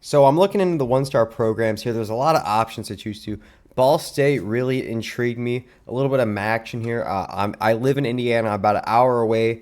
So I'm looking into the one-star programs here. There's a lot of options to choose to. Ball State really intrigued me. A little bit of action here. I live in Indiana, about an hour away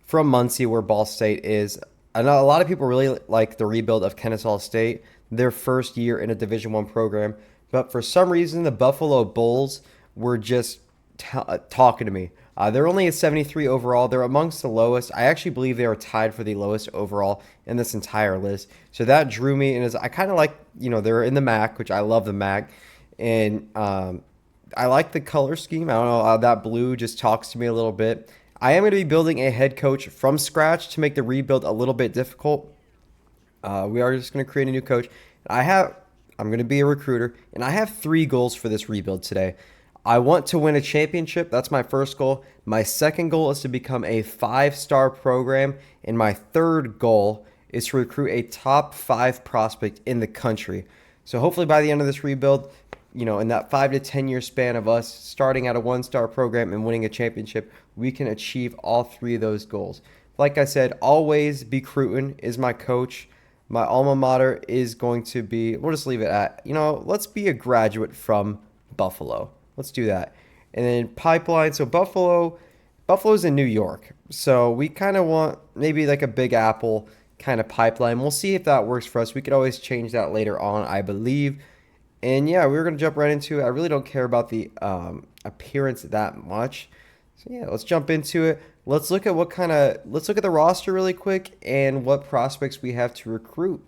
from Muncie, where Ball State is. I know a lot of people really like the rebuild of Kennesaw State, their first year in a Division One program. But for some reason, the Buffalo Bulls were just talking to me. They're only at 73 overall. They're amongst the lowest. I actually believe they are tied for the lowest overall in this entire list. So that drew me, and as I kind of like, they're in the MAC, which I love the MAC, and I like the color scheme. I don't know, that blue just talks to me a little bit. I am going to be building a head coach from scratch to make the rebuild a little bit difficult. We are just going to create a new coach. I'm going to be a recruiter, and I have three goals for this rebuild today. I want to win a championship. That's my first goal. My second goal is to become a five-star program, and my third goal is to recruit a top five prospect in the country. So hopefully by the end of this rebuild, in that 5 to 10 year span of us starting at a one-star program and winning a championship, we can achieve all three of those goals. Like I said, always B. Cruton is my coach. My alma mater is going to be, we'll just leave it at, let's be a graduate from Buffalo. Let's do that. And then pipeline. So Buffalo's in New York. So we kind of want maybe like a Big Apple kind of pipeline. We'll see if that works for us. We could always change that later on, I believe. And yeah, we're going to jump right into it. I really don't care about the appearance that much. So yeah, let's jump into it. Let's look at the roster really quick and what prospects we have to recruit.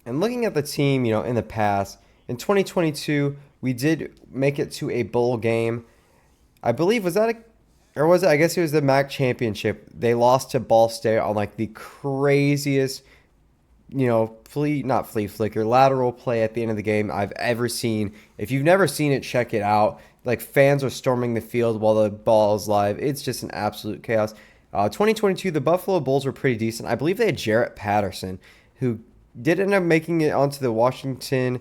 And looking at the team, in the past, in 2022, we did make it to a bowl game. I believe or was it? I guess it was the MAC championship. They lost to Ball State on like the craziest, not flea flicker, lateral play at the end of the game I've ever seen. If you've never seen it, check it out. Like fans are storming the field while the ball is live. It's just an absolute chaos. 2022, the Buffalo Bulls were pretty decent. I believe they had Jarrett Patterson, who did end up making it onto the Washington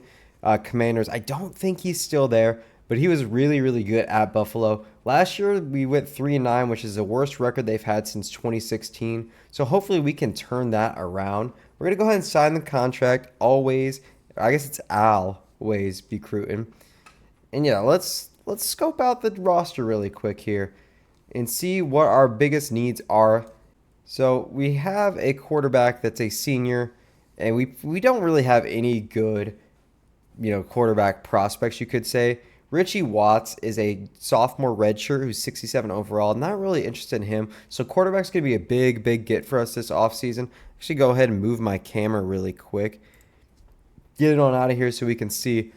Commanders. I don't think he's still there, but he was really, really good at Buffalo. Last year, we went 3-9, which is the worst record they've had since 2016. So hopefully we can turn that around. We're going to go ahead and sign the contract. Always, I guess it's always be Cruton. And yeah, let's scope out the roster really quick here and see what our biggest needs are. So we have a quarterback that's a senior, and we don't really have any good, quarterback prospects, you could say. Richie Watts is a sophomore redshirt who's 67 overall. Not really interested in him. So quarterback's going to be a big, big get for us this offseason. Actually, go ahead and move my camera really quick. Get it on out of here so we can see.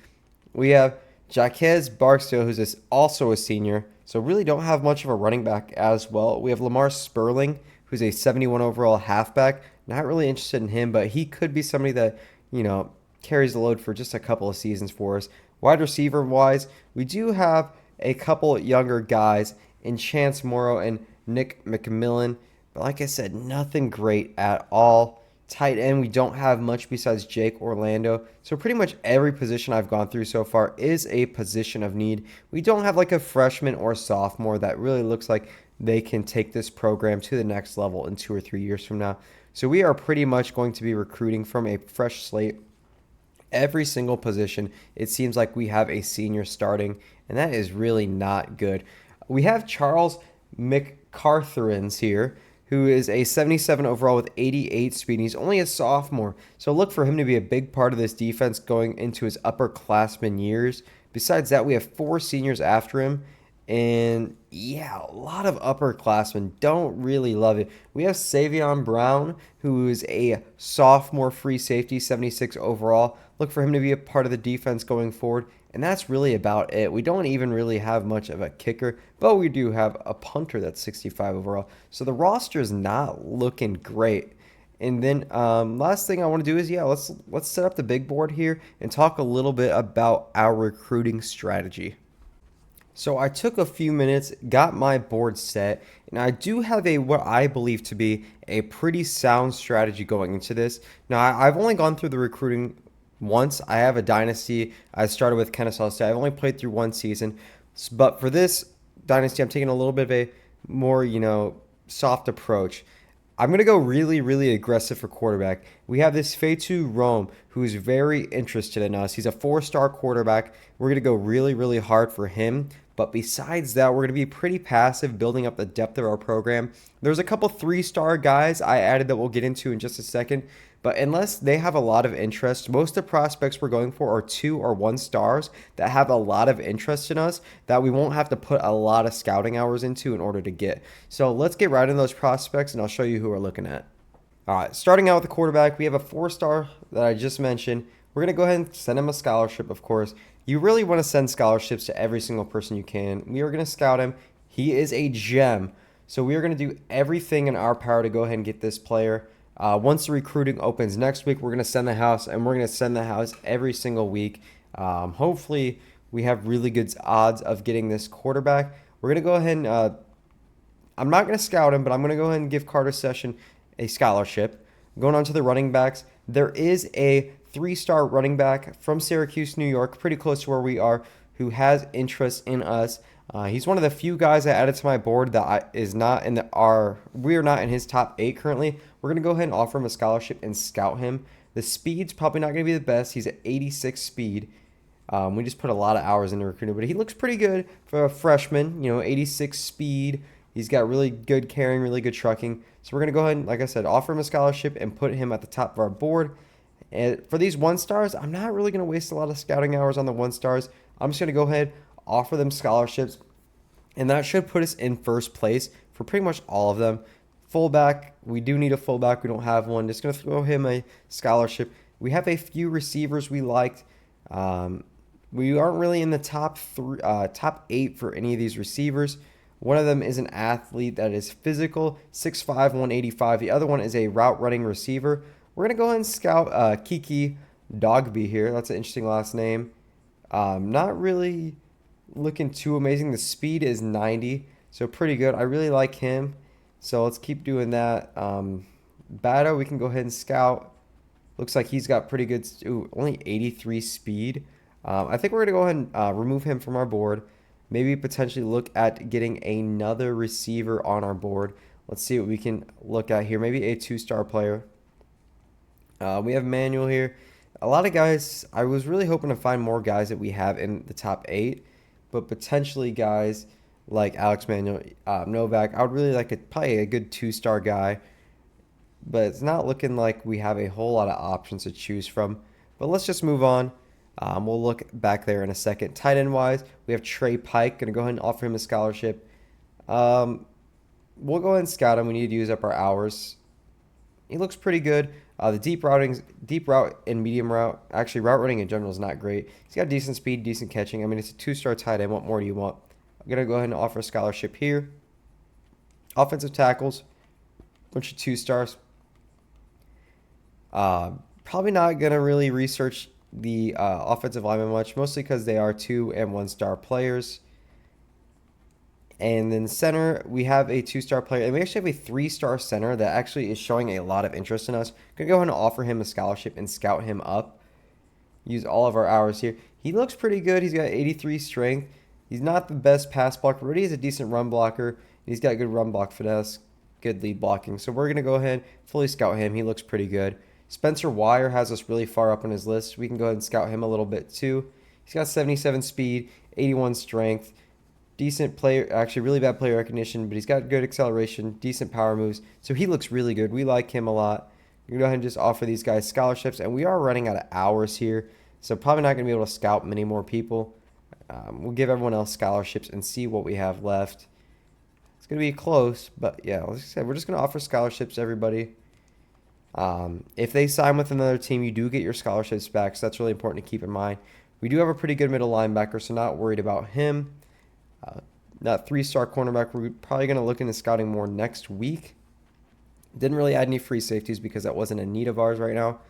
We have Jaquez Barksdale, who's also a senior. So really don't have much of a running back as well. We have Lamar Sperling, who's a 71 overall halfback. Not really interested in him, but he could be somebody that, carries the load for just a couple of seasons for us. Wide receiver wise, we do have a couple younger guys in Chance Morrow and Nick McMillan. But like I said, nothing great at all. Tight end, we don't have much besides Jake Orlando. So pretty much every position I've gone through so far is a position of need. We don't have like a freshman or sophomore that really looks like they can take this program to the next level in 2 or 3 years from now. So we are pretty much going to be recruiting from a fresh slate. Every single position, it seems like we have a senior starting, and that is really not good. We have Charles McCartherins here, who is a 77 overall with 88 speed. He's only a sophomore, so look for him to be a big part of this defense going into his upperclassman years. Besides that, we have 4 seniors after him, and yeah, a lot of upperclassmen. Don't really love it. We have Savion Brown, who is a sophomore free safety, 76 overall. Look for him to be a part of the defense going forward. And that's really about it. We don't even really have much of a kicker, but we do have a punter that's 65 overall. So the roster is not looking great. And then last thing I want to do is, let's set up the big board here and talk a little bit about our recruiting strategy. So I took a few minutes, got my board set, and I do have what I believe to be a pretty sound strategy going into this. Now, I've only gone through the recruiting once. I have a dynasty. I started with Kennesaw State. I've only played through one season. But for this dynasty, I'm taking a little bit of a more, soft approach. I'm going to go really, really aggressive for quarterback. We have this Feitu Rome who is very interested in us. He's a 4-star quarterback. We're going to go really, really hard for him. But besides that, we're going to be pretty passive, building up the depth of our program. There's a couple 3-star guys I added that we'll get into in just a second. But unless they have a lot of interest, most of the prospects we're going for are 2 or 1 stars that have a lot of interest in us that we won't have to put a lot of scouting hours into in order to get. So let's get right into those prospects and I'll show you who we're looking at. All right, starting out with the quarterback, we have a 4-star that I just mentioned. We're going to go ahead and send him a scholarship, of course. You really want to send scholarships to every single person you can. We are going to scout him. He is a gem. So we are going to do everything in our power to go ahead and get this player. Once the recruiting opens next week, we're going to send the house, and we're going to send the house every single week. Hopefully, we have really good odds of getting this quarterback. We're going to go ahead and I'm not going to scout him, but I'm going to go ahead and give Carter Session a scholarship. Going on to the running backs, there is a 3-star running back from Syracuse, New York, pretty close to where we are, who has interest in us. He's one of the few guys I added to my board that is not in we are not in his top 8 currently. We're going to go ahead and offer him a scholarship and scout him. The speed's probably not going to be the best. He's at 86 speed. We just put a lot of hours into recruiting, but he looks pretty good for a freshman, 86 speed. He's got really good carrying, really good trucking. So we're going to go ahead and, like I said, offer him a scholarship and put him at the top of our board. And for these 1-stars, I'm not really going to waste a lot of scouting hours on the 1-stars. I'm just going to go ahead, offer them scholarships, and that should put us in first place for pretty much all of them. Fullback, we do need a fullback. We don't have one. Just going to throw him a scholarship. We have a few receivers we liked. We aren't really in the top 8 for any of these receivers. One of them is an athlete that is physical, 6'5", 185. The other one is a route running receiver. We're going to go ahead and scout Kiki Dogby here. That's an interesting last name. Not really looking too amazing. The speed is 90, so pretty good. I really like him, so let's keep doing that. Batto, we can go ahead and scout. Looks like he's got pretty good, only 83 speed. I think we're going to go ahead and remove him from our board. Maybe potentially look at getting another receiver on our board. Let's see what we can look at here. Maybe a 2-star player. We have Manuel here. A lot of guys, I was really hoping to find more guys that we have in the top 8, but potentially guys like Alex Manuel, Novak. I would really like probably a good 2-star guy, but it's not looking like we have a whole lot of options to choose from. But let's just move on. We'll look back there in a second. Tight end wise, we have Trey Pike. Going to go ahead and offer him a scholarship. We'll go ahead and scout him. We need to use up our hours. He looks pretty good. The deep route and medium route. Actually, route running in general is not great. He's got decent speed, decent catching. I mean, it's a 2-star tight end. What more do you want? I'm going to go ahead and offer a scholarship here. Offensive tackles, bunch of 2-stars. Probably not going to really research the offensive linemen much, mostly because they are 2- and 1-star players. And then center, we have a 2-star player, and we actually have a 3-star center that actually is showing a lot of interest in us. Gonna go ahead and offer him a scholarship and scout him up. Use all of our hours here. He looks pretty good. He's got 83 strength. He's not the best pass blocker, but he is a decent run blocker. He's got good run block finesse, good lead blocking. So we're gonna go ahead and fully scout him. He looks pretty good. Spencer Wire has us really far up on his list. We can go ahead and scout him a little bit too. He's got 77 speed, 81 strength. Decent player, actually really bad player recognition, but he's got good acceleration, decent power moves. So he looks really good. We like him a lot. We're going to go ahead and just offer these guys scholarships, and we are running out of hours here, so probably not going to be able to scout many more people. We'll give everyone else scholarships and see what we have left. It's going to be close, but yeah, like I said, we're just going to offer scholarships to everybody. If they sign with another team, you do get your scholarships back, so that's really important to keep in mind. We do have a pretty good middle linebacker, so not worried about him. That 3-star cornerback, we're probably going to look into scouting more next week. Didn't really add any free safeties because that wasn't a need of ours right now.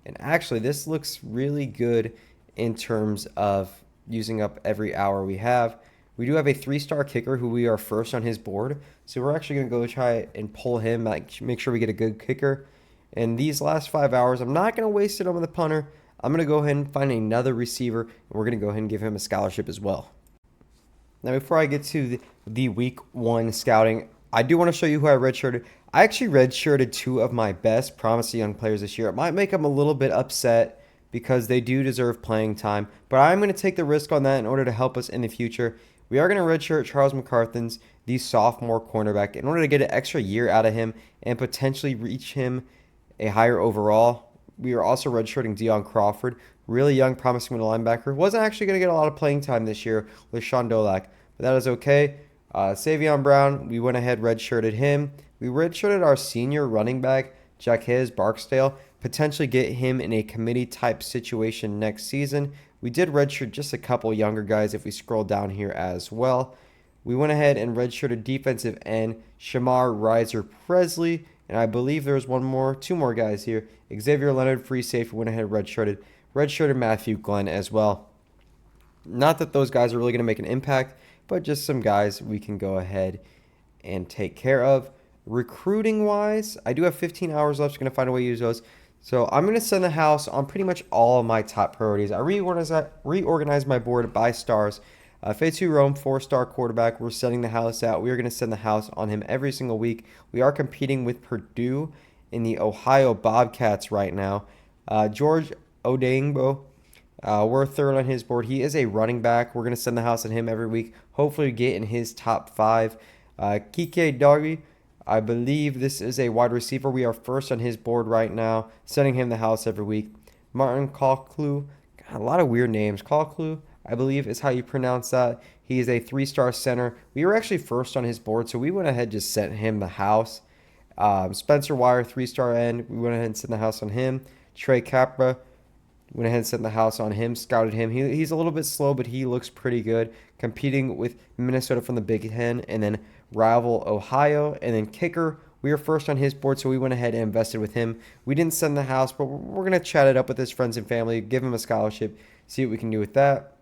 And actually, this looks really good in terms of using up every hour we have. We do have a 3-star kicker who we are first on his board. So we're actually going to go try and pull him, make sure we get a good kicker. And these last 5 hours, I'm not going to waste it on the punter. I'm going to go ahead and find another receiver, and we're going to go ahead and give him a scholarship as well. Now, before I get to the week 1 scouting, I do want to show you who I redshirted. I actually redshirted two of my best promising young players this year. It might make them a little bit upset because they do deserve playing time, but I'm going to take the risk on that in order to help us in the future. We are going to redshirt Charles McCarthans, the sophomore cornerback, in order to get an extra year out of him and potentially reach him a higher overall. We are also redshirting Deion Crawford, really young, promising middle linebacker. Wasn't actually going to get a lot of playing time this year with Sean Dolak, but that is okay. Savion Brown, we went ahead, redshirted him. We redshirted our senior running back, Jaquez Barksdale, potentially get him in a committee type situation next season. We did redshirt just a couple younger guys if we scroll down here as well. We went ahead and redshirted defensive end Shamar Riser Presley, and I believe there was two more guys here. Xavier Leonard, free safety, went ahead and redshirted Matthew Glenn as well. Not that those guys are really going to make an impact, but just some guys we can go ahead and take care of. Recruiting wise, I do have 15 hours left. So I'm going to find a way to use those. So I'm going to send the house on pretty much all of my top priorities. I reorganized my board by stars. Fetu Rome, 4-star quarterback. We're sending the house out. We are going to send the house on him every single week. We are competing with Purdue in the Ohio Bobcats right now. George Odeyingbo, we're third on his board. He is a running back. We're going to send the house on him every week. Hopefully get in his top 5. Kike Doggy, I believe this is a wide receiver. We are first on his board right now, sending him the house every week. Martin Kalklu, a lot of weird names. Kalklu, I believe is how you pronounce that. He is a 3-star center. We were actually first on his board, so we went ahead and just sent him the house. Spencer Wire, 3-star end. We went ahead and sent the house on him. Trey Capra, went ahead and sent the house on him, scouted him. He's a little bit slow, but he looks pretty good. Competing with Minnesota from the Big Ten, and then rival Ohio, and then kicker. We were first on his board, so we went ahead and invested with him. We didn't send the house, but we're going to chat it up with his friends and family, give him a scholarship, see what we can do with that.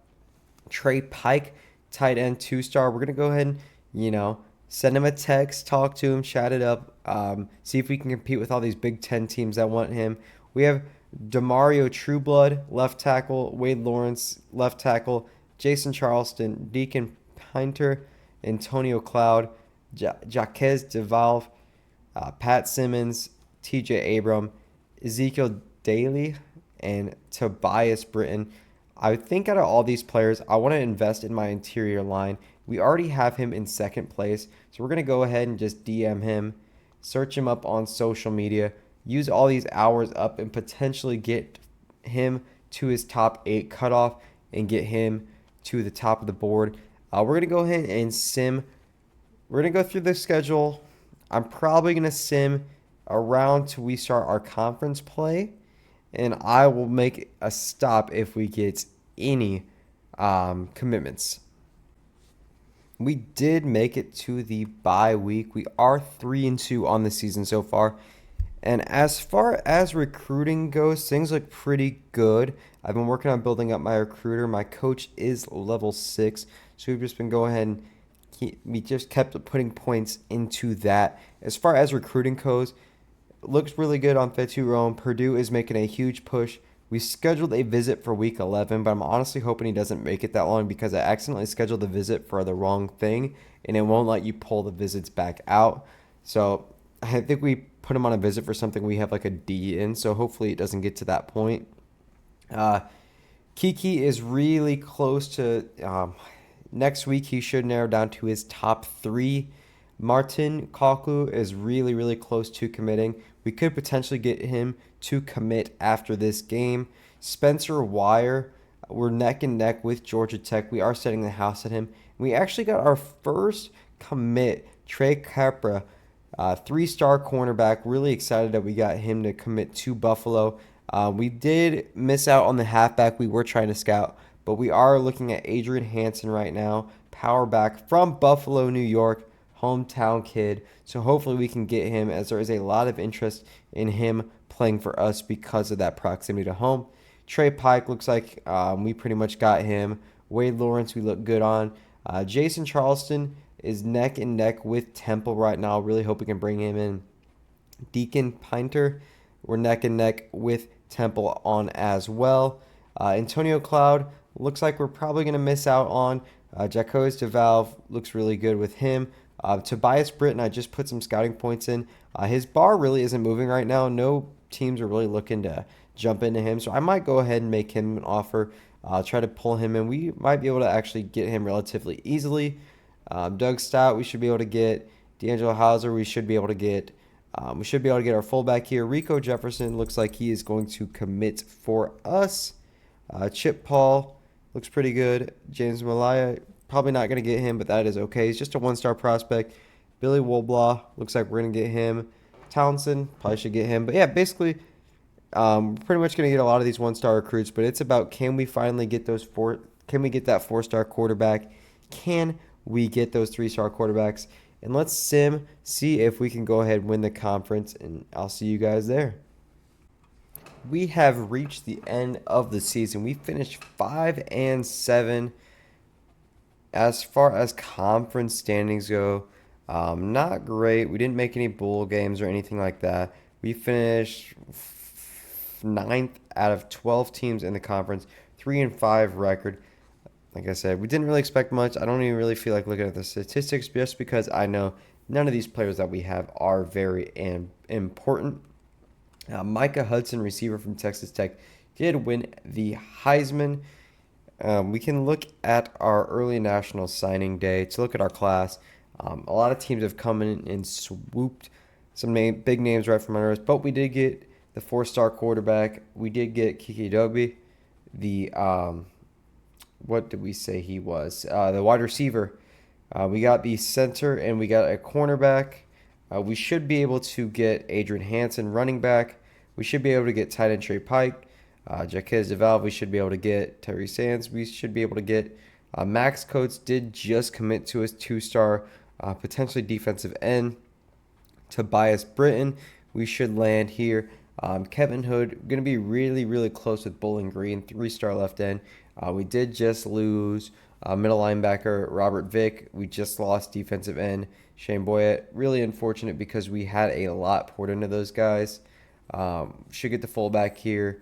Trey Pike, tight end, 2-star. We're going to go ahead and, send him a text, talk to him, chat it up, see if we can compete with all these Big Ten teams that want him. We have Demario Trueblood, left tackle. Wade Lawrence, left tackle. Jason Charleston, Deacon Pinter, Antonio Cloud, Jaquez DeValve, Pat Simmons, TJ Abram, Ezekiel Daly, and Tobias Britton. I think out of all these players, I want to invest in my interior line. We already have him in second place, so we're going to go ahead and just DM him, search him up on social media, use all these hours up, and potentially get him to his top 8 cutoff and get him to the top of the board. We're going to go ahead and sim. We're going to go through the schedule. I'm probably going to sim around till we start our conference play, and I will make a stop if we get any commitments. We did make it to the bye week. We are 3-2 on the season so far. And as far as recruiting goes, things look pretty good. I've been working on building up my recruiter. My coach is level 6, so we've just been going ahead and we just kept putting points into that. As far as recruiting goes, it looks really good on Fetu Rome. Purdue is making a huge push. We scheduled a visit for week 11, but I'm honestly hoping he doesn't make it that long because I accidentally scheduled the visit for the wrong thing, and it won't let you pull the visits back out. So I think we put him on a visit for something we have like a D in, so hopefully it doesn't get to that point. Kiki is really close to next week. He should narrow down to his top 3. Martin Kaku is really, really close to committing. We could potentially get him to commit after this game. Spencer Wire, we're neck and neck with Georgia Tech. We are setting the house at him. We actually got our first commit, Trey Capra, 3-star cornerback. Really excited that we got him to commit to Buffalo. We did miss out on the halfback we were trying to scout, but we are looking at Adrian Hansen right now, power back from Buffalo, New York, hometown kid. So hopefully we can get him, as there is a lot of interest in him playing for us because of that proximity to home. Trey Pike looks like we pretty much got him. Wade Lawrence we look good on. Jason Charleston is neck and neck with Temple right now. Really hope we can bring him in. Deacon Pinter, we're neck and neck with Temple on as well. Antonio Cloud, looks like we're probably going to miss out on. Jaquez DeValve looks really good with him. Tobias Britton, I just put some scouting points in. His bar really isn't moving right now. No teams are really looking to jump into him, so I might go ahead and make him an offer. Try to pull him in. We might be able to actually get him relatively easily. Doug Stout, we should be able to get. D'Angelo Hauser, we should be able to get. We should be able to get our fullback here. Rico Jefferson looks like he is going to commit for us. Chip Paul looks pretty good. James Malaya, probably not going to get him, but that is okay. He's just a one-star prospect. Billy Wolblaw, looks like we're going to get him. Townsend, probably should get him. But yeah, basically, pretty much going to get a lot of these one-star recruits, but it's about can we finally get those four? Can we get that four-star quarterback? Can we get those three-star quarterbacks? And let's see if we can go ahead and win the conference, and I'll see you guys there. We have reached the end of the season. We finished 5-7 as far as conference standings go. Not great. We didn't make any bowl games or anything like that. We finished ninth out of 12 teams in the conference, 3-5 record. Like I said, we didn't really expect much. I don't even really feel like looking at the statistics just because I know none of these players that we have are very important. Micah Hudson, receiver from Texas Tech, did win the Heisman. We can look at our early national signing day to look at our class. A lot of teams have come in and swooped some big names right from under us, but we did get the four-star quarterback. We did get Kiki Doby, the what did we say he was? The wide receiver. We got the center and we got a cornerback. We should be able to get Adrian Hansen, running back. We should be able to get tight end Trey Pike. Jaquez DeValve, we should be able to get. Terry Sands, we should be able to get. Max Coates did just commit to his two-star, potentially defensive end. Tobias Britton, we should land here. Kevin Hood, going to be really, really close with Bowling Green, three-star left end. We did just lose middle linebacker Robert Vick. We just lost defensive end Shane Boyett. Really unfortunate because we had a lot poured into those guys. Should get the fullback here.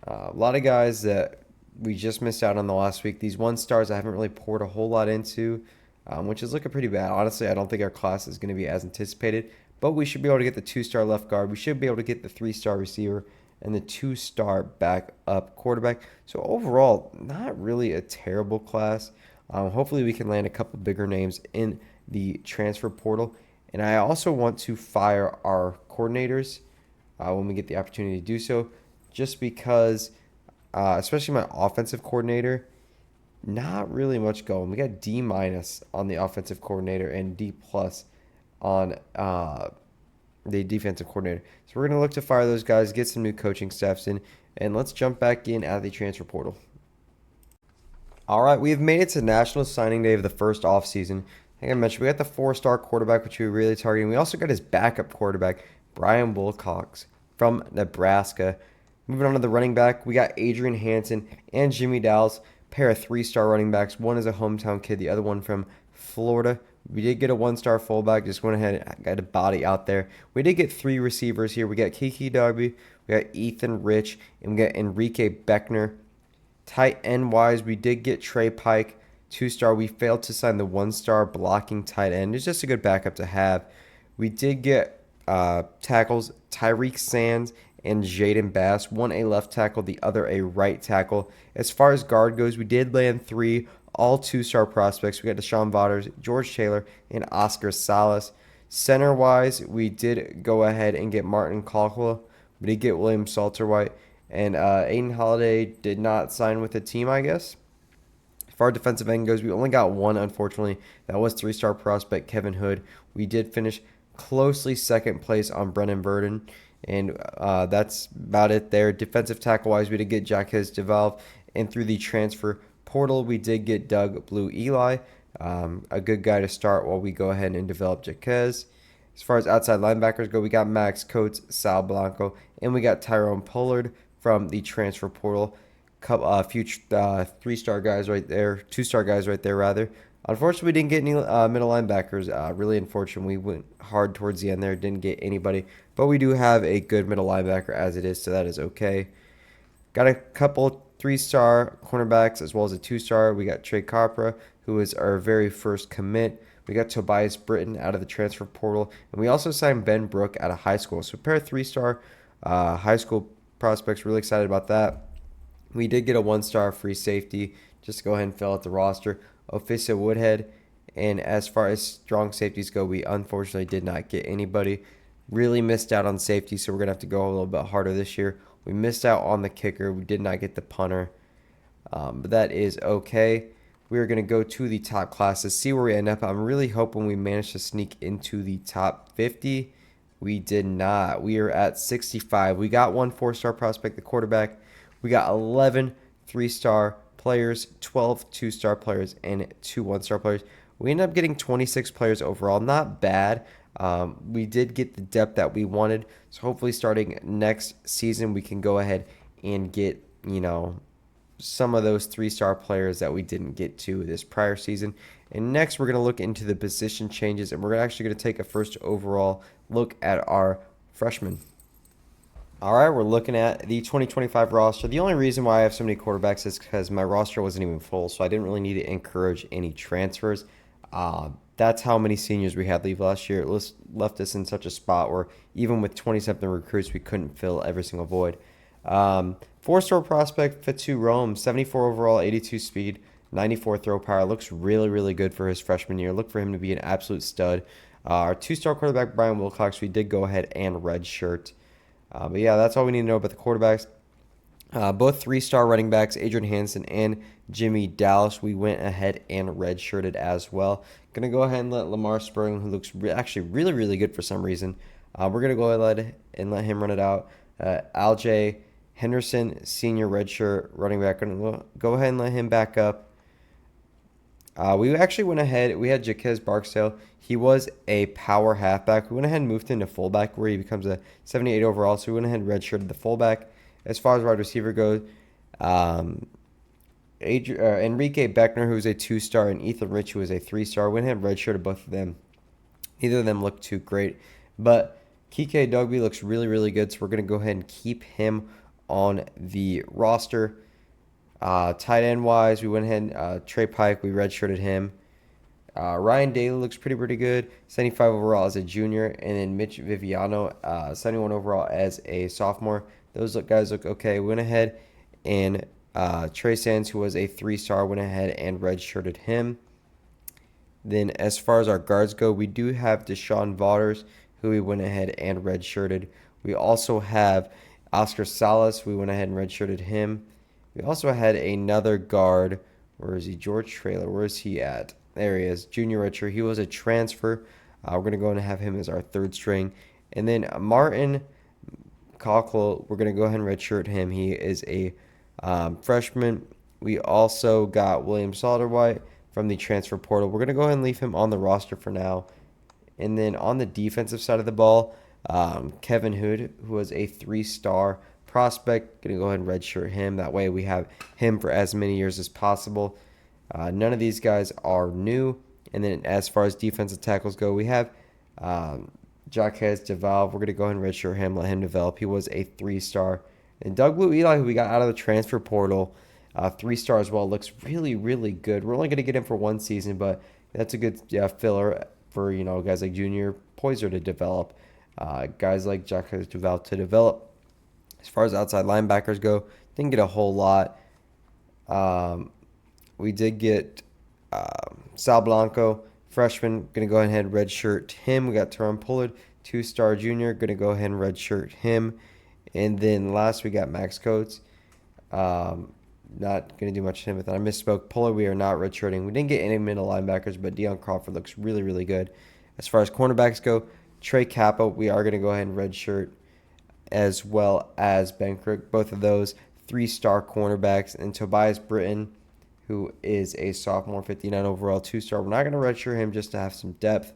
A lot of guys that we just missed out on the last week. These one stars I haven't really poured a whole lot into, which is looking pretty bad. Honestly, I don't think our class is going to be as anticipated, but we should be able to get the two-star left guard. We should be able to get the three-star receiver and the two-star backup quarterback. So overall, not really a terrible class. Hopefully we can land a couple bigger names in the transfer portal. And I also want to fire our coordinators when we get the opportunity to do so, just because, especially my offensive coordinator, not really much going. We got D- on the offensive coordinator and D+ on the defensive coordinator. So we're going to look to fire those guys, get some new coaching staffs in, and let's jump back in at the transfer portal. All right, we have made it to National Signing Day of the first offseason. Like I mentioned, we got the four-star quarterback, which we were really targeting. We also got his backup quarterback, Brian Wilcox from Nebraska. Moving on to the running back, we got Adrian Hansen and Jimmy Dowles, pair of three-star running backs. One is a hometown kid, the other one from Florida. We did get a one-star fullback, just went ahead and got a body out there. We did get three receivers here. We got Kiki Darby, we got Ethan Rich, and we got Enrique Beckner. Tight end-wise, we did get Trey Pike, two-star. We failed to sign the one-star blocking tight end. It's just a good backup to have. We did get tackles, Tyreek Sands and Jaden Bass. One a left tackle, the other a right tackle. As far as guard goes, we did land three all two-star prospects. We got Deshaun Vaughters, George Taylor, and Oscar Salas. Center-wise, we did go ahead and get Martin Caldwell. We did get William Salterwhite. And Aiden Holiday did not sign with the team, I guess. As far as defensive end goes, we only got one, unfortunately. That was three-star prospect Kevin Hood. We did finish closely second place on Brennan Burden. And that's about it there. Defensive tackle-wise, we did get Jaquez DeValve. And through the transfer portal, we did get Doug Blue Eli, a good guy to start while we go ahead and develop Jaquez. As far as outside linebackers go, we got Max Coates, Sal Blanco, and we got Tyrone Pollard from the transfer portal. Future three-star guys right there, two-star guys right there, rather. Unfortunately, we didn't get any middle linebackers. Really unfortunate. We went hard towards the end there, didn't get anybody. But we do have a good middle linebacker as it is, so that is okay. Got a couple three-star cornerbacks as well as a two-star. We got Trey Capra, who is our very first commit. We got Tobias Britton out of the transfer portal, and we also signed Ben Brook out of high school. So a pair of three-star high school prospects. Really excited about that. We did get a one-star free safety just to go ahead and fill out the roster. Ofisa Woodhead. And as far as strong safeties go, we unfortunately did not get anybody. Really missed out on safety, so we're going to have to go a little bit harder this year. We missed out on the kicker. We did not get the punter. But that is okay. We're going to go to the top classes, see where we end up. I'm really hoping we manage to sneak into the top 50. We did not. We are at 65. We got one four-star prospect, the quarterback. We got 11 three-star players, 12 two-star players, and 2 one-star players. We ended up getting 26 players overall. Not bad. We did get the depth that we wanted. So hopefully starting next season, we can go ahead and get, some of those three-star players that we didn't get to this prior season. And next, we're going to look into the position changes, and we're actually going to take a first overall look at our freshmen. All right, we're looking at the 2025 roster. The only reason why I have so many quarterbacks is because my roster wasn't even full, so I didn't really need to encourage any transfers. That's how many seniors we had leave last year. It left us in such a spot where even with 20-something recruits, we couldn't fill every single void. Four-star prospect, Fatu Rome, 74 overall, 82 speed, 94 throw power. Looks really, really good for his freshman year. Look for him to be an absolute stud. Our two-star quarterback, Brian Wilcox, we did go ahead and redshirt. But yeah, that's all we need to know about the quarterbacks. Both three-star running backs, Adrian Hansen and Jimmy Dallas, we went ahead and redshirted as well. Going to go ahead and let Lamar Spurling, who looks actually really, really good for some reason, we're going to go ahead and let him run it out. Aljay Henderson, senior redshirt running back, going to go ahead and let him back up. We actually went ahead. We had Jaquez Barksdale. He was a power halfback. We went ahead and moved him to fullback where he becomes a 78 overall. So we went ahead and redshirted the fullback. As far as wide receiver goes, Enrique Beckner, who's a 2-star, and Ethan Rich, who is a 3-star. Went ahead and redshirted both of them. Neither of them look too great. But Kike Dogby looks really, really good. So we're going to go ahead and keep him on the roster. Tight end wise, we went ahead, Trey Pike, we redshirted him. Ryan Daly looks pretty good, 75 overall as a junior, and then Mitch Viviano, 71 overall as a sophomore. Those guys look okay. We went ahead and Trey Sands, who was a 3-star, went ahead and redshirted him. Then as far as our guards go, we do have Deshaun Vaughters, who we went ahead and redshirted. We also have Oscar Salas, we went ahead and redshirted him. We also had another guard. Where is he? George Traylor. Where is he at? There he is. Junior redshirt. He was a transfer. We're going to go and have him as our 3rd string. And then Martin Cockle, we're going to go ahead and redshirt him. He is a freshman. We also got William Salderwhite from the transfer portal. We're going to go ahead and leave him on the roster for now. And then on the defensive side of the ball, Kevin Hood, who was a 3-star prospect, going to go ahead and redshirt him. That way we have him for as many years as possible. None of these guys are new. And then as far as defensive tackles go, we have Jaquez DeValve. We're going to go ahead and redshirt him, let him develop. He was a 3-star. And Doug Blue Eli, who we got out of the transfer portal, 3-star as well, looks really, really good. We're only going to get him for 1 season, but that's a good filler for guys like Junior Poyser to develop, guys like Jaquez DeValve to develop. As far as outside linebackers go, didn't get a whole lot. We did get Sal Blanco, freshman, going to go ahead and redshirt him. We got Teron Pollard, 2-star junior, going to go ahead and redshirt him. And then last we got Max Coates. Not going to do much to him with that. I misspoke. Pollard we are not redshirting. We didn't get any middle linebackers, but Deion Crawford looks really, really good. As far as cornerbacks go, Trey Kappa, we are going to go ahead and redshirt, as well as Ben Crook, both of those 3-star cornerbacks, and Tobias Britton, who is a sophomore, 59 overall, 2-star. We're not going to redshirt him just to have some depth.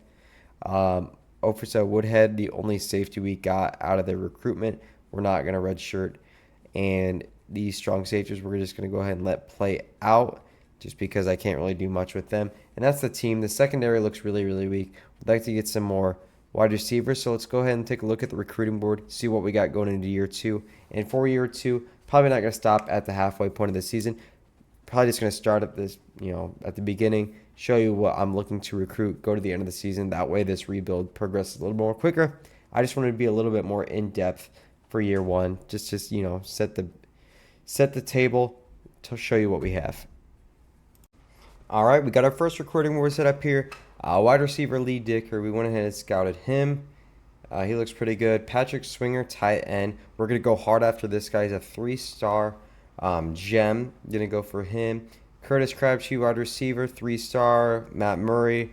Ofisa Woodhead, the only safety we got out of the recruitment, we're not going to redshirt. And these strong safeties, we're just going to go ahead and let play out just because I can't really do much with them. And that's the team. The secondary looks really, really weak. We'd like to get some more wide receivers. So let's go ahead and take a look at the recruiting board, see what we got going into year 2. And for year 2, probably not going to stop at the halfway point of the season. probably just going to start at this, at the beginning, show you what I'm looking to recruit, go to the end of the season. That way, this rebuild progresses a little more quicker. I just wanted to be a little bit more in depth for year one, just set the table to show you what we have. All right, we got our first recruiting board set up here. Wide receiver Lee Dicker, we went ahead and scouted him. He looks pretty good. Patrick Swinger, tight end. We're going to go hard after this guy. He's a 3-star gem. Going to go for him. Curtis Crabtree, wide receiver, 3-star. Matt Murray.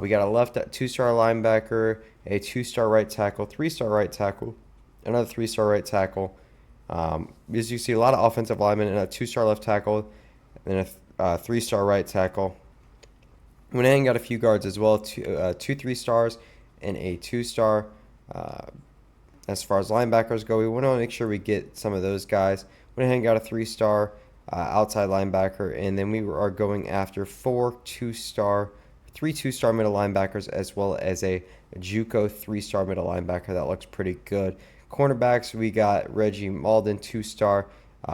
We got a left 2-star linebacker, a 2-star right tackle, 3-star right tackle, another 3-star right tackle. As you see, a lot of offensive linemen and a 2-star left tackle, and a 3-star right tackle. Went ahead and got a few guards as well, two 3-stars and a 2-star. As far as linebackers go, we want to make sure we get some of those guys. Went ahead and got a 3-star outside linebacker, and then we are going after 3 2-star middle linebackers, as well as a JUCO 3-star middle linebacker. That looks pretty good. Cornerbacks, we got Reggie Malden, 2-star.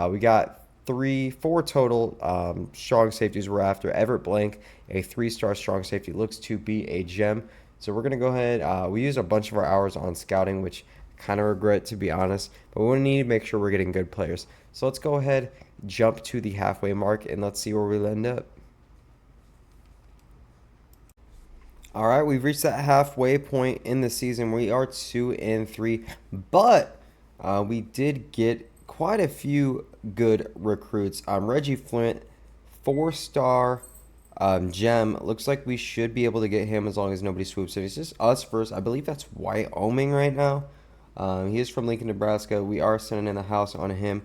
We got 4 total strong safeties we're after. Everett Blank, a 3-star strong safety, looks to be a gem. So we're going to go ahead. We used a bunch of our hours on scouting, which I kind of regret, to be honest. But we need to make sure we're getting good players. So let's go ahead, jump to the halfway mark, and let's see where we'll end up. All right, we've reached that halfway point in the season. We are 2-3, but we did get quite a few good recruits. Reggie Flint, 4-star gem. Looks like we should be able to get him as long as nobody swoops in. It's just us first. I believe that's Wyoming right now. He is from Lincoln, Nebraska. We are sending in the house on him.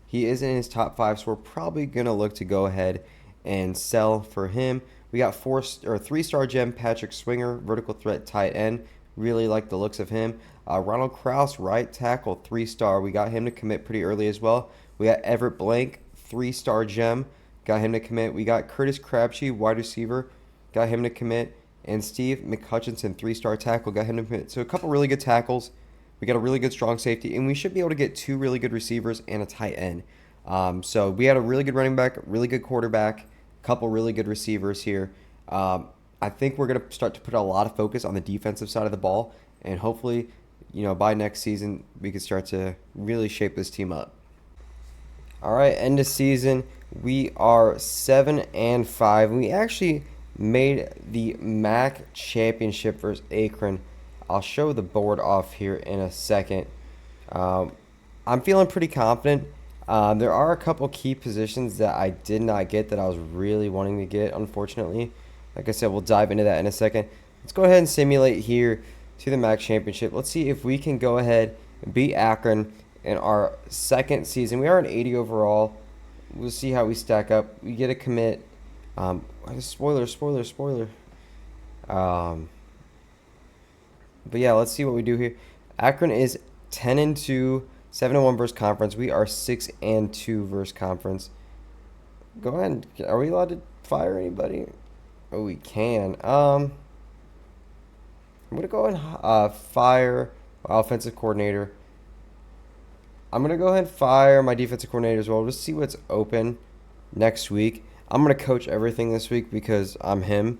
He is in his top 5, so we're probably going to look to go ahead and sell for him. We got 3-star gem Patrick Swinger, vertical threat tight end. Really like the looks of him. Ronald Krause, right tackle, 3-star. We got him to commit pretty early as well. We got Everett Blank, 3-star gem. Got him to commit. We got Curtis Crabtree, wide receiver. Got him to commit. And Steve McHutchinson, 3-star tackle. Got him to commit. So a couple really good tackles. We got a really good strong safety. And we should be able to get 2 really good receivers and a tight end. So we had a really good running back, really good quarterback, couple really good receivers here. I think we're going to start to put a lot of focus on the defensive side of the ball, and hopefully, by next season, we can start to really shape this team up. All right, end of season, we are 7-5. We actually made the MAC championship versus Akron. I'll show the board off here in a second. I'm feeling pretty confident. There are a couple key positions that I did not get that I was really wanting to get, unfortunately. Like I said, we'll dive into that in a second. Let's go ahead and simulate here to the MAC championship. Let's see if we can go ahead and beat Akron in our second season. We are an 80 overall. We'll see how we stack up. We get a commit. Spoiler. But yeah, let's see what we do here. Akron is 10-2. 7-1 versus conference. We are 6-2 versus conference. Go ahead. Are we allowed to fire anybody? Oh, we can. I'm gonna go ahead and fire my offensive coordinator. I'm gonna go ahead and fire my defensive coordinator as well. Just see what's open next week. I'm gonna coach everything this week because I'm him.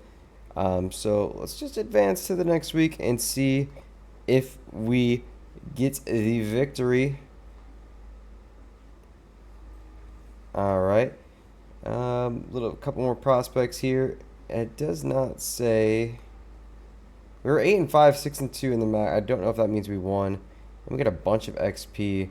So let's just advance to the next week and see if we get the victory. All right. Couple more prospects here. It does not say. We were 8-5, 6-2 in the MAC. I don't know if that means we won. And we get a bunch of XP.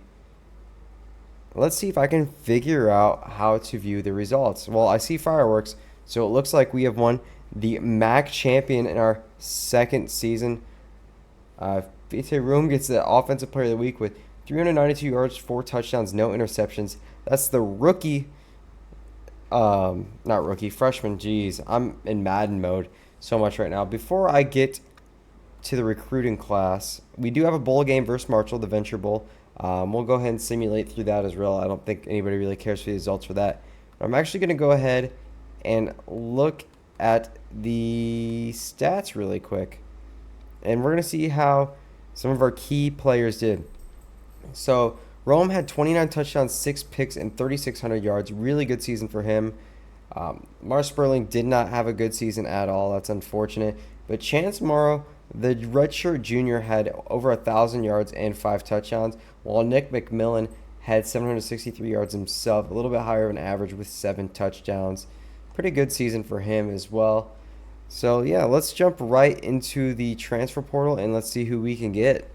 Let's see if I can figure out how to view the results. Well, I see fireworks, so it looks like we have won the MAC champion in our second season. Vite Room gets the Offensive Player of the Week with 392 yards, 4 touchdowns, no interceptions. That's the rookie, freshman. Jeez, I'm in Madden mode so much right now. Before I get to the recruiting class, we do have a bowl game versus Marshall, the Venture Bowl. We'll go ahead and simulate through that as well. I don't think anybody really cares for the results for that. But I'm actually going to go ahead and look at the stats really quick. And we're going to see how some of our key players did. So Rome had 29 touchdowns, 6 picks, and 3,600 yards. Really good season for him. Mars Sperling did not have a good season at all. That's unfortunate. But Chance Morrow, the redshirt junior, had over 1,000 yards and 5 touchdowns, while Nick McMillan had 763 yards himself, a little bit higher of an average with 7 touchdowns. Pretty good season for him as well. So, yeah, let's jump right into the transfer portal and let's see who we can get.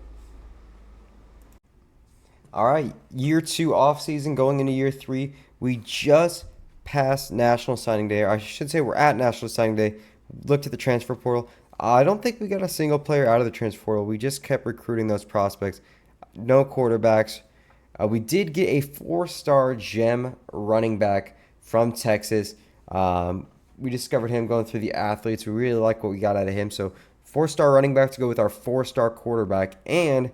All right, year 2 off season going into year 3. We just passed National Signing Day. Or I should say we're at National Signing Day. Looked at the transfer portal. I don't think we got a single player out of the transfer portal. We just kept recruiting those prospects. No quarterbacks. We did get a 4-star gem running back from Texas. We discovered him going through the athletes. We really like what we got out of him. So 4-star running back to go with our 4-star quarterback. And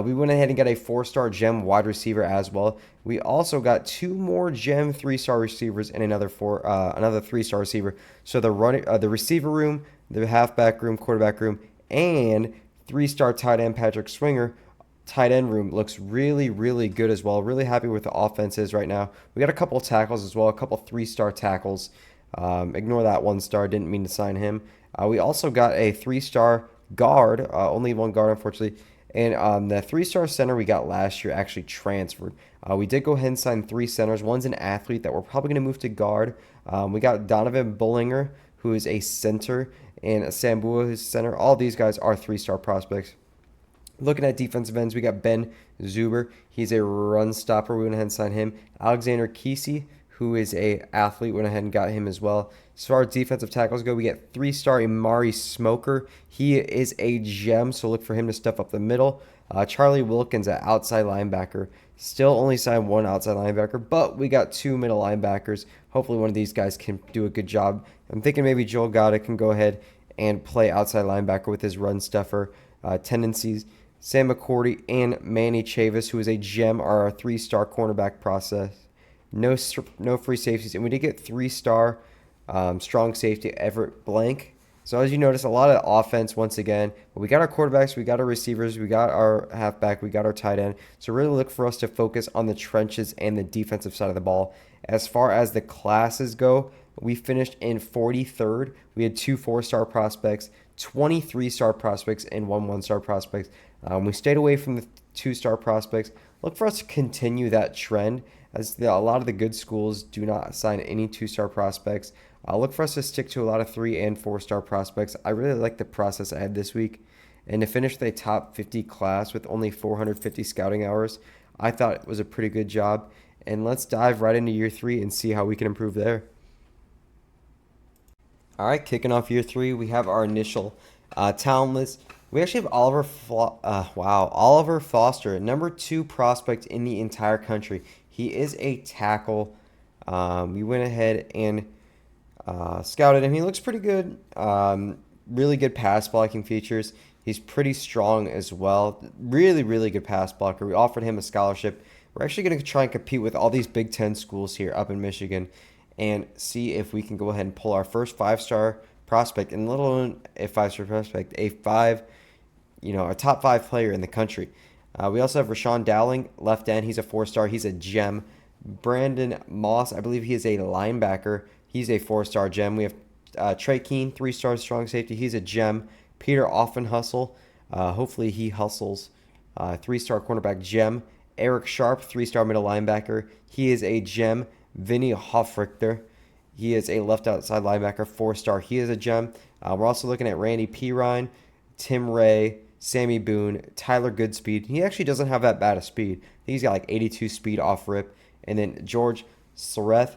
we went ahead and got a 4-star gem wide receiver as well. We also got 2 more gem 3-star receivers and another 3-star receiver. So the receiver room, the halfback room, quarterback room, and 3-star tight end Patrick Swinger tight end room looks really, really good as well. Really happy with the offenses right now. We got a couple of tackles as well, a couple 3-star tackles. Ignore that 1-star, didn't mean to sign him. We also got a 3-star guard, only 1 guard unfortunately. And the 3-star center we got last year actually transferred. We did go ahead and sign 3 centers. One's an athlete that we're probably going to move to guard. We got Donovan Bullinger, who is a center, and Sambua, who's a center. All these guys are 3-star prospects. Looking at defensive ends, we got Ben Zuber. He's a run stopper. We went ahead and signed him. Alexander Kesey, who is a athlete, went ahead and got him as well. As far as defensive tackles go, we get 3-star Imari Smoker. He is a gem, so look for him to step up the middle. Charlie Wilkins, an outside linebacker. Still only signed 1 outside linebacker, but we got 2 middle linebackers. Hopefully one of these guys can do a good job. I'm thinking maybe Joel Gada can go ahead and play outside linebacker with his run stuffer tendencies. Sam McCourty and Manny Chavis, who is a gem, are our 3-star cornerback process. No free safeties, and we did get 3-star strong safety Everett Blank. So as you notice, a lot of offense once again. But we got our quarterbacks, we got our receivers, we got our halfback, we got our tight end. So really look for us to focus on the trenches and the defensive side of the ball. As far as the classes go, we finished in 43rd. We had 2 4-star prospects, 23-star prospects, and 1 1-star prospects. We stayed away from the 2-star prospects. Look for us to continue that trend, as a lot of the good schools do not assign any 2-star prospects. Look for us to stick to a lot of 3 and 4-star prospects. I really like the process I had this week. And to finish with a top 50 class with only 450 scouting hours, I thought it was a pretty good job. And let's dive right into year 3 and see how we can improve there. All right, kicking off year 3, we have our initial talent list. We actually have Oliver Foster, number 2 prospect in the entire country. He is a tackle. We went ahead and scouted him. He looks pretty good. Really good pass blocking features. He's pretty strong as well. Really, really good pass blocker. We offered him a scholarship. We're actually going to try and compete with all these Big Ten schools here up in Michigan and see if we can go ahead and pull our first 5-star prospect, and let alone a 5-star prospect, a top 5 player in the country. We also have Rashawn Dowling, left end. He's a 4-star. He's a gem. Brandon Moss, I believe he is a linebacker. He's a 4-star gem. We have Trey Keene, 3-star strong safety. He's a gem. Peter Offenhustle, hopefully he hustles. 3-star cornerback gem. Eric Sharp, 3-star middle linebacker. He is a gem. Vinny Hofrichter, he is a left outside linebacker, 4-star. He is a gem. We're also looking at Randy Pirine, Tim Ray, Sammy Boone, Tyler Goodspeed. He actually doesn't have that bad of speed. I think he's got like 82 speed off rip. And then George Sareth.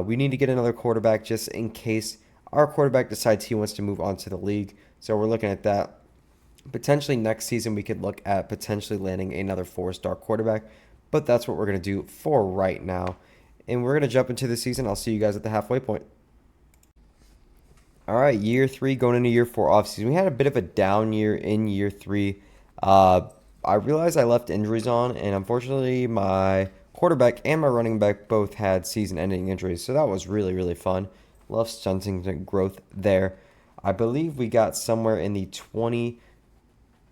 We need to get another quarterback just in case our quarterback decides he wants to move on to the league. So we're looking at that. Potentially next season we could look at potentially landing another 4-star quarterback. But that's what we're going to do for right now. And we're going to jump into the season. I'll see you guys at the halfway point. All right, year 3 going into year 4 offseason. We had a bit of a down year in year 3. I realized I left injuries on, and unfortunately my quarterback and my running back both had season-ending injuries. So that was really, really fun. Love stunting the growth there. I believe we got somewhere in the 23rd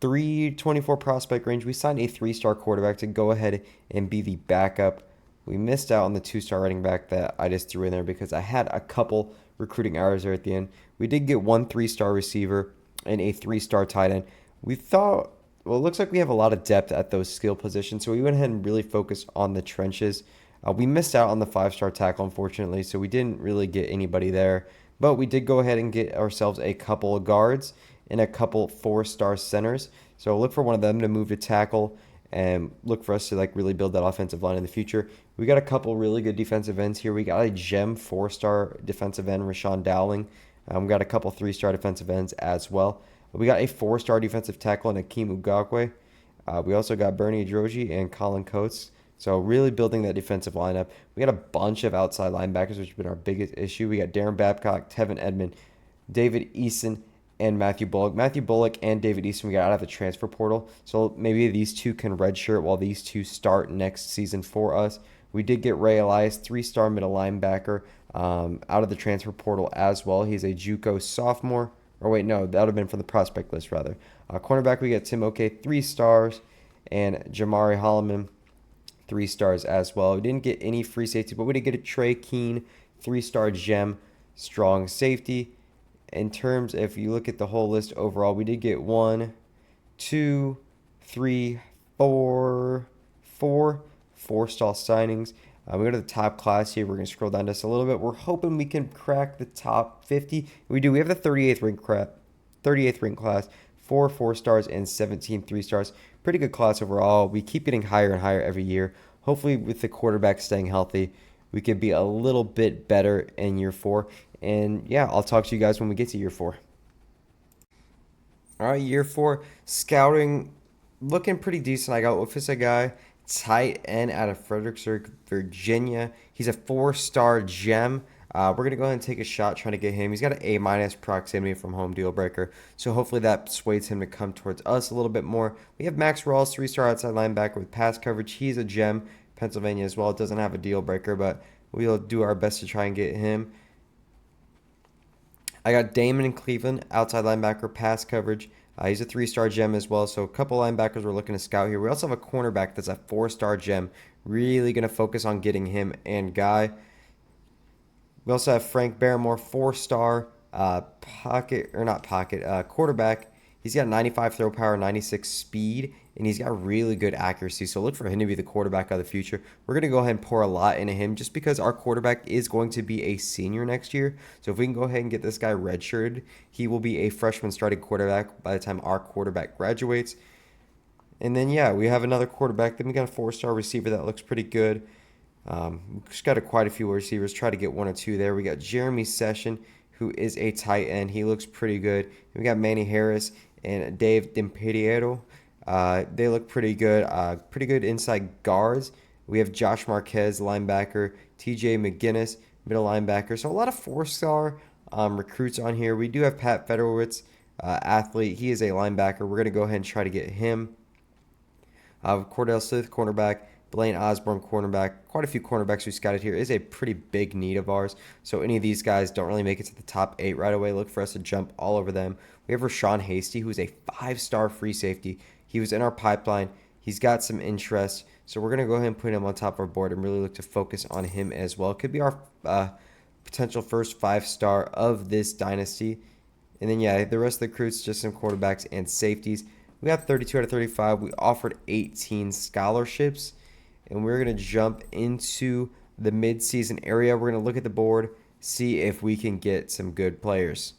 324 prospect range. We signed a 3-star quarterback to go ahead and be the backup. We missed out on the 2-star running back that I just threw in there because I had a couple recruiting errors there at the end. We did get one 3-star receiver and a 3-star tight end. We thought, well, it looks like we have a lot of depth at those skill positions, so we went ahead and really focused on the trenches. We missed out on the 5-star tackle, unfortunately, so we didn't really get anybody there. But we did go ahead and get ourselves a couple of guards and a couple 4-star centers. So look for one of them to move to tackle and look for us to like really build that offensive line in the future. We got a couple really good defensive ends here. We got a gem 4-star defensive end, Rashawn Dowling. We got a couple 3-star defensive ends as well. We got a 4-star defensive tackle in Akeem Ugakwe. We also got Bernie Adroji and Colin Coates. So really building that defensive lineup. We got a bunch of outside linebackers, which has been our biggest issue. We got Darren Babcock, Tevin Edmond, David Eason, and Matthew Bullock. Matthew Bullock and David Eason we got out of the transfer portal. So maybe these two can redshirt while these two start next season for us. We did get Ray Elias, 3-star middle linebacker, out of the transfer portal as well. He's a JUCO sophomore. Or wait, no, that would have been from the prospect list, rather. Cornerback, we got Tim Oke, 3 stars, and Jamari Holloman, 3 stars as well. We didn't get any free safety, but we did get a Trey Keene, 3-star gem, strong safety. In terms, if you look at the whole list overall, we did get 1, 2, 3, 4 4-star signings. We go to the top class here. We're going to scroll down just a little bit. We're hoping we can crack the top 50. We do. We have the 38th ranked class, 4 4-stars and 17 3-stars. Pretty good class overall. We keep getting higher and higher every year. Hopefully, with the quarterback staying healthy, we could be a little bit better in year 4. And yeah, I'll talk to you guys when we get to year 4. All right, year 4 scouting looking pretty decent. I got Office guy, tight end out of Fredericksburg, Virginia. He's a 4-star gem. We're going to go ahead and take a shot trying to get him. He's got an A- proximity from home deal breaker. So hopefully that sways him to come towards us a little bit more. We have Max Rawls, 3-star outside linebacker with pass coverage. He's a gem, Pennsylvania as well. It doesn't have a deal breaker, but we'll do our best to try and get him. I got Damon in Cleveland, outside linebacker, pass coverage. He's a 3-star gem as well, so a couple linebackers we're looking to scout here. We also have a cornerback that's a 4-star gem. Really going to focus on getting him and Guy. We also have Frank Barrymore, 4-star quarterback. He's got 95 throw power, 96 speed, and he's got really good accuracy. So look for him to be the quarterback of the future. We're going to go ahead and pour a lot into him just because our quarterback is going to be a senior next year. So if we can go ahead and get this guy redshirted, he will be a freshman starting quarterback by the time our quarterback graduates. And then, yeah, we have another quarterback. Then we got a 4-star receiver that looks pretty good. We've just got quite a few receivers. Try to get 1 or 2 there. We got Jeremy Session, who is a tight end. He looks pretty good. We got Manny Harris and Dave Dempediero. They look pretty good. Pretty good inside guards. We have Josh Marquez, linebacker. TJ McGinnis, middle linebacker. So a lot of 4-star recruits on here. We do have Pat Federowitz, athlete. He is a linebacker. We're going to go ahead and try to get him. Cordell Smith, cornerback. Blaine Osborne, cornerback. Quite a few cornerbacks we scouted here. Is a pretty big need of ours. So any of these guys don't really make it to the top 8 right away. Look for us to jump all over them. We have Rashawn Hasty, who's a 5-star free safety. He was in our pipeline. He's got some interest. So we're going to go ahead and put him on top of our board and really look to focus on him as well. Could be our potential first 5-star of this dynasty. And then, yeah, the rest of the recruits, just some quarterbacks and safeties. We got 32 out of 35. We offered 18 scholarships. And we're going to jump into the mid-season area. We're going to look at the board, see if we can get some good players.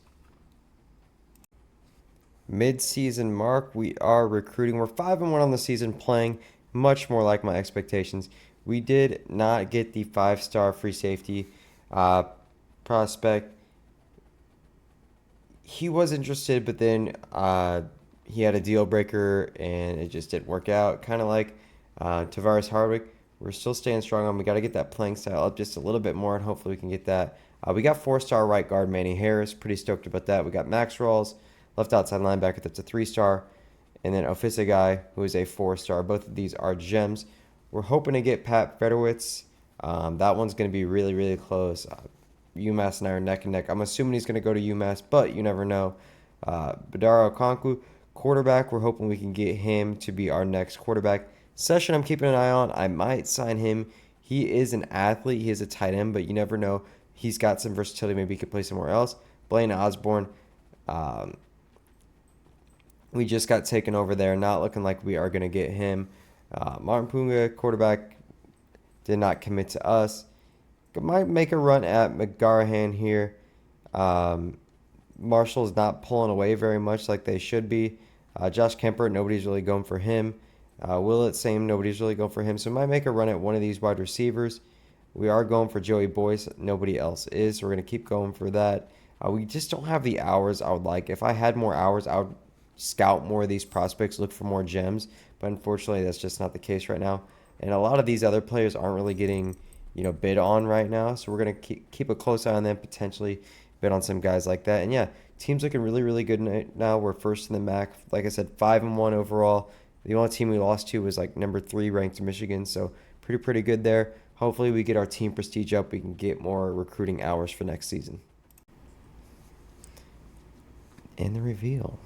Mid-season mark, we are recruiting. We're 5-1 on the season, playing much more like my expectations. We did not get the 5-star free safety prospect. He was interested, but then he had a deal breaker, and it just didn't work out. Kind of like Tavares Hardwick. We're still staying strong on. We got to get that playing style up just a little bit more, and hopefully we can get that. We got 4-star right guard Manny Harris. Pretty stoked about that. We got Max Rawls, left outside linebacker. That's a 3-star. And then Office guy, who is a 4-star. Both of these are gems. We're hoping to get Pat Federowitz. That one's going to be really, really close. UMass and I are neck and neck. I'm assuming he's going to go to UMass, but you never know. Badaro Okonkwo, quarterback. We're hoping we can get him to be our next quarterback. Session I'm keeping an eye on. I might sign him. He is an athlete. He is a tight end, but you never know. He's got some versatility. Maybe he could play somewhere else. Blaine Osborne. We just got taken over there. Not looking like we are going to get him. Martin Punga, quarterback, did not commit to us. Might make a run at McGarahan here. Marshall's not pulling away very much like they should be. Josh Kemper, nobody's really going for him. Willett, same, nobody's really going for him. So might make a run at one of these wide receivers. We are going for Joey Boyce. Nobody else is. So we're going to keep going for that. We just don't have the hours I would like. If I had more hours, I would scout more of these prospects, look for more gems. But unfortunately, that's just not the case right now. And a lot of these other players aren't really getting, bid on right now. So we're going to keep a close eye on them, potentially bid on some guys like that. And yeah, team's looking really, really good now. We're first in the MAC. Like I said, 5-1 overall. The only team we lost to was like number 3 ranked Michigan. So pretty good there. Hopefully we get our team prestige up. We can get more recruiting hours for next season. And the reveal.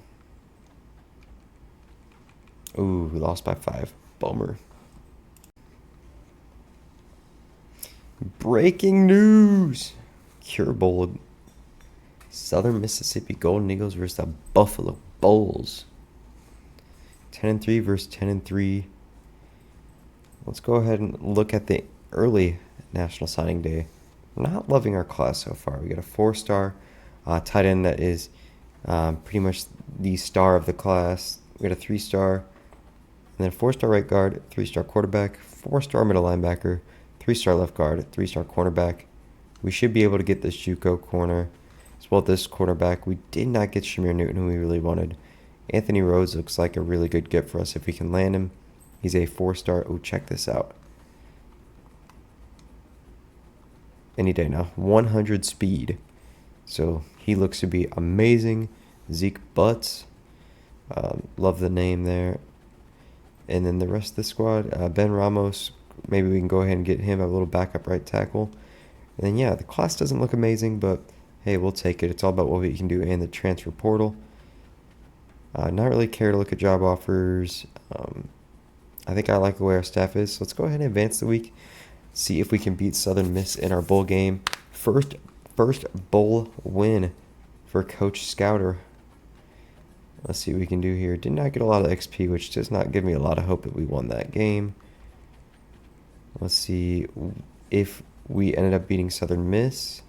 Ooh, we lost by 5. Bummer. Breaking news. Cure Bowl. Southern Mississippi Golden Eagles versus the Buffalo Bulls. 10-3 versus 10-3. Let's go ahead and look at the early National Signing Day. We're not loving our class so far. We got a 4-star tight end that is pretty much the star of the class. We got a 3-star, and then a 4-star right guard, 3-star quarterback, 4-star middle linebacker, 3-star left guard, 3-star cornerback. We should be able to get this JUCO corner as well as this quarterback. We did not get Shamir Newton, who we really wanted. Anthony Rhodes looks like a really good get for us if we can land him. He's a 4-star. Oh, check this out. Any day now. 100 speed. So he looks to be amazing. Zeke Butts. Love the name there. And then the rest of the squad. Ben Ramos. Maybe we can go ahead and get him a little backup right tackle. And then, yeah, the class doesn't look amazing, but hey, we'll take it. It's all about what we can do in the transfer portal. Not really care to look at job offers. I think I like the way our staff is. So let's go ahead and advance the week. See if we can beat Southern Miss in our bowl game. First bowl win for Coach Scouter. Let's see what we can do here. Did not get a lot of XP, which does not give me a lot of hope that we won that game. Let's see if we ended up beating Southern Miss.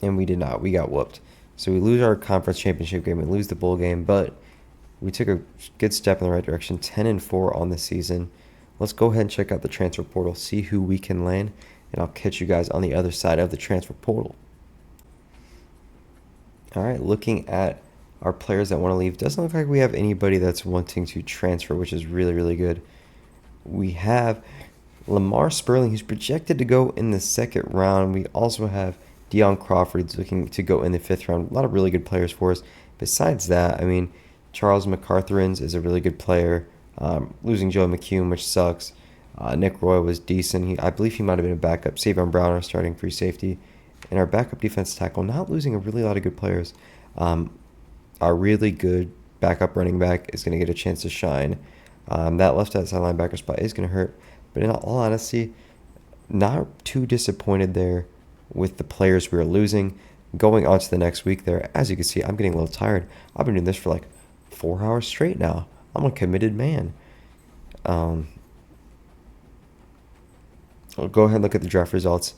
And we did not. We got whooped. So we lose our conference championship game. We lose the bowl game, but we took a good step in the right direction. 10-4 on the season. Let's go ahead and check out the transfer portal, see who we can land, and I'll catch you guys on the other side of the transfer portal. All right, looking at our players that want to leave, doesn't look like we have anybody that's wanting to transfer, which is really, really good. We have Lamar Sperling, who's projected to go in the 2nd round. We also have Deion Crawford, who's looking to go in the 5th round. A lot of really good players for us. Besides that, I mean, Charles McCartherins is a really good player. Losing Joe McCune, which sucks. Nick Roy was decent. I believe he might have been a backup. Savion Brown, our starting free safety. And our backup defense tackle, not losing a really lot of good players. Our really good backup running back is going to get a chance to shine. That left outside linebacker spot is going to hurt. But in all honesty, not too disappointed there with the players we were losing. Going on to the next week there, as you can see, I'm getting a little tired. I've been doing this for like 4 hours straight now. I'm a committed man. I'll go ahead and look at the draft results.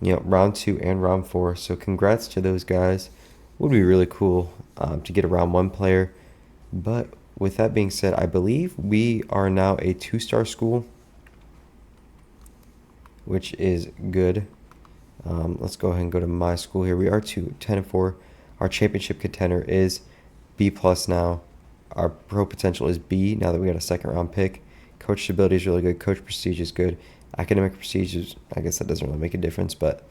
Round 2 and round 4. So congrats to those guys. Would be really cool to get a round 1 player. But with that being said, I believe we are now a 2-star school, which is good. Let's go ahead and go to my school here. We are 10-4. Our championship contender is B+ now. Our pro potential is B now that we got a 2nd round pick. Coach stability is really good. Coach prestige is good. Academic prestige is, I guess that doesn't really make a difference, but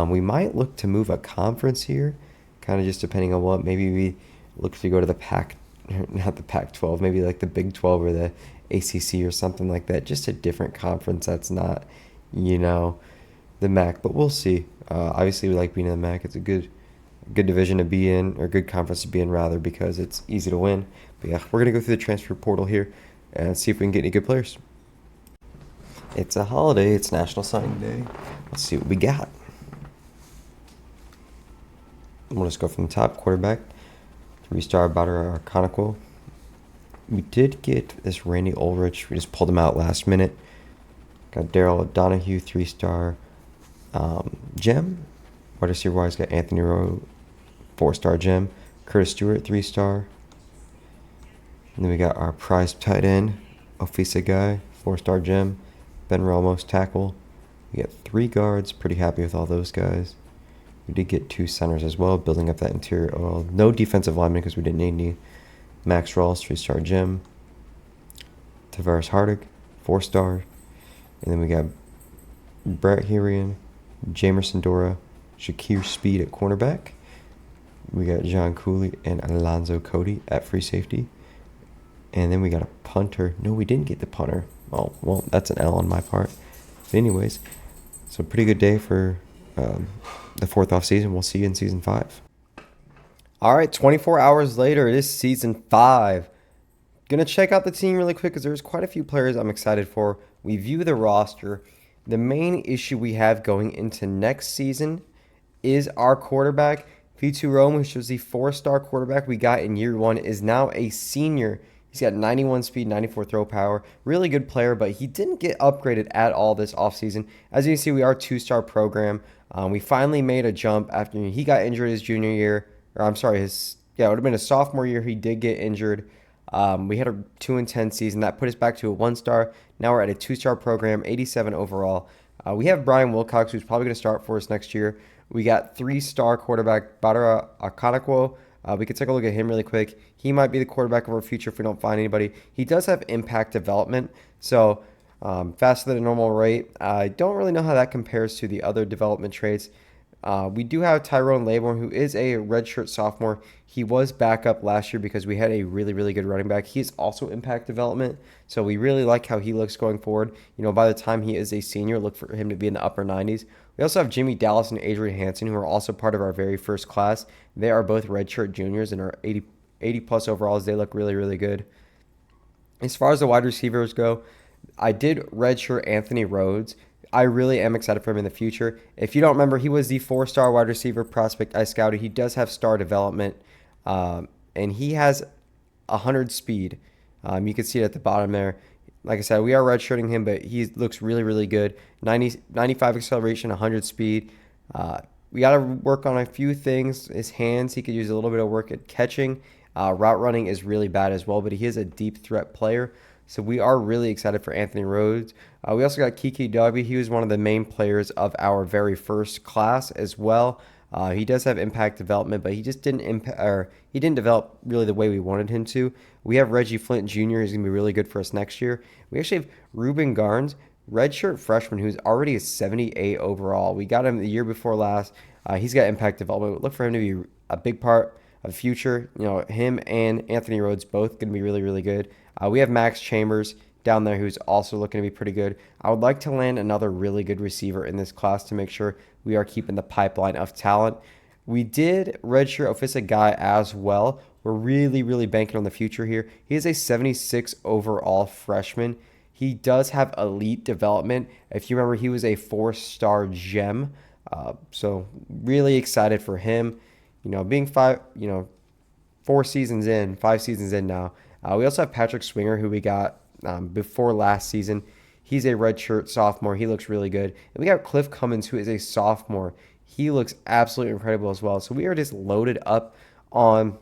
we might look to move a conference here, kind of just depending on what. Maybe we look to go to the not the Pac-12, maybe like the Big 12 or the ACC or something like that. Just a different conference that's not, the MAC, but we'll see. Obviously, we like being in the MAC. It's a good division to be in, or good conference to be in rather, because it's easy to win. But yeah, we're gonna go through the transfer portal here and see if we can get any good players. It's a holiday. It's National Signing Day. Let's see what we got. We'll just go from the top. Quarterback, 3-star Badara Kanako. We did get this Randy Ulrich. We just pulled him out last minute. Got Daryl Donahue, 3-star. Gem. Wide receiver wise, got Anthony Rowe, 4-star gem. Curtis Stewart, 3-star. And then we got our prized tight end, Ofisa Guy, 4-star gem. Ben Ramos, tackle. We got 3 guards. Pretty happy with all those guys. We did get 2 centers as well, building up that interior oil. No defensive linemen because we didn't need any. Max Rawls, 3-star gem. Tavares Hardig, 4-star. And then we got Brett Herian, Jamerson Dora, Shakir Speed at cornerback. We got John Cooley and Alonzo Cody at free safety. And then we got a punter. No, we didn't get the punter. Oh, well, that's an L on my part. But anyways, so pretty good day for the 4th off season. We'll see you in season 5. All right, 24 hours later, it is season 5. Gonna check out the team really quick because there's quite a few players I'm excited for. We view the roster. The main issue we have going into next season is our quarterback. Vitu Rome, which was the 4-star quarterback we got in year 1, is now a senior. He's got 91 speed, 94 throw power. Really good player, but he didn't get upgraded at all this offseason. As you can see, we are a 2-star program. We finally made a jump after he got injured his junior year. Or I'm sorry, it would have been a sophomore year. He did get injured. We had a 2-10 season. That put us back to a 1-star. Now we're at a 2-star program, 87 overall. We have Brian Wilcox, who's probably going to start for us next year. We got 3-star quarterback Badara Akanakwo. We could take a look at him really quick. He might be the quarterback of our future if we don't find anybody. He does have impact development, so faster than a normal rate. I don't really know how that compares to the other development traits. We do have Tyrone Laborn, who is a redshirt sophomore. He was backup last year because we had a really, really good running back. He is also impact development, so we really like how he looks going forward. By the time he is a senior, look for him to be in the upper 90s. We also have Jimmy Dallas and Adrian Hansen, who are also part of our very first class. They are both redshirt juniors and are 80 plus overalls. They look really, really good. As far as the wide receivers go, I did redshirt Anthony Rhodes. I really am excited for him in the future. If you don't remember, he was the 4-star wide receiver prospect I scouted. He does have star development, and he has 100 speed. You can see it at the bottom there. Like I said, we are redshirting him, but he looks really, really good. 95 acceleration, 100 speed. We got to work on a few things. His hands, he could use a little bit of work at catching. Route running is really bad as well, but he is a deep threat player. So we are really excited for Anthony Rhodes. We also got Kiki Dogby. He was one of the main players of our very first class as well. He does have impact development, but he just didn't he didn't develop really the way we wanted him to. We have Reggie Flint Jr., who's going to be really good for us next year. We actually have Ruben Garnes, redshirt freshman, who's already a 78 overall. We got him the year before last. He's got impact development. Look for him to be a big part of the future. Him and Anthony Rhodes both going to be really, really good. We have Max Chambers down there who's also looking to be pretty good. I would like to land another really good receiver in this class to make sure we are keeping the pipeline of talent. We did redshirt Ofisa Guy as well. We're really, really banking on the future here. He is a 76 overall freshman. He does have elite development. If you remember, he was a 4-star gem. So really excited for him. Being 5 seasons in now. We also have Patrick Swinger, who we got before last season. He's a redshirt sophomore. He looks really good. And we got Cliff Cummins, who is a sophomore. He looks absolutely incredible as well. So we are just loaded up on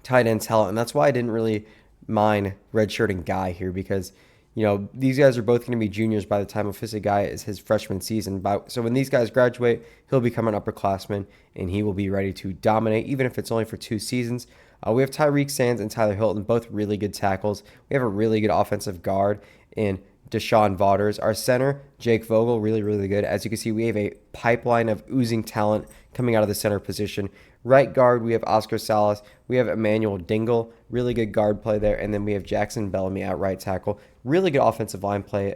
tight end talent, and that's why I didn't really mind redshirting Guy here because these guys are both going to be juniors by the time Ofisa Guy is his freshman season. So when these guys graduate, he'll become an upperclassman, and he will be ready to dominate, even if it's only for 2 seasons. We have Tyreek Sands and Tyler Hilton, both really good tackles. We have a really good offensive guard in Deshaun Vaughters. Our center, Jake Vogel, really, really good. As you can see, we have a pipeline of oozing talent coming out of the center position. Right guard, we have Oscar Salas. We have Emmanuel Dingle, really good guard play there. And then we have Jackson Bellamy at right tackle. Really good offensive line play.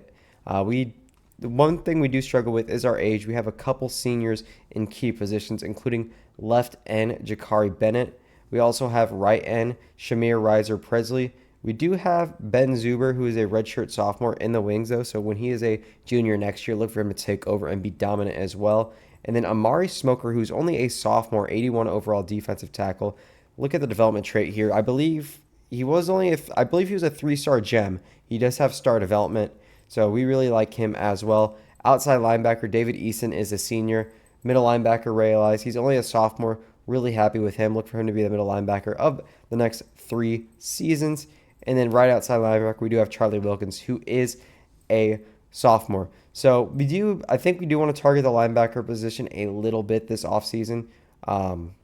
We The one thing we do struggle with is our age. We have a couple seniors in key positions, including left end Jakari Bennett. We also have right end Shamir Riser Presley. We do have Ben Zuber, who is a redshirt sophomore in the wings, though. So when he is a junior next year, look for him to take over and be dominant as well. And then Amari Smoker, who's only a sophomore, 81 overall defensive tackle. Look at the development trait here. I believe he was a three-star gem. He does have star development, so we really like him as well. Outside linebacker David Eason is a senior. Middle linebacker Ray Elias. He's only a sophomore. Really happy with him. Look for him to be the middle linebacker of the next 3 seasons. And then right outside linebacker, we do have Charlie Wilkins, who is a sophomore. So I think we do want to target the linebacker position a little bit this offseason.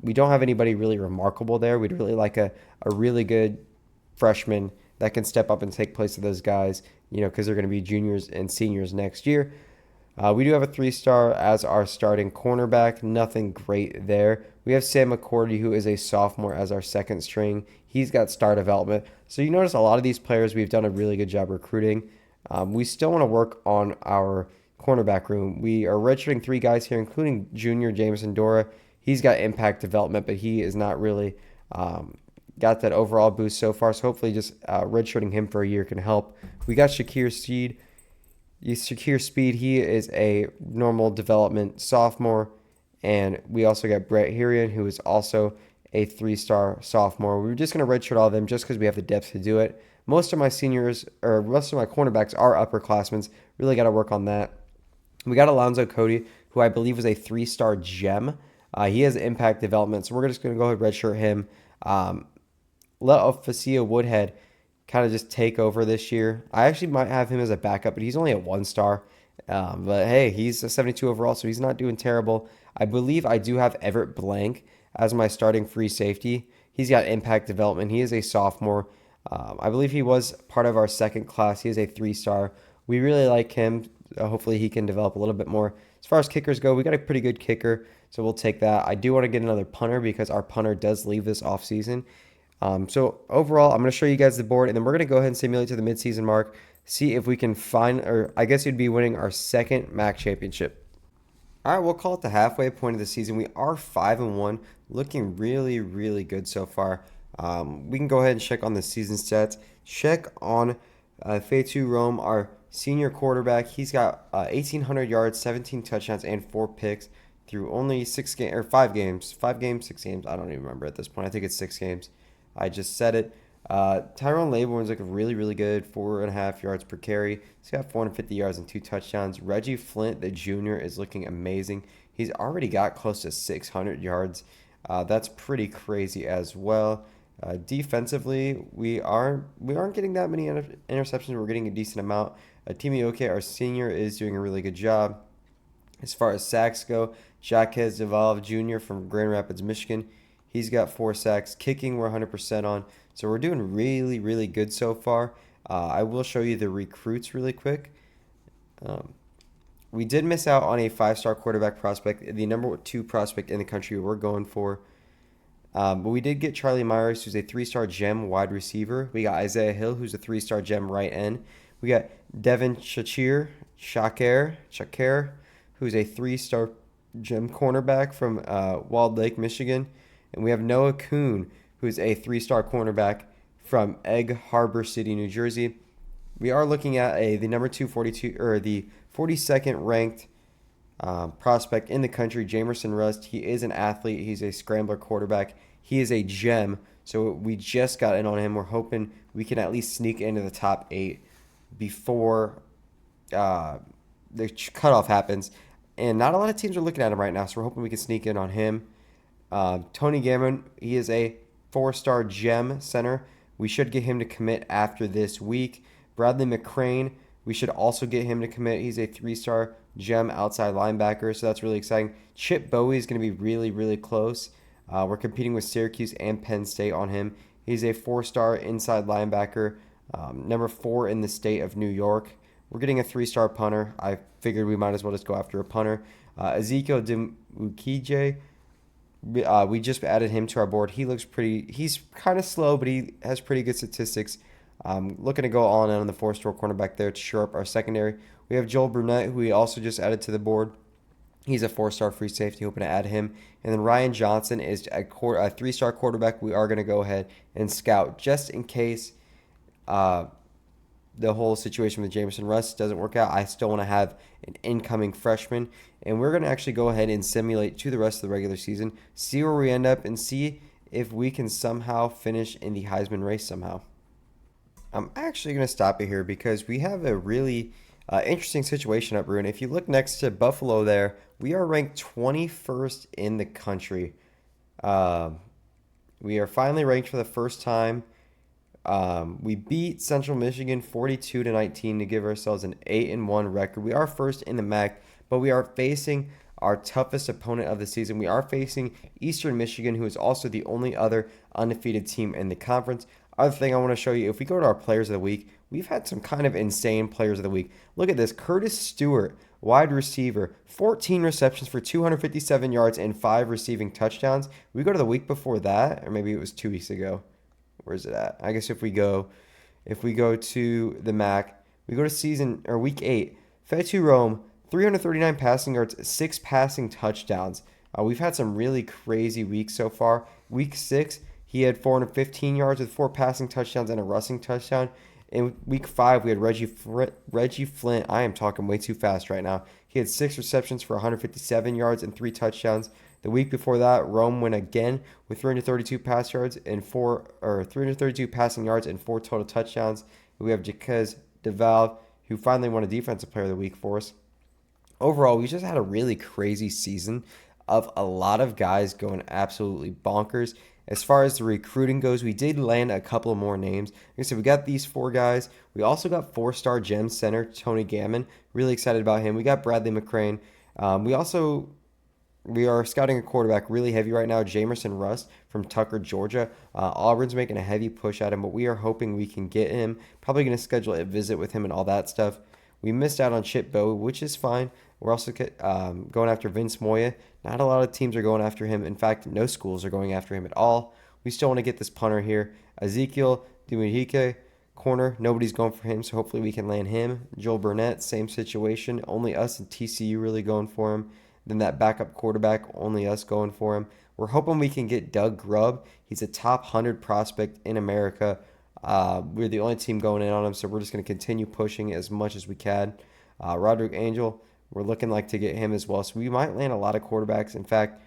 We don't have anybody really remarkable there. We'd really like a really good freshman that can step up and take place of those guys, because they're going to be juniors and seniors next year. We do have a 3-star as our starting cornerback. Nothing great there. We have Sam McCourty, who is a sophomore, as our second string. He's got star development. So you notice a lot of these players we've done a really good job recruiting. We still want to work on our cornerback room. We are redshirting 3 guys here, including junior Jameson Dora. He's got impact development, but he is not really got that overall boost so far. So hopefully just redshirting him for a year can help. We got Shakir Speed. He is a normal development sophomore. And we also got Brett Herian, who is also a 3-star sophomore. We're just going to redshirt all of them just because we have the depth to do it. Most of my cornerbacks are upperclassmen. Really got to work on that. We got Alonzo Cody, who I believe was a 3-star gem. He has impact development, so we're just going to go ahead and redshirt him. Let Ofacia Woodhead kind of just take over this year. I actually might have him as a backup, but he's only a 1-star. But hey, he's a 72 overall, so he's not doing terrible. I believe I do have Everett Blank as my starting free safety. He's got impact development. He is a sophomore. I believe he was part of our second class. He is a 3-star. We really like him. Hopefully he can develop a little bit more. As far as kickers go, we got a pretty good kicker, so we'll take that. I do want to get another punter because our punter does leave this offseason. So overall, I'm going to show you guys the board, and then we're going to go ahead and simulate to the midseason mark, see if we can find, or I guess you'd be winning our second MAC championship. All right, we'll call it the halfway point of the season. We are 5-1, looking really, really good so far. We can go ahead and check on the season stats. Check on Feitu Rome, our senior quarterback. He's got 1,800 yards, 17 touchdowns, and 4 picks through only 5 games. 5 games, 6 games. I don't even remember at this point. I think it's 6 games. I just said it. Tyrone Laborn's looking really, really good. 4.5 yards per carry. He's got 450 yards and 2 touchdowns. Reggie Flint, the junior, is looking amazing. He's already got close to 600 yards. That's pretty crazy as well. Defensively, we aren't getting that many interceptions. We're getting a decent amount. Timi Oke, our senior, is doing a really good job. As far as sacks go, Jacques Evolve Jr. from Grand Rapids, Michigan, he's got 4 sacks. Kicking, we're 100% on. So we're doing really, really good so far. I will show you the recruits really quick. We did miss out on a 5-star quarterback prospect, the number 2 prospect in the country we're going for. But we did get Charlie Myers, who's a 3-star gem wide receiver. We got Isaiah Hill, who's a 3-star gem right end. We got Devin Shakir, who's a 3-star gem cornerback from Walled Lake, Michigan. And we have Noah Kuhn, who's a 3-star cornerback from Egg Harbor City, New Jersey. We are looking at the number 242 or the 42nd ranked prospect in the country, Jamerson Rust. He is an athlete. He's a scrambler quarterback. He is a gem. So we just got in on him. We're hoping we can at least sneak into the top 8 before the cutoff happens. And not a lot of teams are looking at him right now, so we're hoping we can sneak in on him. Tony Gammon, he is a 4-star gem center. We should get him to commit after this week. Bradley McCrane, we should also get him to commit. He's a 3-star gem outside linebacker, so that's really exciting. Chip Bowie is going to be really, really close. We're competing with Syracuse and Penn State on him. He's a 4-star inside linebacker, number 4 in the state of New York. We're getting a 3-star punter. I figured we might as well just go after a punter. Ezekiel Dimukije, we just added him to our board. He's kind of slow, but he has pretty good statistics. Looking to go all in on the four-star cornerback there to shore up our secondary. We have Joel Burnett, who we also just added to the board. He's a four-star free safety, hoping to add him. And then Ryan Johnson is a three-star quarterback. We are going to go ahead and scout just in case uh, the whole situation with Jameson Russ doesn't work out. I still want to have an incoming freshman. And we're going to actually go ahead and simulate to the rest of the regular season, see where we end up, and see if we can somehow finish in the Heisman race somehow. I'm actually going to stop it here because we have a really interesting situation up, Bruin. If you look next to Buffalo there, we are ranked 21st in the country. Um, we are finally ranked for the first time. We beat Central Michigan 42-19 to give ourselves an 8-1 record. We are first in the MAC, but we are facing our toughest opponent of the season. We are facing Eastern Michigan, who is also the only other undefeated team in the conference. Other thing I want to show you, if we go to our players of the week, we've had some kind of insane players of the week. Look at this. Curtis Stewart, wide receiver, 14 receptions for 257 yards and 5 receiving touchdowns. We go to the week before that, or maybe it was 2 weeks ago. Where's it at? I guess if we go to the MAC, we go to season or week 8. Fetu Rome, 339 passing yards, 6 passing touchdowns. We've had some really crazy weeks so far. Week 6, he had 415 yards with 4 passing touchdowns and a rushing touchdown. In week 5, we had Reggie Flint. I am talking way too fast right now. He had 6 receptions for 157 yards and 3 touchdowns. The week before that, Rome went again with 332 passing yards and 4 total touchdowns. We have Jaquez DeValve, who finally won a Defensive Player of the Week for us. Overall, we just had a really crazy season of a lot of guys going absolutely bonkers. As far as the recruiting goes, we did land a couple of more names. Like I said, we got these 4 guys. We also got 4-star gem center Tony Gammon. Really excited about him. We got Bradley McCrane. We are scouting a quarterback really heavy right now, Jamerson Russ from Tucker, Georgia. Auburn's making a heavy push at him, but we are hoping we can get him. Probably going to schedule a visit with him and all that stuff. We missed out on Chip Bowie, which is fine. We're also going after Vince Moya. Not a lot of teams are going after him. In fact, no schools are going after him at all. We still want to get this punter here. Ezekiel Dumihike, corner. Nobody's going for him, so hopefully we can land him. Joel Burnett, same situation. Only us and TCU really going for him. Then that backup quarterback, only us going for him. We're hoping we can get Doug Grubb. He's a top 100 prospect in America. We're the only team going in on him, so we're just going to continue pushing as much as we can. Roderick Angel, we're looking like to get him as well. So we might land a lot of quarterbacks. In fact,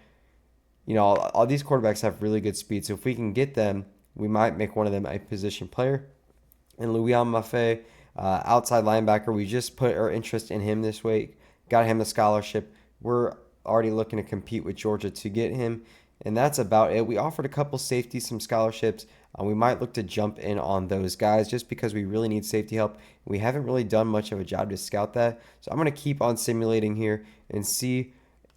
all these quarterbacks have really good speed. So if we can get them, we might make one of them a position player. And Louian Maffei, outside linebacker, we just put our interest in him this week. Got him a scholarship. We're already looking to compete with Georgia to get him. And that's about it. We offered a couple safeties some scholarships. We might look to jump in on those guys just because we really need safety help. We haven't really done much of a job to scout that. So I'm going to keep on simulating here and see.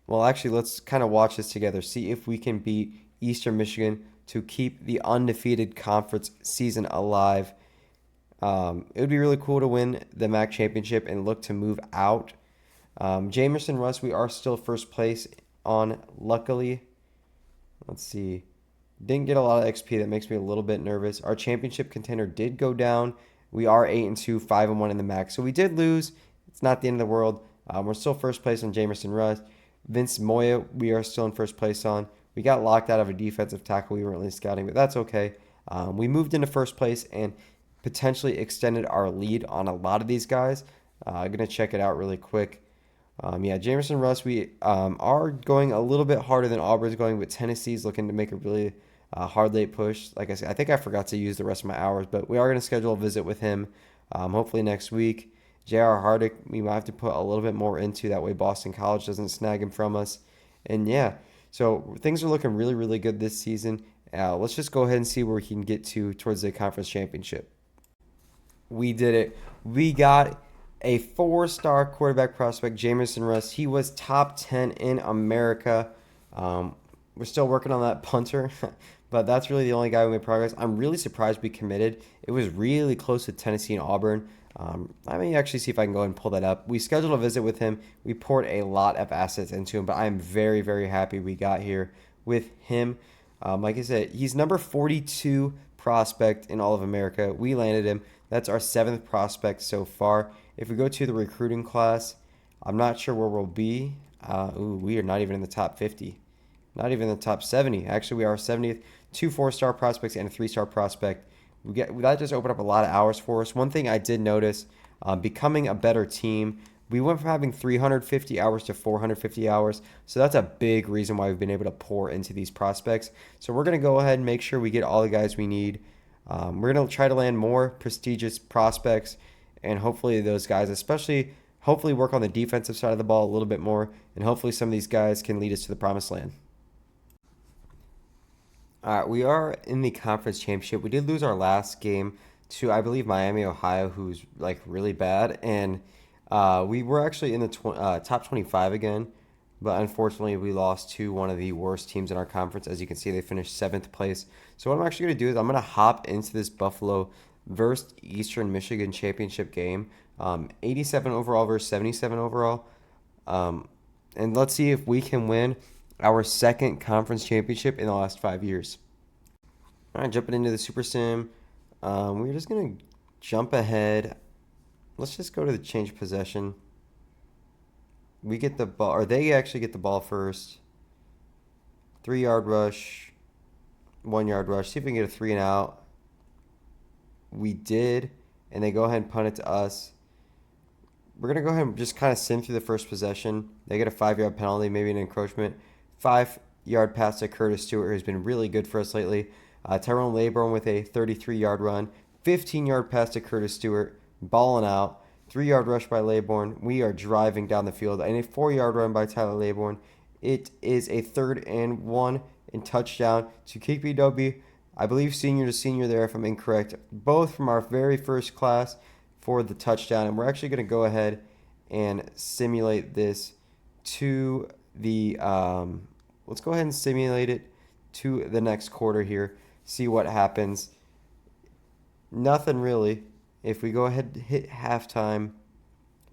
Well, actually, let's kind of watch this together. See if we can beat Eastern Michigan to keep the undefeated conference season alive. It would be really cool to win the MAC championship and look to move out. Jamerson Russ, we are still first place on, luckily. Let's see. Didn't get a lot of XP. That makes me a little bit nervous. Our championship contender did go down. We are 8-2, 5-1 in the MAC. So we did lose. It's not the end of the world. We're still first place on Jamerson Russ. Vince Moya, we are still in first place on. We got locked out of a defensive tackle we weren't really scouting, but that's okay. We moved into first place and potentially extended our lead on a lot of these guys. I'm going to check it out really quick. Jamerson Russ, we are going a little bit harder than Auburn's going, but Tennessee's looking to make a really hard late push. Like I said, I think I forgot to use the rest of my hours, but we are going to schedule a visit with him hopefully next week. J.R. Hardick, we might have to put a little bit more into, that way Boston College doesn't snag him from us. And yeah, so things are looking really, really good this season. Let's just go ahead and see where we can get to towards the conference championship. We did it. We got a 4-star quarterback prospect, Jamerson Russ. He was top 10 in America. We're still working on that punter, but that's really the only guy who made progress. I'm really surprised we committed. It was really close to Tennessee and Auburn. Let me actually see if I can go ahead and pull that up. We scheduled a visit with him. We poured a lot of assets into him, but I'm very, very happy we got here with him. Like I said, he's number 42 prospect in all of America. We landed him. That's our 7th prospect so far. If we go to the recruiting class, I'm not sure where we'll be. We are not even in the top 50. Not even in the top 70. Actually, we are 70th. 2 4-star prospects and a 3-star prospect. That just opened up a lot of hours for us. One thing I did notice, becoming a better team, we went from having 350 hours to 450 hours. So that's a big reason why we've been able to pour into these prospects. So we're going to go ahead and make sure we get all the guys we need. We're going to try to land more prestigious prospects, and hopefully those guys, especially, hopefully work on the defensive side of the ball a little bit more, and hopefully some of these guys can lead us to the promised land. We are in the conference championship. We did lose our last game to, I believe, Miami, Ohio, who's like really bad, and we were actually in the top 25 again, but unfortunately we lost to one of the worst teams in our conference. As you can see, they finished 7th place. So what I'm actually going to do is I'm going to hop into this Buffalo versus Eastern Michigan championship game, 87 overall versus 77 overall, and let's see if we can win our 2nd conference championship in the last 5 years. All right, jumping into the Super Sim. We're just going to jump ahead. Let's just go to the change possession. We get the ball, or they actually get the ball first. 3-yard rush, 1-yard rush. See if we can get a 3 and out. We did, and they go ahead and punt it to us. We're going to go ahead and just kind of sim through the first possession. They get a 5-yard penalty, maybe an encroachment. 5-yard pass to Curtis Stewart, who's been really good for us lately. Tyrone Laybourne with a 33-yard run. 15-yard pass to Curtis Stewart, balling out. 3-yard rush by Laybourne. We are driving down the field. And a 4-yard run by Tyler Laybourne. It is a 3rd and 1 and touchdown to KPW. I believe senior to senior there, if I'm incorrect. Both from our very first class for the touchdown. And we're actually going to go ahead and simulate this to the let's go ahead and simulate it to the next quarter here, see what happens. Nothing really. If we go ahead and hit halftime,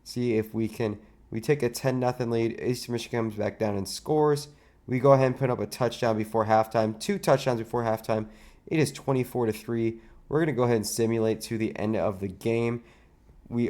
see if we take a 10-0 lead. Eastern Michigan comes back down and scores. We go ahead and put up a touchdown before halftime, 2 touchdowns before halftime. It is 24-3. We're going to go ahead and simulate to the end of the game. We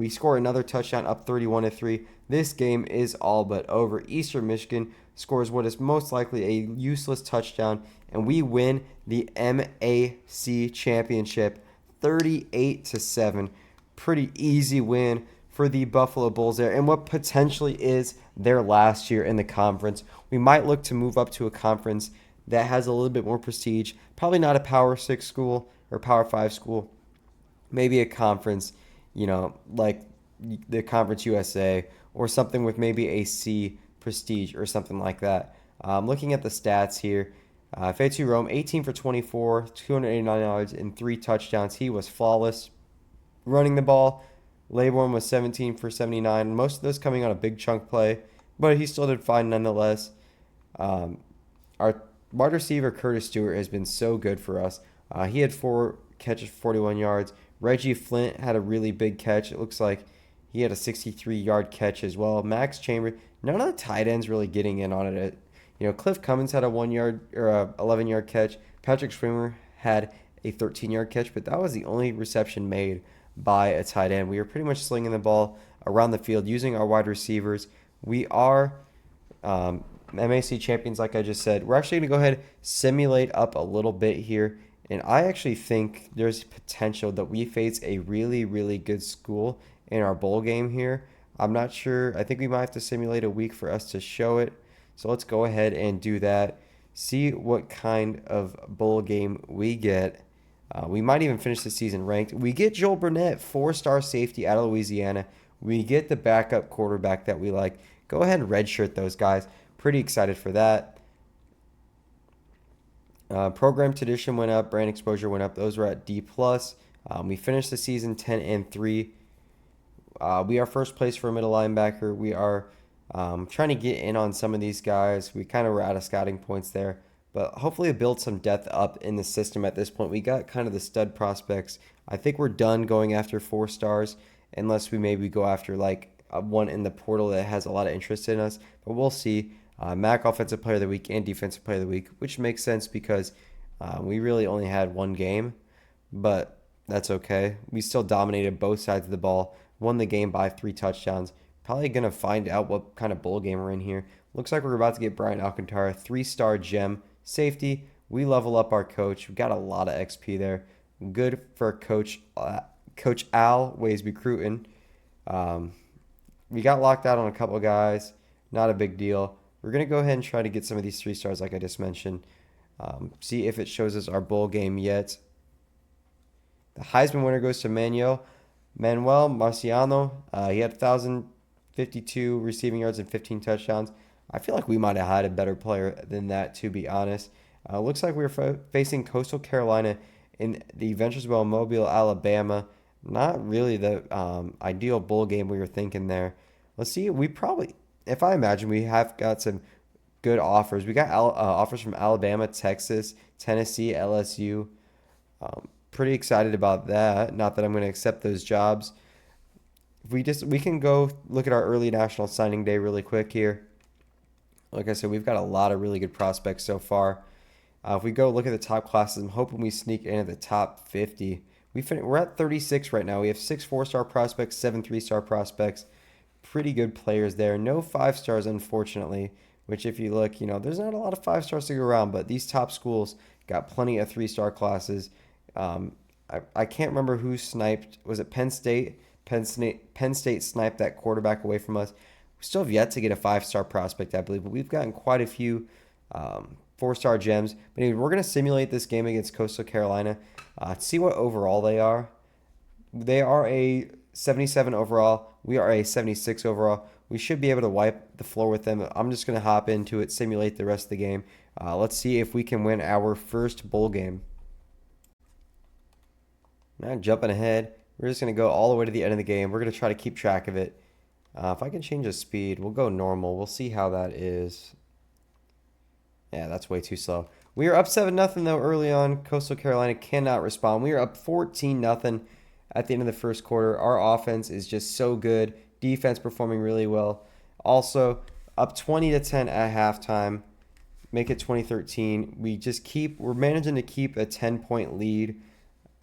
score another touchdown, up 31-3. This game is all but over. Eastern Michigan scores what is most likely a useless touchdown, and we win the MAC championship 38-7. Pretty easy win for the Buffalo Bulls there, and what potentially is their last year in the conference. We might look to move up to a conference that has a little bit more prestige. Probably not a Power 6 school or Power 5 school. Maybe a conference, like the Conference USA, or something with maybe a C prestige or something like that. Looking at the stats here, Fatu Rome, 18 for 24, 289 yards, and 3 touchdowns. He was flawless running the ball. Laybourne was 17 for 79, most of those coming on a big chunk play, but he still did fine nonetheless. Our wide receiver, Curtis Stewart, has been so good for us. He had 4 catches for 41 yards. Reggie Flint had a really big catch. It looks like he had a 63-yard catch as well. Max Chambers, none of the tight ends really getting in on it. Cliff Cummins had a 1-yard or a 11-yard catch. Patrick Springer had a 13-yard catch, but that was the only reception made by a tight end. We were pretty much slinging the ball around the field using our wide receivers. We are MAC champions, like I just said. We're actually going to go ahead and simulate up a little bit here. And I actually think there's potential that we face a really, really good school in our bowl game here. I'm not sure. I think we might have to simulate a week for us to show it. So let's go ahead and do that. See what kind of bowl game we get. We might even finish the season ranked. We get Joel Burnett, 4-star safety out of Louisiana. We get the backup quarterback that we like. Go ahead and redshirt those guys. Pretty excited for that. Program tradition went up, brand exposure went up. Those were at D+. We finished the season 10-3. We are first place for a middle linebacker. We are trying to get in on some of these guys. We kind of were out of scouting points there, but hopefully build some depth up in the system at this point. We got kind of the stud prospects. I think we're done going after 4 stars unless we maybe go after like one in the portal that has a lot of interest in us, but we'll see. MAC Offensive Player of the Week and Defensive Player of the Week, which makes sense because We really only had one game, but that's okay. We still dominated both sides of the ball, won the game by 3 touchdowns. Probably going to find out what kind of bowl game we're in here. Looks like we're about to get Brian Alcantara, 3-star gem, safety. We level up our coach. We got a lot of XP there. Good for Coach Al Waysby Cruton. Um, we got locked out on a couple guys. Not a big deal. We're going to go ahead and try to get some of these 3 stars like I just mentioned. See if it shows us our bowl game yet. The Heisman winner goes to Manuel Marciano. He had 1,052 receiving yards and 15 touchdowns. I feel like we might have had a better player than that, to be honest. Looks like we were facing Coastal Carolina in the Venturesville Mobile, Alabama. Not really the ideal bowl game we were thinking there. Let's see. We probably, if I imagine, we have got some good offers. We got offers from Alabama, Texas, Tennessee, LSU. Pretty excited about that. Not that I'm going to accept those jobs. We can go look at our early national signing day really quick here. Like I said, we've got a lot of really good prospects so far. If we go look at the top classes, I'm hoping we sneak into the top 50. We're at 36 right now. We have 6 4-star prospects, 7 3-star prospects. Pretty good players there. No 5 stars, unfortunately, which if you look, there's not a lot of 5 stars to go around, but these top schools got plenty of 3-star classes. I can't remember who sniped. Was it Penn State? Penn State sniped that quarterback away from us. We still have yet to get a 5-star prospect, I believe, but we've gotten quite a few 4-star gems. But anyway, we're going to simulate this game against Coastal Carolina to see what overall they are. They are a 77 overall. We are a 76 overall. We should be able to wipe the floor with them. I'm just going to hop into it, simulate the rest of the game. Let's see if we can win our first bowl game. Now jumping ahead, we're just going to go all the way to the end of the game. We're going to try to keep track of it. If I can change the speed, we'll go normal. We'll see how that is. Yeah, that's way too slow. We are up 7-0 though early on. Coastal Carolina cannot respond. We are up 14-0 at the end of the first quarter. Our offense is just so good. Defense performing really well. Also, up 20-10 at halftime. Make it 2013. We're managing to keep a 10-point lead.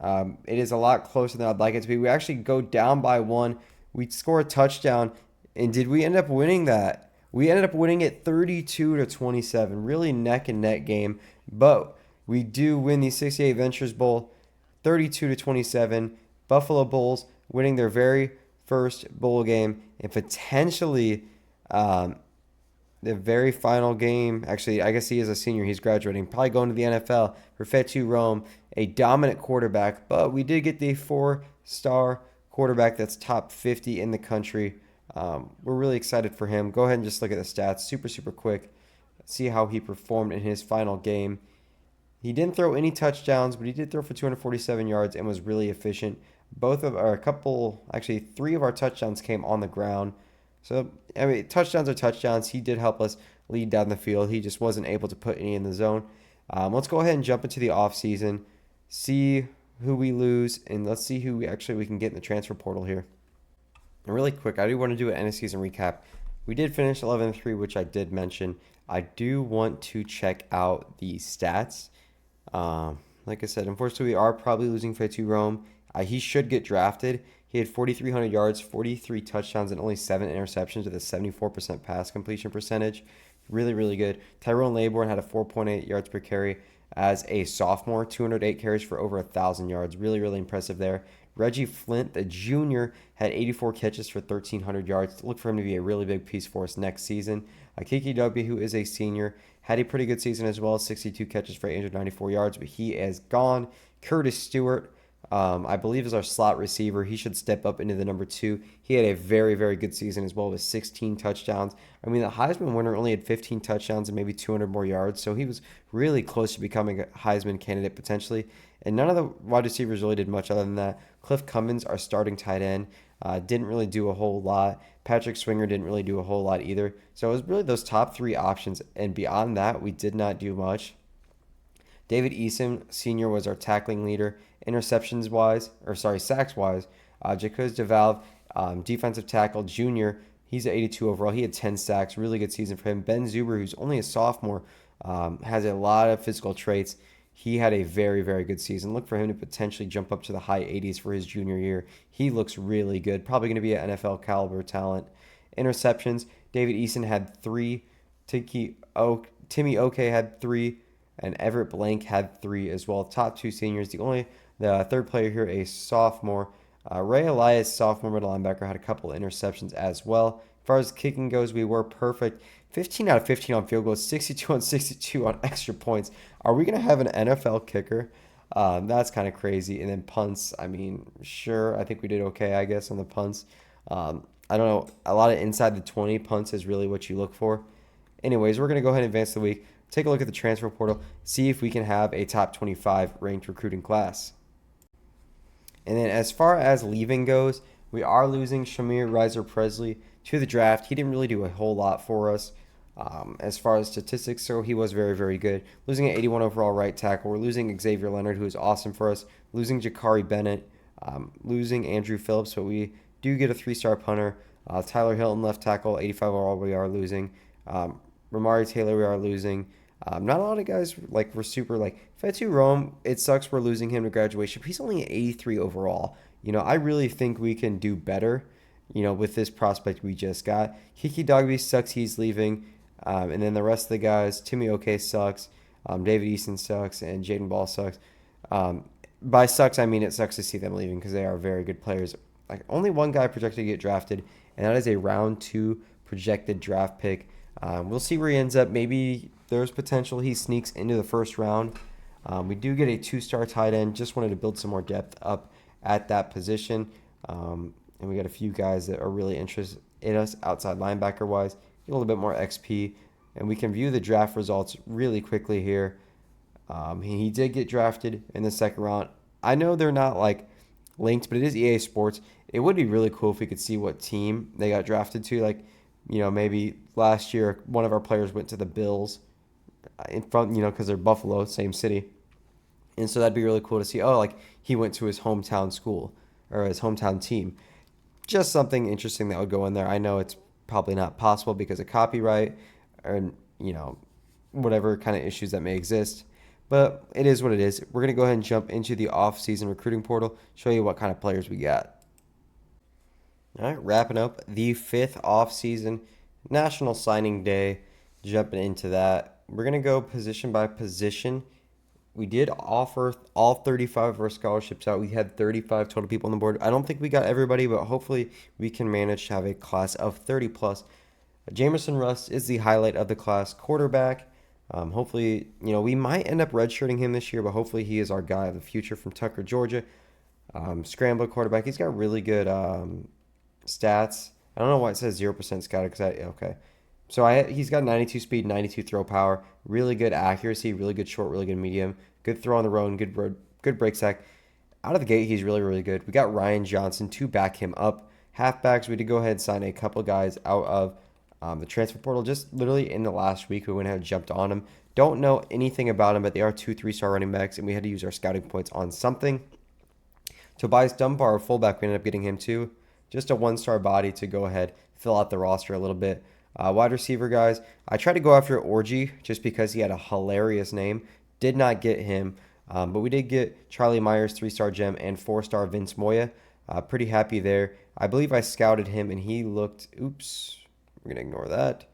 It is a lot closer than I'd like it to be. We actually go down by 1. We score a touchdown. And did we end up winning that? We ended up winning it 32-27. Really neck and neck game. But we do win the 68 Ventures Bowl 32-27. Buffalo Bulls winning their very first bowl game and potentially the very final game. Actually, I guess he is a senior. He's graduating. Probably going to the NFL for Fetu Rome, a dominant quarterback. But we did get the 4-star quarterback that's top 50 in the country. We're really excited for him. Go ahead and just look at the stats super, super quick. See how he performed in his final game. He didn't throw any touchdowns, but he did throw for 247 yards and was really efficient. Three of our touchdowns came on the ground. So, I mean, touchdowns are touchdowns. He did help us lead down the field. He just wasn't able to put any in the zone. Let's go ahead and jump into the offseason, see who we lose, and let's see who we can get in the transfer portal here. And really quick, I do want to do an end of season recap. We did finish 11-3, which I did mention. I do want to check out the stats. Like I said, unfortunately, we are probably losing Fetu Rome. He should get drafted. He had 4,300 yards, 43 touchdowns, and only 7 interceptions with a 74% pass completion percentage. Really, really good. Tyrone Laybourne had a 4.8 yards per carry as a sophomore, 208 carries for over 1,000 yards. Really, really impressive there. Reggie Flint, the junior, had 84 catches for 1,300 yards. Look for him to be a really big piece for us next season. Kiki W, who is a senior, had a pretty good season as well, 62 catches for 894 yards, but he is gone. Curtis Stewart, I believe, is our slot receiver. He should step up into the number 2. He had a very, very good season as well with 16 touchdowns. I mean, the Heisman winner only had 15 touchdowns and maybe 200 more yards, so he was really close to becoming a Heisman candidate potentially. And none of the wide receivers really did much other than that. Cliff Cummins, our starting tight end, didn't really do a whole lot. Patrick Swinger didn't really do a whole lot either. So it was really those top 3 options, and beyond that, we did not do much. David Eason, senior, was our tackling leader. Sacks wise. Jacques DeValve, defensive tackle, junior. He's at 82 overall. He had 10 sacks. Really good season for him. Ben Zuber, who's only a sophomore, has a lot of physical traits. he had a very, very good season. Look for him to potentially jump up to the high 80s for his junior year. He looks really good. Probably going to be an NFL caliber talent. Interceptions, David Eason had three. Timmy Oke had three. And Everett Blank had three as well. Top two seniors. The third player here, a sophomore. Ray Elias, sophomore middle linebacker, had a couple interceptions as well. As far as kicking goes, we were perfect. 15 out of 15 on field goals, 62 on 62 on extra points. Are we going to have an NFL kicker? That's kind of crazy. And then punts, I mean, sure, I think we did okay, I guess, on the punts. I don't know. A lot of inside the 20 punts is really what you look for. Anyways, we're going to go ahead and advance the week. Take a look at the transfer portal, see if we can have a top 25 ranked recruiting class. And then as far as leaving goes, we are losing Shamir Riser Presley to the draft. He didn't really do a whole lot for us as far as statistics, so he was very, very good. Losing an 81 overall right tackle. We're losing Xavier Leonard, who is awesome for us. Losing Jakari Bennett. Losing Andrew Phillips, but we do get a 3-star punter. Tyler Hilton, left tackle, 85 overall, we are losing. Ramari Taylor, we are losing. Not a lot of guys like we're super like Fetu Rome. It sucks we're losing him to graduation, but he's only an 83 overall. I really think we can do better. With this prospect we just got. Kiki Dogby sucks. He's leaving, and then the rest of the guys. Timmy OK sucks. David Easton sucks, and Jaden Ball sucks. By sucks I mean it sucks to see them leaving because they are very good players. Like only one guy projected to get drafted, and that is a round 2 projected draft pick. We'll see where he ends up. Maybe there's potential he sneaks into the first round. We do get a 2-star tight end. Just wanted to build some more depth up at that position. And we got a few guys that are really interested in us outside linebacker wise. Get a little bit more XP. And we can view the draft results really quickly here. He did get drafted in the second round. I know they're not like linked, but it is EA Sports. It would be really cool if we could see what team they got drafted to. Like, maybe last year one of our players went to the Bills in front, because they're Buffalo, same city. And so that'd be really cool to see. Oh, like he went to his hometown school or his hometown team. Just something interesting that would go in there. I know it's probably not possible because of copyright or, whatever kind of issues that may exist. But it is what it is. We're going to go ahead and jump into the off-season recruiting portal, show you what kind of players we got. All right, wrapping up the 5th off-season National Signing Day. Jumping into that, we're going to go position by position. We did offer all 35 of our scholarships out. We had 35 total people on the board. I don't think we got everybody, but hopefully we can manage to have a class of 30 plus. Jamerson Russ is the highlight of the class, quarterback. Hopefully, we might end up redshirting him this year, but hopefully he is our guy of the future from Tucker, Georgia. Scrambler quarterback. He's got really good stats. I don't know why it says 0% scouted. Okay. So he's got 92 speed, 92 throw power, really good accuracy, really good short, really good medium, good throw on the road, good break sack. Out of the gate, he's really, really good. We got Ryan Johnson to back him up. Halfbacks, we did go ahead and sign a couple guys out of the transfer portal. Just literally in the last week, we went ahead and jumped on them. Don't know anything about them, but they are 2 3-star running backs, and we had to use our scouting points on something. Tobias Dunbar, our fullback, we ended up getting him too. Just a 1-star body to go ahead, fill out the roster a little bit. Wide receiver guys, I tried to go after Orgy just because he had a hilarious name. Did not get him, but we did get Charlie Myers, 3-star gem, and 4-star Vince Moya. Pretty happy there. I believe I scouted him and he looked, oops, we're going to ignore that.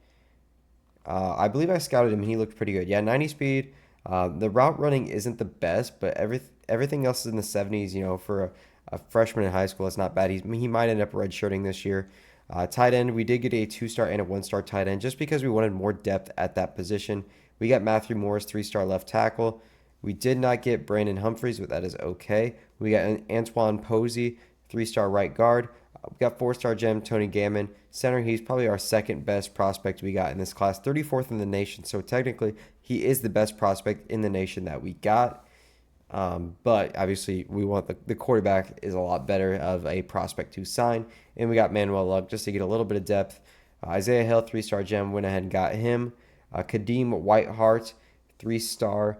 I believe I scouted him and he looked pretty good. Yeah, 90 speed. The route running isn't the best, but everything else is in the 70s, for a freshman in high school. It's not bad. He might end up redshirting this year. Tight end, we did get a 2-star and a 1-star tight end just because we wanted more depth at that position. We got Matthew Morris, 3-star left tackle. We did not get Brandon Humphreys, but that is okay. We got Antoine Posey, 3-star right guard. We got 4-star gem Tony Gammon. Center, he's probably our second best prospect we got in this class, 34th in the nation. So technically, he is the best prospect in the nation that we got. But obviously, we want the quarterback is a lot better of a prospect to sign. And we got Manuel Luck just to get a little bit of depth. Isaiah Hill, 3-star gem, went ahead and got him. Kadeem Whiteheart, 3-star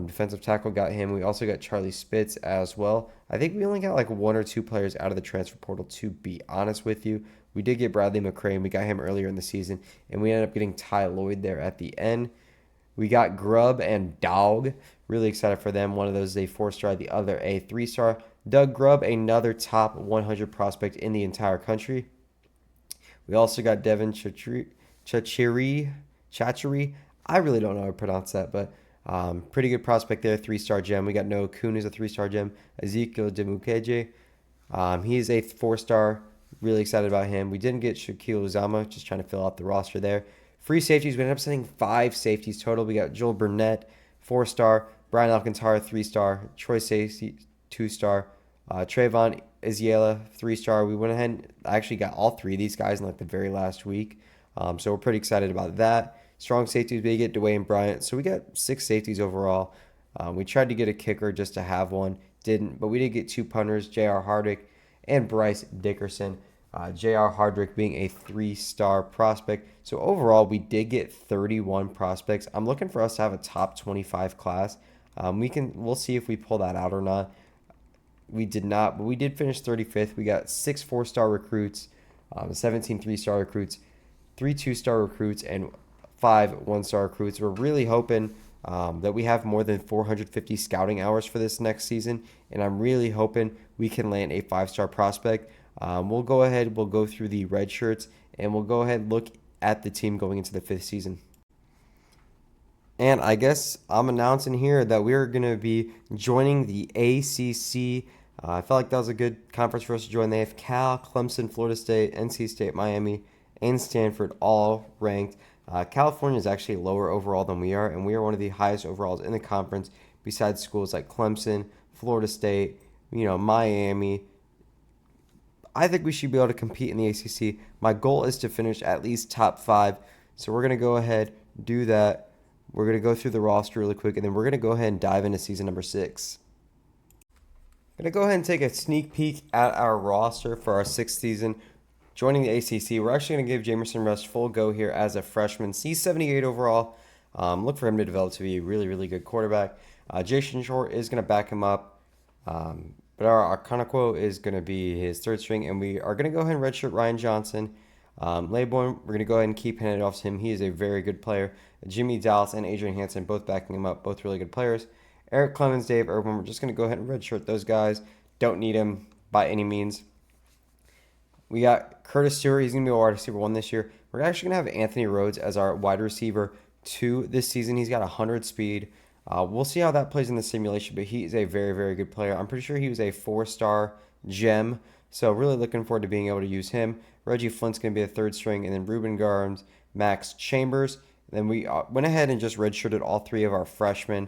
defensive tackle, got him. We also got Charlie Spitz as well. I think we only got like 1 or 2 players out of the transfer portal, to be honest with you. We did get Bradley McCray, and we got him earlier in the season. And we ended up getting Ty Lloyd there at the end. We got Grubb and Dog. Really excited for them. One of those is a 4-star, the other a 3-star. Doug Grubb, another top 100 prospect in the entire country. We also got Devin Chachiri. I really don't know how to pronounce that, but pretty good prospect there, 3-star gem. We got Noah Kuhn, who's a 3-star gem. Ezekiel Demukeje, he's a 4-star. Really excited about him. We didn't get Shaquille Uzama, just trying to fill out the roster there. Free safeties, we ended up sending 5 safeties total. We got Joel Burnett, 4-star. Brian Alcantara, 3-star. Troy Stacey, 2-star. Trayvon Isiela, 3-star. We went ahead and actually got all 3 of these guys in like the very last week. So we're pretty excited about that. Strong safeties, we get Dwayne Bryant. So we got 6 safeties overall. We tried to get a kicker just to have one. Didn't, but we did get 2 punters, J.R. Hardwick and Bryce Dickerson. J.R. Hardwick being a 3-star prospect. So overall, we did get 31 prospects. I'm looking for us to have a top 25 class. We'll see if we pull that out or not. We did not, but we did finish 35th. We got 6 4-star recruits, 17 3-star recruits, 3 2-star recruits, and 5 1-star recruits. We're really hoping that we have more than 450 scouting hours for this next season, and I'm really hoping we can land a 5-star prospect. We'll go through the red shirts, and we'll go ahead and look at the team going into the 5th season. And I guess I'm announcing here that we're going to be joining the ACC. I felt like that was a good conference for us to join. They have Cal, Clemson, Florida State, NC State, Miami, and Stanford all ranked. California is actually lower overall than we are, and we are one of the highest overalls in the conference besides schools like Clemson, Florida State, Miami. I think we should be able to compete in the ACC. My goal is to finish at least top 5, so we're going to go ahead and do that. We're going to go through the roster really quick, and then we're going to go ahead and dive into season number 6. I'm going to go ahead and take a sneak peek at our roster for our 6th season. Joining the ACC, we're actually going to give Jamerson Rush full go here as a freshman. He's 78 overall. Look for him to develop to be a really, really good quarterback. Jason Short is going to back him up. But our Kanakwo is going to be his 3rd string, and we are going to go ahead and redshirt Ryan Johnson. Laybourne, we're going to go ahead and keep handing it off to him. He is a very good player. Jimmy Dallas and Adrian Hansen both backing him up, both really good players. Eric Clemens, Dave Irwin, we're just going to go ahead and redshirt those guys. Don't need him by any means. We got Curtis Stewart. He's going to be a wide receiver 1 this year. We're actually going to have Anthony Rhodes as our wide receiver 2 this season. He's got 100 speed. We'll see how that plays in the simulation, but he is a very, very good player. I'm pretty sure he was a 4-star gem, so really looking forward to being able to use him. Reggie Flint's going to be a 3rd string, and then Ruben Garms, Max Chambers. Then we went ahead and just redshirted all 3 of our freshmen.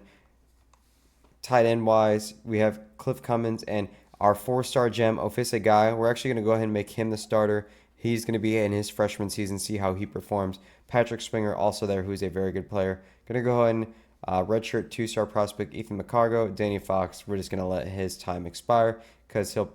Tight end wise, we have Cliff Cummins and our 4-star gem, Ofisa Guy. We're actually going to go ahead and make him the starter. He's going to be in his freshman season, see how he performs. Patrick Springer also there, who's a very good player. Going to go ahead and redshirt 2-star prospect Ethan McCargo. Danny Fox, we're just going to let his time expire because he'll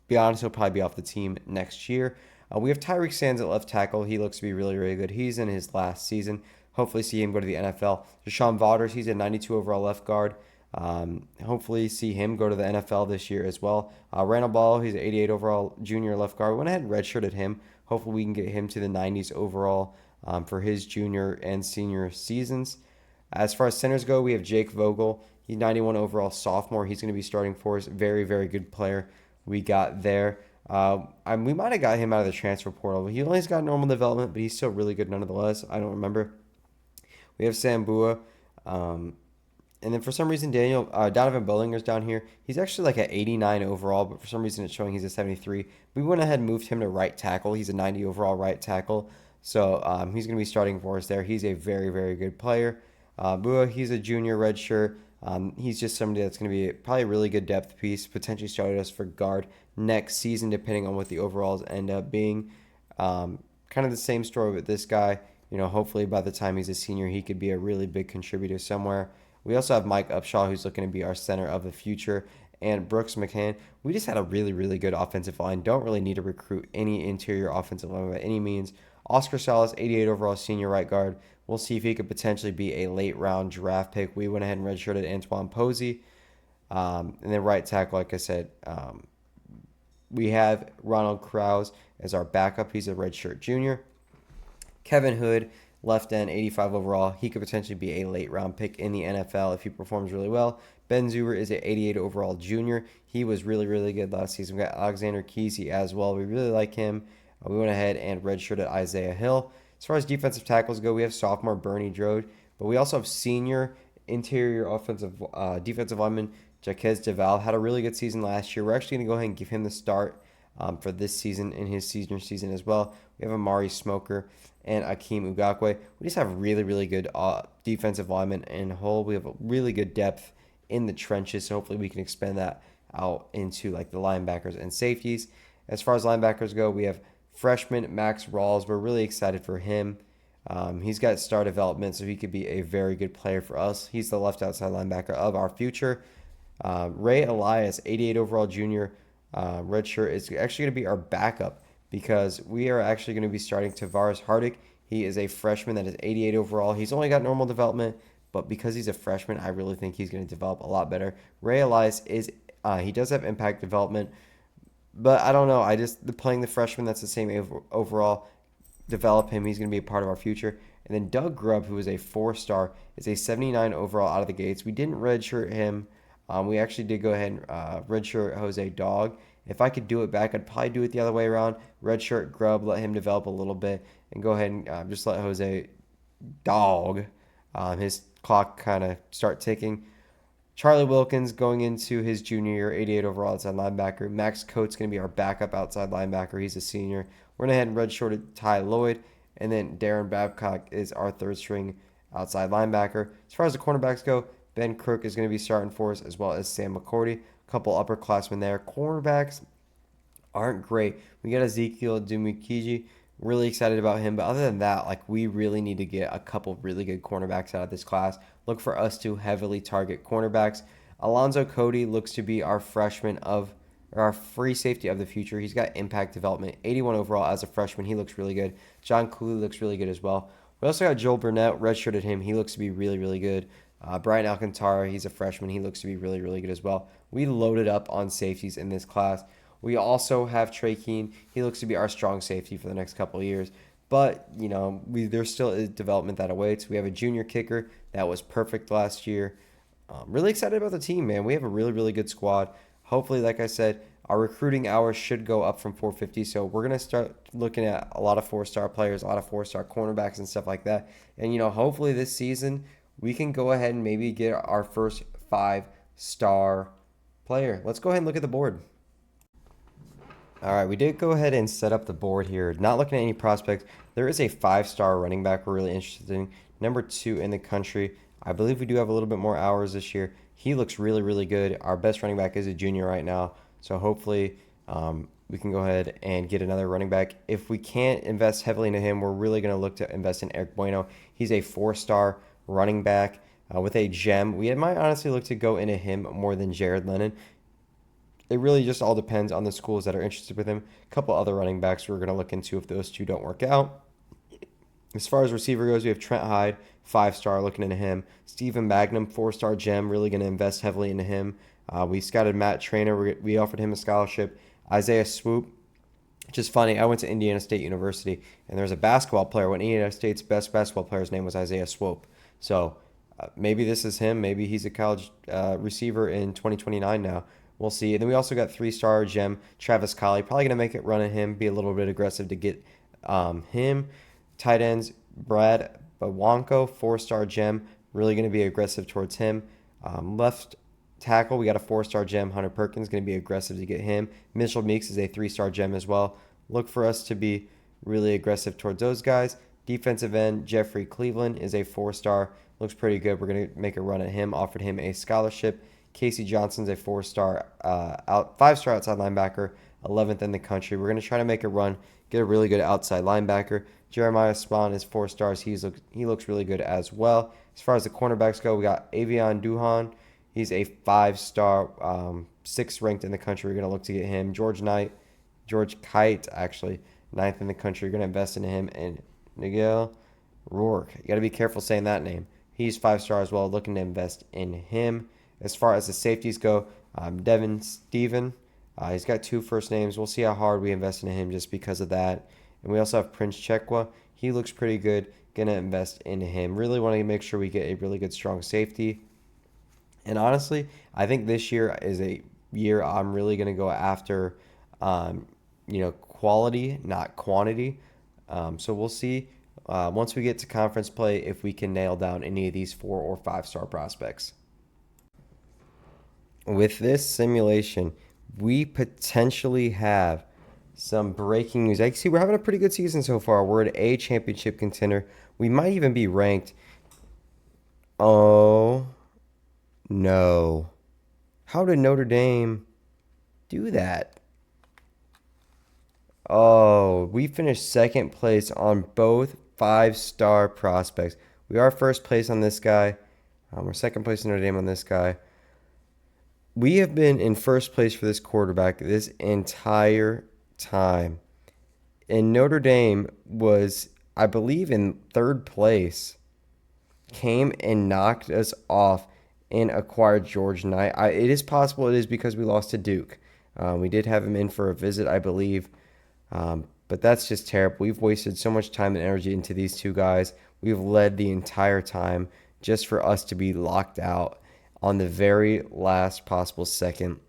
probably be off the team next year. We have Tyreek Sands at left tackle. He looks to be really, really good. He's in his last season. Hopefully see him go to the NFL. Deshaun Vaughters, he's a 92 overall left guard. Hopefully see him go to the NFL this year as well. Randall Ball, he's an 88 overall junior left guard. We went ahead and redshirted him. Hopefully we can get him to the 90s overall for his junior and senior seasons. As far as centers go, we have Jake Vogel. He's 91 overall sophomore. He's going to be starting for us. Very, very good player we got there. We might have got him out of the transfer portal. He only's got normal development, but he's still really good nonetheless. I don't remember. We have Sam Bua. And then for some reason, Donovan Bollinger's down here. He's actually like an 89 overall, but for some reason it's showing he's a 73. We went ahead and moved him to right tackle. He's a 90 overall right tackle. So he's going to be starting for us there. He's a very, very good player. Bua, he's a junior redshirt. He's just somebody that's going to be probably a really good depth piece, potentially started us for guard next season, depending on what the overalls end up being. Kind of the same story with this guy. Hopefully by the time he's a senior, he could be a really big contributor somewhere. We also have Mike Upshaw, who's looking to be our center of the future, and Brooks McCann. We just had a really, really good offensive line. Don't really need to recruit any interior offensive line by any means. Oscar Salas, 88 overall senior right guard. We'll see if he could potentially be a late round draft pick. We went ahead and redshirted Antoine Posey. And then right tackle, like I said, we have Ronald Krause as our backup. He's a redshirt junior. Kevin Hood, left end, 85 overall. He could potentially be a late round pick in the NFL if he performs really well. Ben Zuber is an 88 overall junior. He was really, really good last season. We got Alexander Kesey as well. We really like him. We went ahead and redshirted Isaiah Hill. As far as defensive tackles go, we have sophomore Bernie Drode, but we also have senior interior defensive lineman Jaquez Deval. Had a really good season last year. We're actually going to go ahead and give him the start for this season in his senior season as well. We have Amari Smoker and Akeem Ugakwe. We just have really, really good defensive linemen in whole. We have a really good depth in the trenches, so hopefully we can expand that out into like the linebackers and safeties. As far as linebackers go, we have freshman Max Rawls. We're really excited for him. He's got star development, so he could be a very good player for us. He's the left outside linebacker of our future. Ray Elias, 88 overall junior, redshirt, is actually going to be our backup because we are actually going to be starting Tavares Hardick. He is a freshman that is 88 overall. He's only got normal development, but because he's a freshman, I really think he's going to develop a lot better. Ray Elias he does have impact development, but I don't know. Playing the freshman that's the same overall, develop him. He's going to be a part of our future. And then Doug Grubb, who is a 4-star, is a 79 overall out of the gates. We didn't redshirt him. We actually did go ahead and redshirt Jose Dog. If I could do it back, I'd probably do it the other way around. Redshirt Grubb, let him develop a little bit, and go ahead and just let Jose Dog, his clock kind of start ticking. Charlie Wilkins going into his junior year, 88 overall outside linebacker. Max Coates going to be our backup outside linebacker. He's a senior. We're going to head and redshirted Ty Lloyd. And then Darren Babcock is our third string outside linebacker. As far as the cornerbacks go, Ben Crook is going to be starting for us, as well as Sam McCourty. A couple upperclassmen there. Cornerbacks aren't great. We got Ezekiel Dumukiji. Really excited about him. But other than that, we really need to get a couple really good cornerbacks out of this class. Look for us to heavily target cornerbacks. Alonzo Cody looks to be our our free safety of the future. He's got impact development, 81 overall as a freshman. He looks really good. John Cooley looks really good as well. We also got Joel Burnett, redshirted him. He looks to be really, really good. Brian Alcantara, he's a freshman. He looks to be really, really good as well. We loaded up on safeties in this class. We also have Trey Keane. He looks to be our strong safety for the next couple of years. But, there still is development that awaits. We have a junior kicker that was perfect last year. Really excited about the team, man. We have a really, really good squad. Hopefully, like I said, our recruiting hours should go up from 450. So we're going to start looking at a lot of 4-star players, a lot of 4-star cornerbacks and stuff like that. And, hopefully this season we can go ahead and maybe get our first 5-star player. Let's go ahead and look at the board. All right, we did go ahead and set up the board here. Not looking at any prospects. There is a 5-star running back we're really interested in. Number 2 in the country. I believe we do have a little bit more hours this year. He looks really, really good. Our best running back is a junior right now. So hopefully we can go ahead and get another running back. If we can't invest heavily into him, we're really going to look to invest in Eric Bueno. He's a 4-star running back with a gem. We might honestly look to go into him more than Jared Lennon. It really just all depends on the schools that are interested with him. A couple other running backs we're going to look into if those two don't work out. As far as receiver goes, we have Trent Hyde, 5-star, looking into him. Stephen Magnum, 4-star gem, really going to invest heavily into him. We scouted Matt Trainer. We offered him a scholarship. Isaiah Swoop, which is funny. I went to Indiana State University, and there's a basketball player. Indiana State's best basketball player's name was Isaiah Swope. So maybe this is him. Maybe he's a college receiver in 2029 now. We'll see. And then we also got 3-star gem Travis Colley. Probably going to make it run at him, be a little bit aggressive to get him. Tight ends, Brad Bawanko, 4-star gem. Really going to be aggressive towards him. Left tackle, we got a 4-star gem. Hunter Perkins, going to be aggressive to get him. Mitchell Meeks is a 3-star gem as well. Look for us to be really aggressive towards those guys. Defensive end, Jeffrey Cleveland is a 4-star. Looks pretty good. We're going to make a run at him. Offered him a scholarship. Casey Johnson's a 5-star outside linebacker, 11th in the country. We're going to try to make a run, get a really good outside linebacker. Jeremiah Spahn is 4 stars. He looks really good as well. As far as the cornerbacks go, we got Avion Duhan. He's a 5-star, 6th ranked in the country. We're going to look to get him. George Kite, actually, 9th in the country. We're going to invest into him. And Nigel Rourke. You got to be careful saying that name. He's 5-star as well. Looking to invest in him. As far as the safeties go, Devin Steven. He's got 2 first names. We'll see how hard we invest into him just because of that. And we also have Prince Chekwa. He looks pretty good. going to invest in him. Really want to make sure we get a really good, strong safety. And honestly, I think this year is a year I'm really going to go after, quality, not quantity. So we'll see once we get to conference play if we can nail down any of these 4 or 5 star prospects. With this simulation, we potentially have some breaking news. I see we're having a pretty good season so far. We're an A championship contender. We might even be ranked. Oh no. How did Notre Dame do that? Oh, we finished second place on both 5 star prospects. We are first place on this guy. We're second place in Notre Dame on this guy. We have been in first place for this quarterback this entire time. And Notre Dame was, I believe, in third place, came and knocked us off and acquired George Knight. It is possible it is because we lost to Duke. We did have him in for a visit, I believe. But that's just terrible. We've wasted so much time and energy into these two guys. We've led the entire time just for us to be locked out on the very last possible second.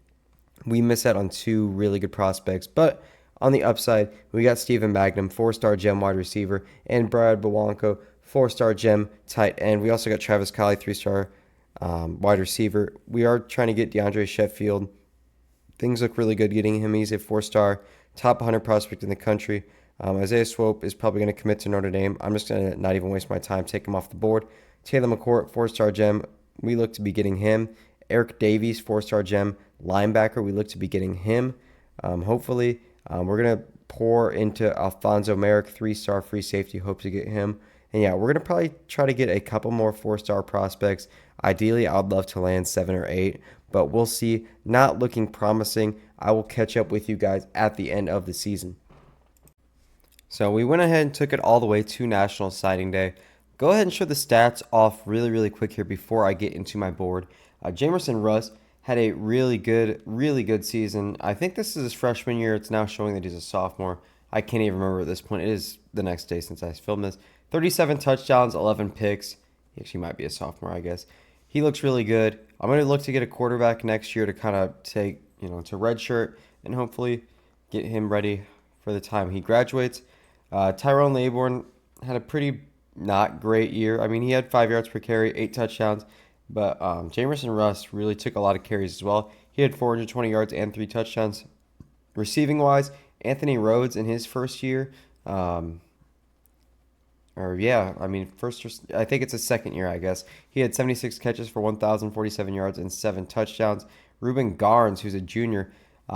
We missed out on 2 really good prospects, but on the upside, we got Stephen Magnum, 4-star gem wide receiver, and Brad Bowanko, 4-star gem tight end. We also got Travis Colley, 3-star wide receiver. We are trying to get DeAndre Sheffield. Things look really good getting him. He's a 4-star top 100 prospect in the country. Isaiah Swope is probably going to commit to Notre Dame. I'm just going to not even waste my time, take him off the board. Taylor McCourt, 4-star gem. We look to be getting him. Eric Davies, 4-star gem linebacker. We look to be getting him. Hopefully, we're going to pour into Alfonso Merrick, 3-star free safety. Hope to get him. And yeah, we're going to probably try to get a couple more 4-star prospects. Ideally, I'd love to land 7 or 8, but we'll see. Not looking promising. I will catch up with you guys at the end of the season. So we went ahead and took it all the way to National Signing Day. Go ahead and show the stats off really, really quick here before I get into my board. Jamerson Russ had a really good season. I think this is his freshman year. It's now showing that he's a sophomore. I can't even remember at this point. It is the next day since I filmed this. 37 touchdowns, 11 picks. He actually might be a sophomore, I guess. He looks really good. I'm going to look to get a quarterback next year to kind of take, to redshirt and hopefully get him ready for the time he graduates. Tyrone Laybourne had a pretty not great year. I mean, he had 5 yards per carry, 8 touchdowns, but Jamerson Russ really took a lot of carries as well. He had 420 yards and 3 touchdowns. Receiving wise, Anthony Rhodes in his first year, I think it's his second year, I guess. He had 76 catches for 1,047 yards and 7 touchdowns. Ruben Garnes, who's a junior,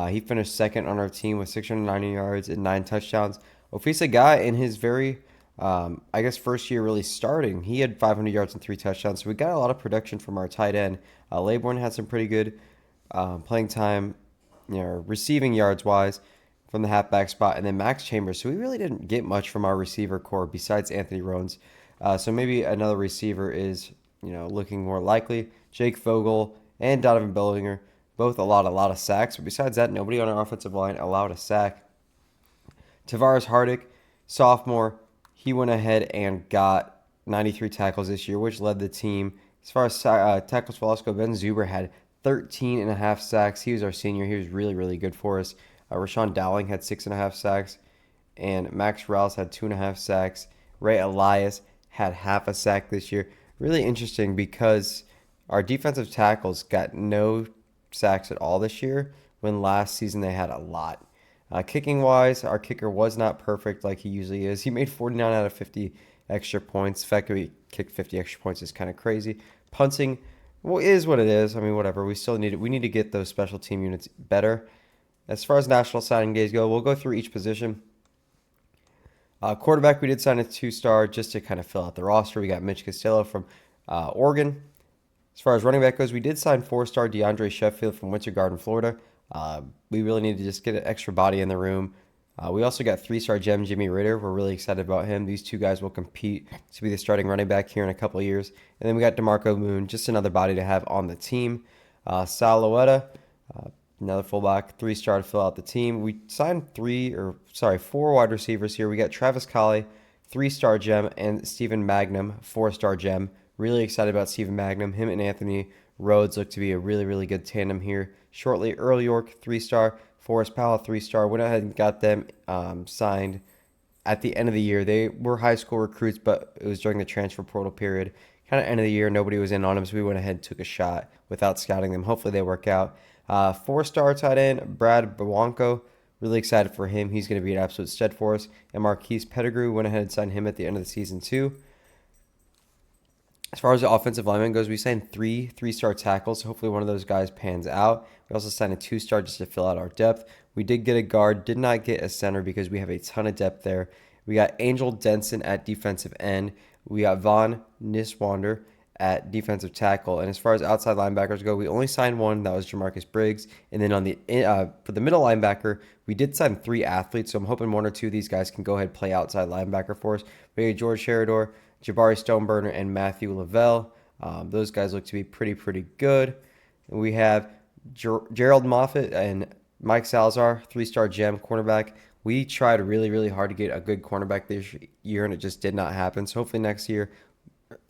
he finished second on our team with 690 yards and 9 touchdowns. Ofisa Guy in his very first year really starting, he had 500 yards and 3 touchdowns. So we got a lot of production from our tight end. Laybourne had some pretty good playing time, receiving yards wise from the halfback spot. And then Max Chambers. So we really didn't get much from our receiver core besides Anthony Rhodes. So maybe another receiver is, looking more likely. Jake Vogel and Donovan Bellinger, both a lot of sacks. But besides that, nobody on our offensive line allowed a sack. Tavares Hardick, sophomore, he went ahead and got 93 tackles this year, which led the team. As far as tackles for loss go, Ben Zuber had 13.5 sacks. He was our senior. He was really, really good for us. Rashawn Dowling had 6.5 sacks, and Max Rouse had 2.5 sacks. Ray Elias had half a sack this year. Really interesting because our defensive tackles got no sacks at all this year, when last season they had a lot. Kicking wise, our kicker was not perfect like he usually is. He made 49 out of 50 extra points. The fact that we kicked 50 extra points is kind of crazy. Punting, is what it is. I mean, whatever. We still need it. We need to get those special team units better. As far as national signing days go, we'll go through each position. Quarterback, we did sign a 2-star just to kind of fill out the roster. We got Mitch Costello from Oregon. As far as running back goes, we did sign 4-star DeAndre Sheffield from Winter Garden, Florida. We really need to just get an extra body in the room. We also got 3-star gem Jimmy Ritter. We're really excited about him. These two guys will compete to be the starting running back here in a couple of years. And then we got DeMarco Moon, just another body to have on the team. Sal Loetta, another fullback, 3-star to fill out the team. We signed 4 wide receivers here. We got Travis Colley, 3-star gem, and Stephen Magnum, 4-star gem. Really excited about Stephen Magnum. Him and Anthony Rhodes look to be a really, really good tandem here. Shortly, Earl York, 3-star, Forrest Powell, 3-star. Went ahead and got them signed at the end of the year. They were high school recruits, but it was during the transfer portal period. Kind of end of the year, nobody was in on them, so we went ahead and took a shot without scouting them. Hopefully they work out. 4-star tight end, Brad Bawanko. Really excited for him. He's going to be an absolute stud for us. And Marquise Pettigrew went ahead and signed him at the end of the season too. As far as the offensive lineman goes, we signed three-star tackles. So hopefully one of those guys pans out. We also signed a 2-star just to fill out our depth. We did get a guard, did not get a center because we have a ton of depth there. We got Angel Denson at defensive end. We got Von Niswander at defensive tackle. And as far as outside linebackers go, we only signed one. That was Jamarcus Briggs. And then on the for the middle linebacker, we did sign 3 athletes. So I'm hoping one or two of these guys can go ahead and play outside linebacker for us. We got George Sheridor, Jabari Stoneburner, and Matthew Lavelle. Those guys look to be pretty good. And we have Gerald Moffitt and Mike Salazar, 3-star gem cornerback. We tried really hard to get a good cornerback this year, and it just did not happen. So hopefully next year,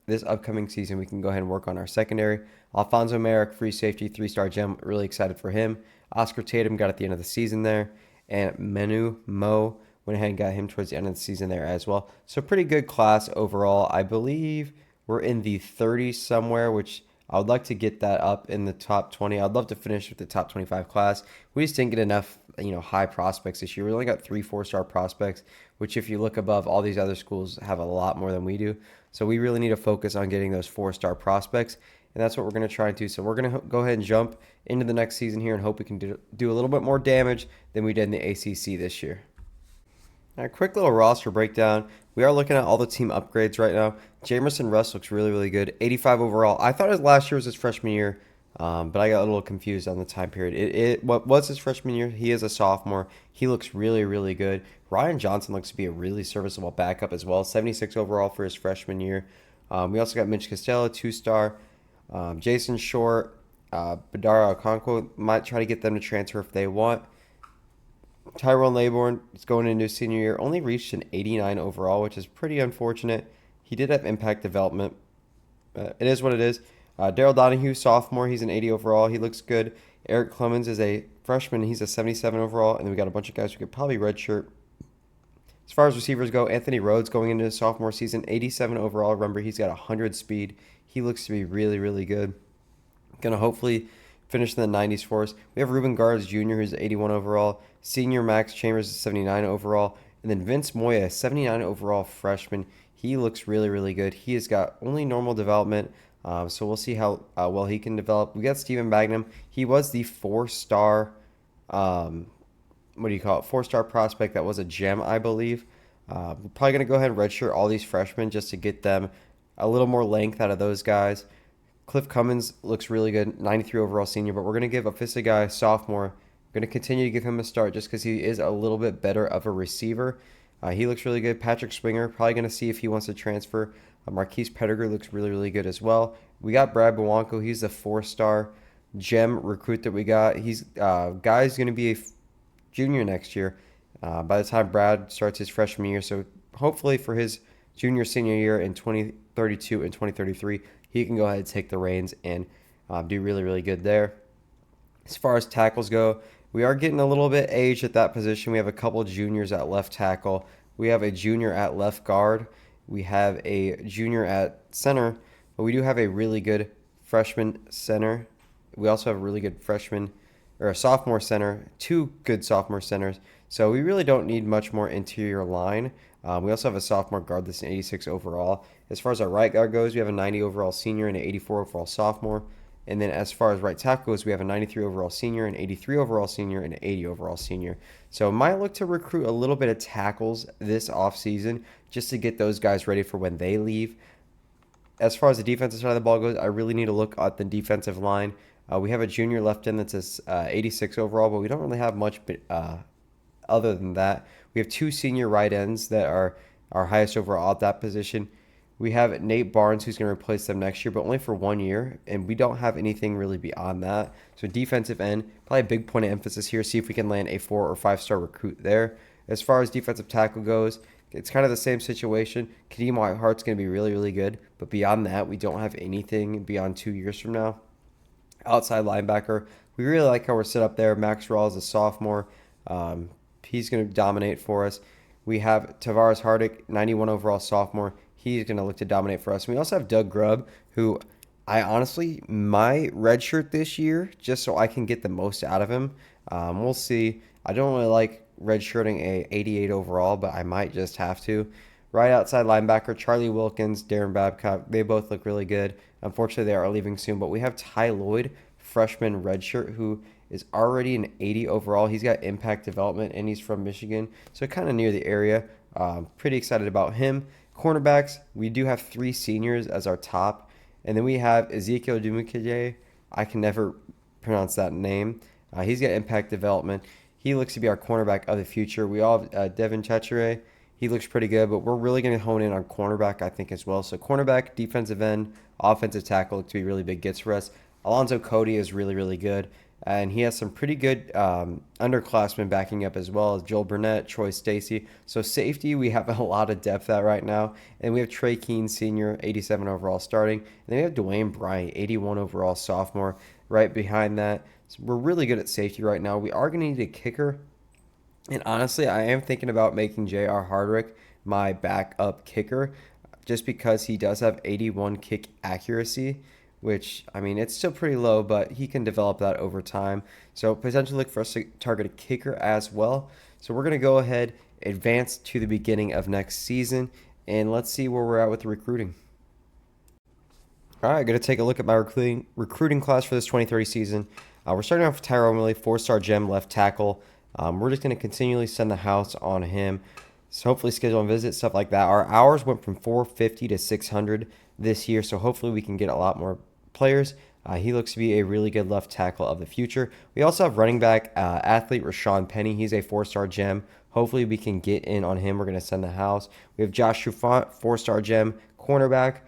this upcoming season, we can go ahead and work on our secondary. Alfonso Merrick, free safety, 3-star gem. Really excited for him. Oscar Tatum got at the end of the season there. And Menu Mo went ahead and got him towards the end of the season there as well. So pretty good class overall. I believe we're in the 30s somewhere, which I would like to get that up in the top 20. I'd love to finish with the top 25 class. We just didn't get enough, high prospects this year. We only got 3 4-star prospects, which if you look above, all these other schools have a lot more than we do. So we really need to focus on getting those 4-star prospects, and that's what we're going to try and do. So we're going to go ahead and jump into the next season here and hope we can do a little bit more damage than we did in the ACC this year. All right, quick little roster breakdown. We are looking at all the team upgrades right now. Jamerson Russ looks really good. 85 overall. I thought last year was his freshman year, but I got a little confused on the time period. What was his freshman year? He is a sophomore. He looks really good. Ryan Johnson looks to be a really serviceable backup as well. 76 overall for his freshman year. We also got Mitch Costello, 2-star. Jason Short, Badara Okonkwo. Might try to get them to transfer if they want. Tyrone Laybourne is going into his senior year. Only reached an 89 overall, which is pretty unfortunate. He did have impact development. It is what it is. Daryl Donahue, sophomore. He's an 80 overall. He looks good. Eric Clemens is a freshman. He's a 77 overall. And then we got a bunch of guys who could probably redshirt. As far as receivers go, Anthony Rhodes going into his sophomore season, 87 overall. Remember, he's got 100 speed. He looks to be really good. Going to hopefully finish in the 90s for us. We have Ruben Garza Jr., who's 81 overall. Senior Max Chambers is 79 overall. And then Vince Moya, 79 overall freshman. He looks really good. He has got only normal development, so we'll see how well he can develop. We got Stephen Magnum. He was the 4-star, 4-star prospect that was a gem, I believe. We're probably going to go ahead and redshirt all these freshmen just to get them a little more length out of those guys. Cliff Cummins looks really good, 93 overall senior, but we're going to give Afisa Guy, sophomore. We're going to continue to give him a start just because he is a little bit better of a receiver. He looks really good. Patrick Springer, probably going to see if he wants to transfer. Marquise Pettigrew looks really good as well. We got Brad Bawanko. He's the 4-star gem recruit that we got. He's guy's going to be a junior next year by the time Brad starts his freshman year. So hopefully for his senior year in 2032 and 2033, he can go ahead and take the reins and do really good there. As far as tackles go, we are getting a little bit aged at that position. We have a couple juniors at left tackle. We have a junior at left guard. We have a junior at center, but we do have a really good freshman center. We also have a really good freshman or a sophomore center, 2 good sophomore centers. So we really don't need much more interior line. We also have a sophomore guard that's an 86 overall. As far as our right guard goes, we have a 90 overall senior and an 84 overall sophomore. And then as far as right tackle goes, we have a 93 overall senior, an 83 overall senior, and an 80 overall senior. So might look to recruit a little bit of tackles this offseason just to get those guys ready for when they leave. As far as the defensive side of the ball goes, I really need to look at the defensive line. We have a junior left end that's a 86 overall, but we don't really have much other than that. We have 2 senior right ends that are our highest overall at that position. We have Nate Barnes, who's going to replace them next year, but only for 1 year, and we don't have anything really beyond that. So defensive end, probably a big point of emphasis here. See if we can land a 4 or 5-star recruit there. As far as defensive tackle goes, it's kind of the same situation. Kadeem Whitehart's going to be really, really good. But beyond that, we don't have anything beyond 2 years from now. Outside linebacker, we really like how we're set up there. Max Raw is a sophomore. Um, he's going to dominate for us. We have Tavares Hardick, 91 overall sophomore. He's going to look to dominate for us. And we also have Doug Grubb, who I honestly might redshirt this year just so I can get the most out of him. We'll see. I don't really like redshirting a 88 overall, but I might just have to. Right outside linebacker, Charlie Wilkins, Darren Babcock, they both look really good. Unfortunately, they are leaving soon, but we have Ty Lloyd, freshman redshirt, who is already an 80 overall. He's got impact development, and he's from Michigan, so kind of near the area. Pretty excited about him. Cornerbacks, we do have 3 seniors as our top, and then we have Ezekiel Dumukije. I can never pronounce that name. He's got impact development. He looks to be our cornerback of the future. We all have Devin Chechere. He looks pretty good, but we're really going to hone in on cornerback, I think, as well. So cornerback, defensive end, offensive tackle look to be really big gets for us. Alonzo Cody is really, really good, and he has some pretty good underclassmen backing up as well as Joel Burnett, Troy Stacy. So safety, we have a lot of depth at right now. And we have Trey Keane, senior, 87 overall starting. And then we have Dwayne Bryant, 81 overall sophomore, right behind that. So we're really good at safety right now. We are going to need a kicker. And honestly, I am thinking about making J.R. Hardwick my backup kicker just because he does have 81 kick accuracy, which, I mean, it's still pretty low, but he can develop that over time. So potentially look for us to target a kicker as well. So we're going to go ahead, advance to the beginning of next season, and let's see where we're at with the recruiting. All right, going to take a look at my recruiting class for this 2030 season. We're starting off with Tyrone Willie, 4-star gem left tackle. We're just going to continually send the house on him. So hopefully schedule and visit, stuff like that. Our hours went from 450 to 600 this year, so hopefully we can get a lot more players. He looks to be a really good left tackle of the future. We also have running back athlete Rashawn Penny. He's a 4-star gem. Hopefully we can get in on him. We're going to send the house. We have Josh Trufant, 4-star gem, cornerback.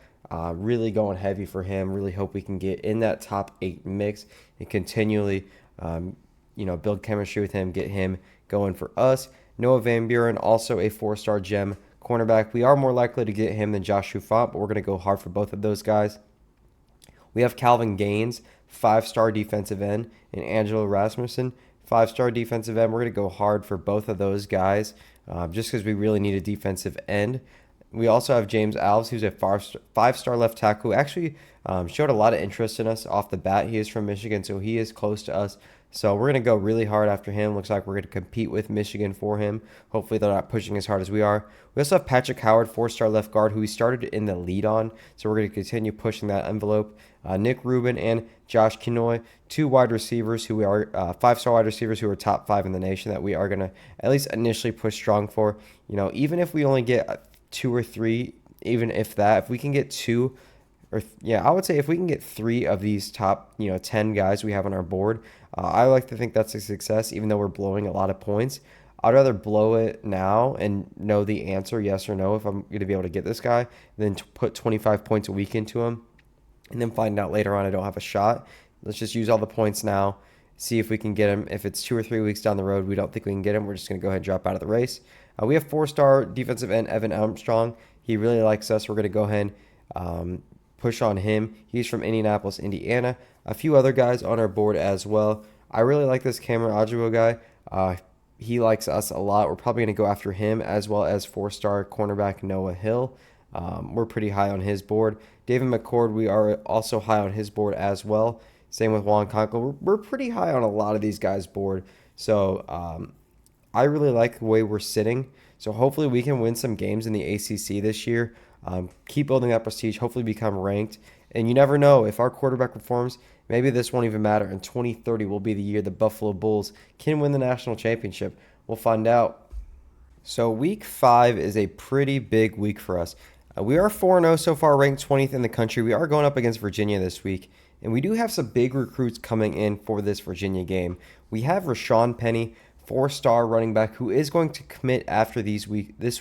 Really going heavy for him. Really hope we can get in that top 8 mix and continually build chemistry with him, get him going for us. Noah Van Buren, also a 4-star gem cornerback. We are more likely to get him than Josh Trufant, but we're going to go hard for both of those guys. We have Calvin Gaines, 5-star defensive end, and Angelo Rasmussen, 5-star defensive end. We're going to go hard for both of those guys just because we really need a defensive end. We also have James Alves, who's a 5-star left tackle, who actually showed a lot of interest in us off the bat. He is from Michigan, so he is close to us. So we're going to go really hard after him. Looks like we're going to compete with Michigan for him. Hopefully they're not pushing as hard as we are. We also have Patrick Howard, 4-star left guard, who we started in the lead on. So we're going to continue pushing that envelope. Nick Rubin and Josh Kinoy, 2 wide receivers who are 5-star wide receivers who are top 5 in the nation that we are going to at least initially push strong for. Even if we only get 2 or 3, even if that, if we can get 2 I would say if we can get 3 of these top 10 guys we have on our board, I like to think that's a success, even though we're blowing a lot of points. I'd rather blow it now and know the answer, yes or no, if I'm going to be able to get this guy, than to put 25 points a week into him and then find out later on I don't have a shot. Let's just use all the points now, see if we can get him. If it's 2 or 3 weeks down the road, we don't think we can get him, we're just going to go ahead and drop out of the race. We have 4-star defensive end Evan Armstrong. He really likes us. We're going to go ahead and push on him. He's from Indianapolis, Indiana. A few other guys on our board as well. I really like this Cameron Ajubo guy. He likes us a lot. We're probably going to go after him, as well as 4-star cornerback Noah Hill. We're pretty high on his board. David McCord, we are also high on his board as well. Same with Juan Conkle. We're pretty high on a lot of these guys' board. So I really like the way we're sitting. So hopefully we can win some games in the ACC this year. Keep building that prestige, hopefully become ranked. And you never know, if our quarterback performs, maybe this won't even matter. And 2030 will be the year the Buffalo Bulls can win the national championship. We'll find out. So week 5 is a pretty big week for us. We are 4-0 so far, ranked 20th in the country. We are going up against Virginia this week. And we do have some big recruits coming in for this Virginia game. We have Rashawn Penny, 4-star running back, who is going to commit after this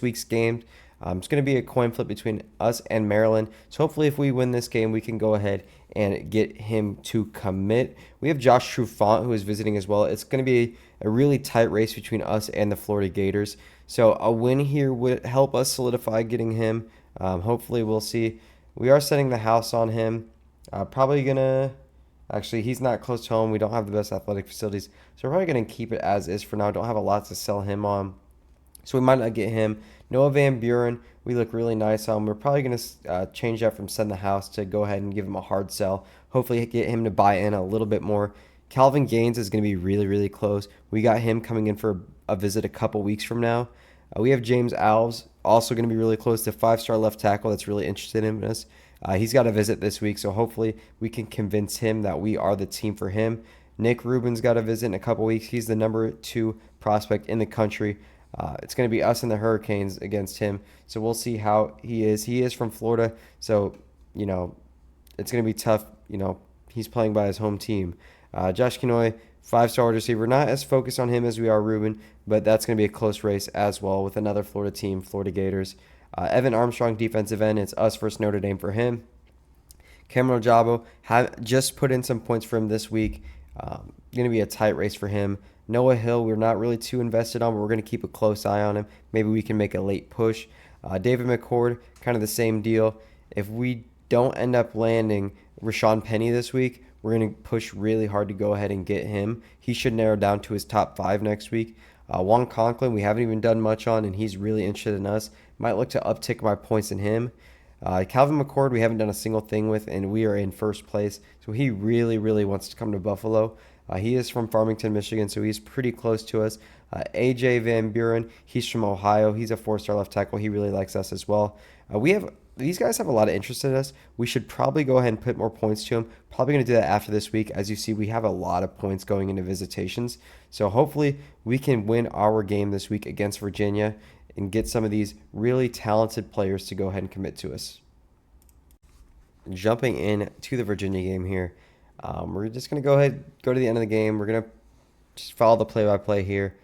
week's game. It's going to be a coin flip between us and Maryland. So hopefully, if we win this game, we can go ahead and get him to commit. We have Josh Trufant, who is visiting as well. It's going to be a really tight race between us and the Florida Gators. So a win here would help us solidify getting him. Hopefully, we'll see. We are setting the house on him. Probably going to. Actually, he's not close to home. We don't have the best athletic facilities. So we're probably going to keep it as is for now. Don't have a lot to sell him on. So we might not get him. Noah Van Buren, we look really nice on. We're probably going to change that from send the house to go ahead and give him a hard sell. Hopefully get him to buy in a little bit more. Calvin Gaines is going to be really, really close. We got him coming in for a visit a couple weeks from now. We have James Alves, also going to be really close to 5-star left tackle that's really interested in us. He's got a visit this week, so hopefully we can convince him that we are the team for him. Nick Rubin's got a visit in a couple weeks. He's the number 2 prospect in the country. It's going to be us and the Hurricanes against him, so we'll see how he is. He is from Florida, so, it's going to be tough. He's playing by his home team. Josh Kenoy, 5-star wide receiver. Not as focused on him as we are Rubin, but that's going to be a close race as well with another Florida team, Florida Gators. Evan Armstrong, defensive end. It's us versus Notre Dame for him. Cameron Ojabo just put in some points for him this week. Going to be a tight race for him. Noah Hill, we're not really too invested on, but we're going to keep a close eye on him. Maybe we can make a late push. David McCord, kind of the same deal. If we don't end up landing Rashawn Penny this week, we're going to push really hard to go ahead and get him. He should narrow down to his top 5 next week. Juan Conklin, we haven't even done much on, and he's really interested in us. Might look to uptick my points in him. Calvin McCord, we haven't done a single thing with, and we are in first place. So he really, really wants to come to Buffalo. He is from Farmington, Michigan, so he's pretty close to us. AJ Van Buren, he's from Ohio. He's a 4-star left tackle. He really likes us as well. These guys have a lot of interest in us. We should probably go ahead and put more points to them. Probably going to do that after this week. As you see, we have a lot of points going into visitations. So hopefully we can win our game this week against Virginia and get some of these really talented players to go ahead and commit to us. Jumping in to the Virginia game here. We're just going to go to the end of the game. We're going to just follow the play-by-play here.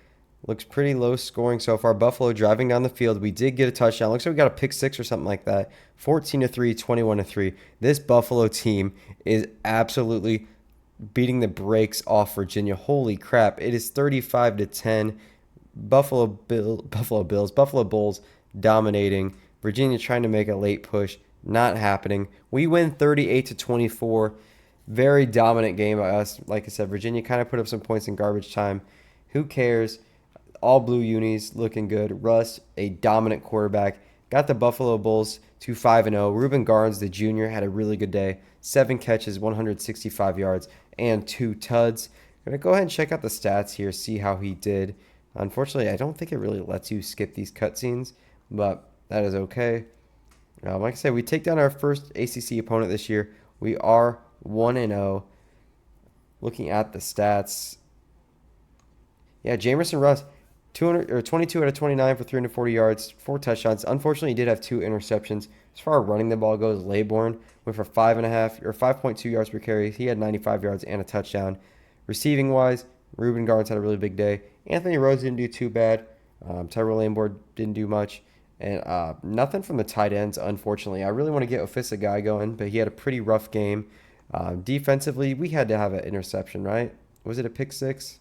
Looks pretty low scoring so far. Buffalo driving down the field. We did get a touchdown. Looks like we got a pick 6 or something like that. 14-3, 21-3. This Buffalo team is absolutely beating the brakes off Virginia. Holy crap. It is 35-10. Buffalo Bulls dominating. Virginia trying to make a late push. Not happening. We win 38-24. Very dominant game by us. Like I said, Virginia kind of put up some points in garbage time. Who cares? All blue unis looking good. Russ, a dominant quarterback. Got the Buffalo Bulls to 5-0. Reuben Garnes, the junior, had a really good day. 7 catches, 165 yards, and 2 tuds. I'm going to go ahead and check out the stats here, see how he did. Unfortunately, I don't think it really lets you skip these cutscenes, but that is okay. Like I said, we take down our first ACC opponent this year. We are 1-0. Looking at the stats. Yeah, Jamerson Russ, 22 out of 29 for 340 yards, 4 touchdowns. Unfortunately, he did have 2 interceptions. As far as running the ball goes, Laybourne went for 5.2 yards per carry. He had 95 yards and a touchdown. Receiving wise, Reuben Garnes had a really big day. Anthony Rose didn't do too bad. Tyrell Lamboard didn't do much. And nothing from the tight ends, unfortunately. I really want to get Ofisa Guy going, but he had a pretty rough game. Defensively, we had to have an interception, right? Was it a pick 6?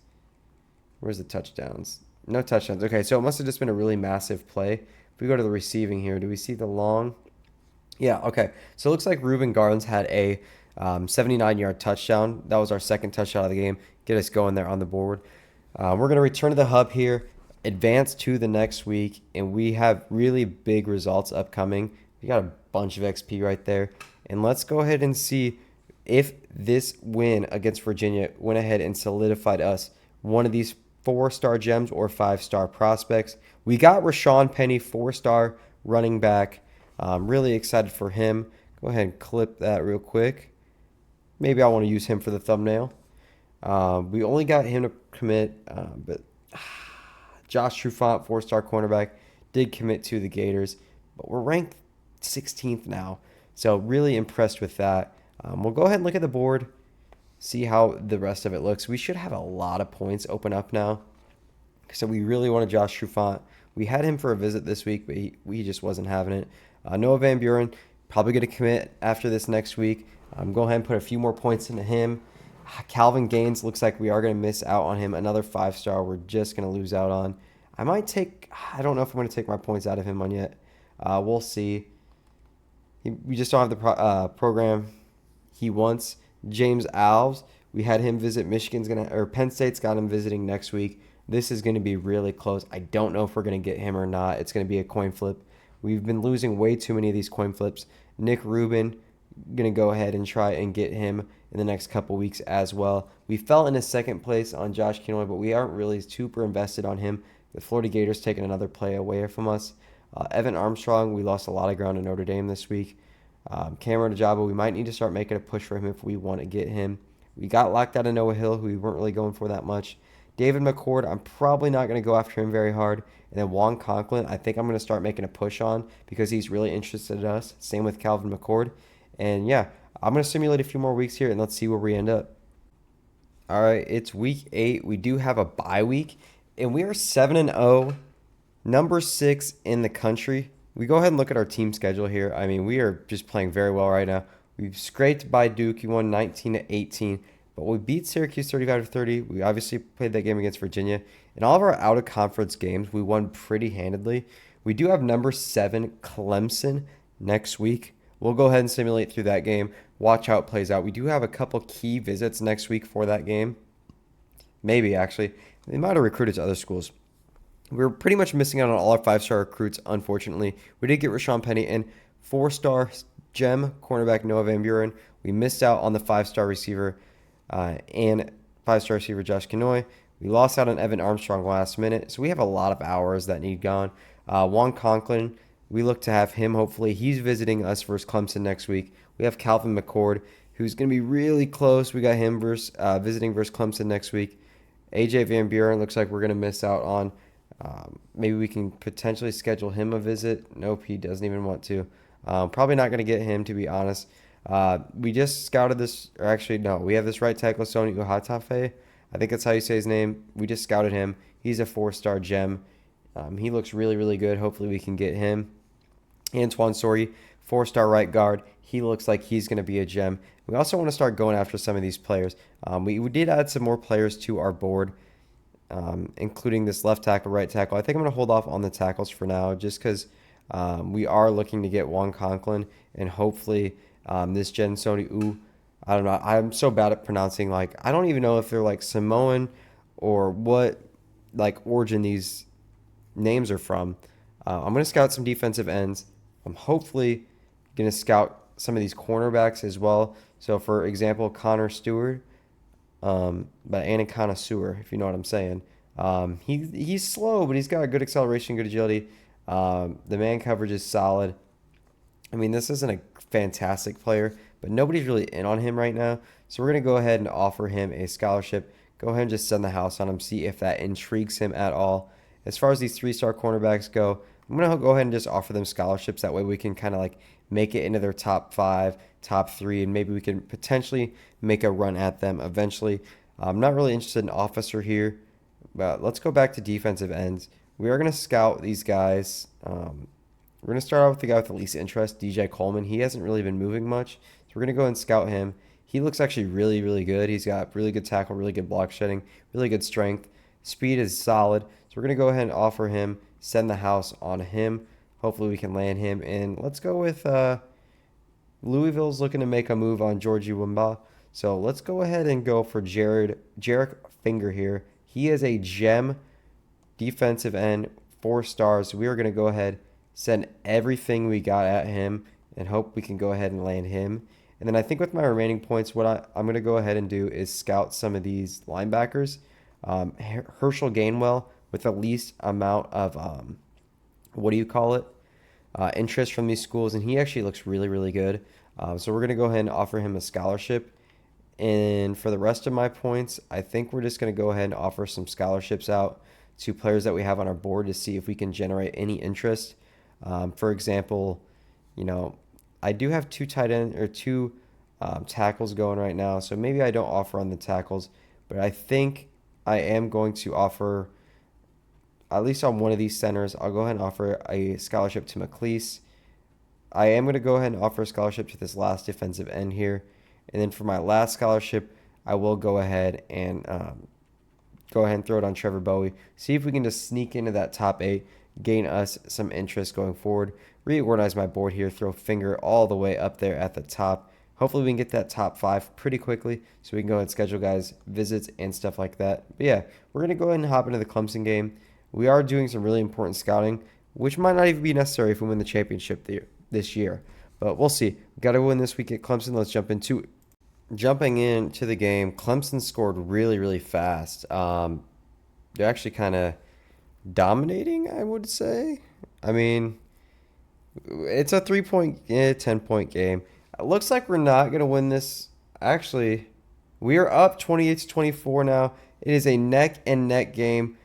Where's the touchdowns? No touchdowns. Okay, so it must have just been a really massive play. If we go to the receiving here, do we see the long? Yeah, okay. So it looks like Reuben Garnes had a 79-yard touchdown. That was our second touchdown of the game. Get us going there on the board. We're going to return to the hub here, advance to the next week, and we have really big results upcoming. We got a bunch of XP right there. And let's go ahead and see if this win against Virginia went ahead and solidified us one of these 4-star gems or 5-star prospects. We got Rashawn Penny, 4-star running back. I'm really excited for him. Go ahead and clip that real quick. Maybe I want to use him for the thumbnail. We only got him to commit, but Josh Trufant, 4-star cornerback, did commit to the Gators, but we're ranked 16th now. So really impressed with that. We'll go ahead and look at the board, see how the rest of it looks. We should have a lot of points open up now. So we really want a Josh Trufant. We had him for a visit this week, but he just wasn't having it. Noah Van Buren, probably going to commit after this next week. Go ahead and put a few more points into him. Calvin Gaines looks like we are going to miss out on him. Another 5-star we're just going to lose out on. I don't know if I'm going to take my points out of him on yet. We'll see. We just don't have the program he wants. James Alves, we had him visit Penn State's got him visiting next week. This is going to be really close. I don't know if we're going to get him or not. It's going to be a coin flip. We've been losing way too many of these coin flips. Nick Rubin, going to go ahead and try and get him in the next couple weeks as well. We fell into second place on Josh Kenoy, but we aren't really super invested on him. The Florida Gators taking another play away from us. Evan Armstrong, we lost a lot of ground to Notre Dame this week. Cameron Ajabo, we might need to start making a push for him if we want to get him. We got locked out of Noah Hill, who we weren't really going for that much. David McCord, I'm probably not going to go after him very hard. And then Juan Conklin, I think I'm going to start making a push on because he's really interested in us. Same with Calvin McCord. And yeah, I'm going to simulate a few more weeks here and let's see where we end up. All right, it's week 8. We do have a bye week, and we are 7-0, number 6 in the country. We go ahead and look at our team schedule here. I mean, we are just playing very well right now. We've scraped by Duke. We won 19-18, but we beat Syracuse 35-30. We obviously played that game against Virginia. In all of our out-of-conference games, we won pretty handedly. We do have number 7 Clemson next week. We'll go ahead and simulate through that game. Watch how it plays out. We do have a couple key visits next week for that game. Maybe, actually. They might have recruited to other schools. We're pretty much missing out on all our 5-star recruits, unfortunately. We did get Rashawn Penny and 4-star gem cornerback Noah Van Buren. We missed out on the 5-star receiver and 5-star receiver Josh Kenoy. We lost out on Evan Armstrong last minute, so we have a lot of hours that need gone. Juan Conklin, we look to have him, hopefully. He's visiting us versus Clemson next week. We have Calvin McCord, who's going to be really close. We got him visiting versus Clemson next week. AJ Van Buren looks like we're going to miss out on. Maybe we can potentially schedule him a visit. Nope, he doesn't even want to. Probably not going to get him, to be honest. We just scouted this, or actually, no, we have this right tackle, Sony Uhatafe. I think that's how you say his name. We just scouted him. He's a 4-star gem. He looks really, really good. Hopefully we can get him. Antoine Sori, 4-star right guard. He looks like he's going to be a gem. We also want to start going after some of these players. We did add some more players to our board, including this left tackle, right tackle. I think I'm going to hold off on the tackles for now just because we are looking to get Juan Conklin and hopefully this Jen Sony I don't know. I'm so bad at pronouncing. I don't even know if they're Samoan or what origin these names are from. I'm going to scout some defensive ends. I'm hopefully going to scout some of these cornerbacks as well. So, for example, Connor Stewart, but Anacona Sewer, if you know what I'm saying. He's slow, but he's got good acceleration, good agility. The man coverage is solid. I mean, this isn't a fantastic player, but nobody's really in on him right now. So we're going to go ahead and offer him a scholarship. Go ahead and just send the house on him, see if that intrigues him at all. As far as these 3-star cornerbacks go, I'm going to go ahead and just offer them scholarships. That way we can kind of make it into their top 5, top 3, and maybe we can potentially make a run at them eventually. I'm not really interested in officer here, but let's go back to defensive ends. We are going to scout these guys. We're going to start out with the guy with the least interest, DJ Coleman. He hasn't really been moving much, so we're going to go and scout him. He looks actually really, really good. He's got really good tackle, really good block shedding, really good strength. Speed is solid, so we're going to go ahead and offer him, send the house on him. Hopefully we can land him. And let's go with Louisville's looking to make a move on Georgie Wimba. So let's go ahead and go for Jarek Finger here. He is a gem defensive end, 4 stars. So we are going to go ahead, send everything we got at him, and hope we can go ahead and land him. And then I think with my remaining points, what I'm going to go ahead and do is scout some of these linebackers. Herschel Gainwell with the least amount of, interest from these schools. And he actually looks really, really good. So we're going to go ahead and offer him a scholarship. And for the rest of my points, I think we're just going to go ahead and offer some scholarships out to players that we have on our board to see if we can generate any interest. For example, I do have 2 tackles going right now, so maybe I don't offer on the tackles, but I think I am going to offer at least on one of these centers, I'll go ahead and offer a scholarship to McLeese. I am going to go ahead and offer a scholarship to this last defensive end here. And then for my last scholarship, I will go ahead and throw it on Trevor Bowie. See if we can just sneak into that top 8, gain us some interest going forward. Reorganize my board here, throw finger all the way up there at the top. Hopefully we can get that top 5 pretty quickly so we can go ahead and schedule guys visits and stuff like that. But yeah, we're going to go ahead and hop into the Clemson game. We are doing some really important scouting, which might not even be necessary if we win the championship this year. But we'll see. We've got to win this week at Clemson. Let's jump into it. Jumping into the game, Clemson scored really, really fast. They're actually kind of dominating, I would say. I mean, it's a 10-point game. It looks like we're not going to win this. Actually, we are up 28-24 now. It is a neck and neck game.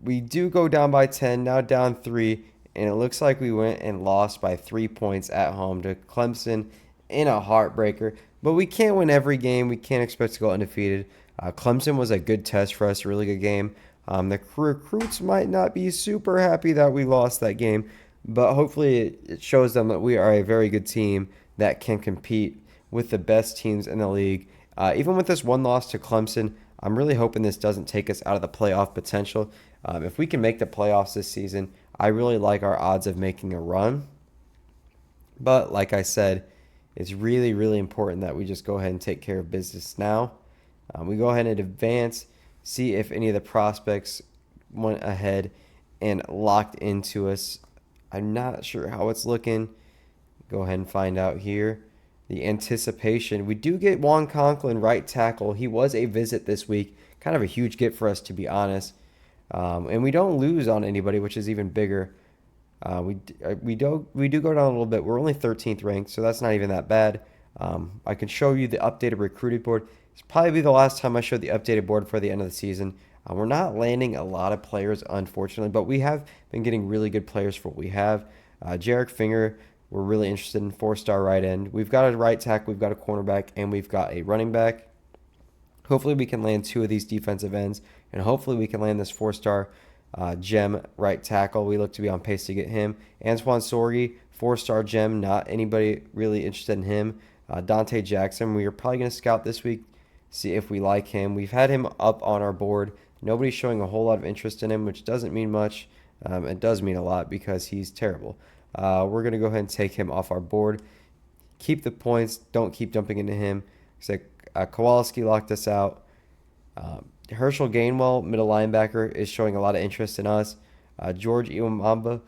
We do go down by 10, now down 3, and it looks like we went and lost by 3 points at home to Clemson in a heartbreaker. But we can't win every game. We can't expect to go undefeated. Clemson was a good test for us, a really good game. The recruits might not be super happy that we lost that game, but hopefully it shows them that we are a very good team that can compete with the best teams in the league. Even with this one loss to Clemson, I'm really hoping this doesn't take us out of the playoff potential. If we can make the playoffs this season, I really like our odds of making a run. But like I said, it's really, really important that we just go ahead and take care of business now. We go ahead and advance, see if any of the prospects went ahead and locked into us. I'm not sure how it's looking. Go ahead and find out here. The anticipation. We do get Juan Conklin, right tackle. He was a visit this week. Kind of a huge get for us, to be honest. And we don't lose on anybody, which is even bigger. We do go down a little bit. We're only 13th ranked, so that's not even that bad. I can show you the updated recruiting board. It's probably the last time I showed the updated board for the end of the season. We're not landing a lot of players, unfortunately, but we have been getting really good players for what we have. Jarek Finger, we're really interested in 4-star right end. We've got a right tackle, we've got a cornerback, and we've got a running back. Hopefully we can land 2 of these defensive ends, and hopefully we can land this 4-star gem right tackle. We look to be on pace to get him. Antoine Sorgi, 4-star gem. Not anybody really interested in him. Dante Jackson, we are probably going to scout this week, see if we like him. We've had him up on our board. Nobody's showing a whole lot of interest in him, which doesn't mean much. It does mean a lot because he's terrible. We're going to go ahead and take him off our board. Keep the points. Don't keep dumping into him. So, Kowalski locked us out. Herschel Gainwell, middle linebacker, is showing a lot of interest in us. George Iwamamba,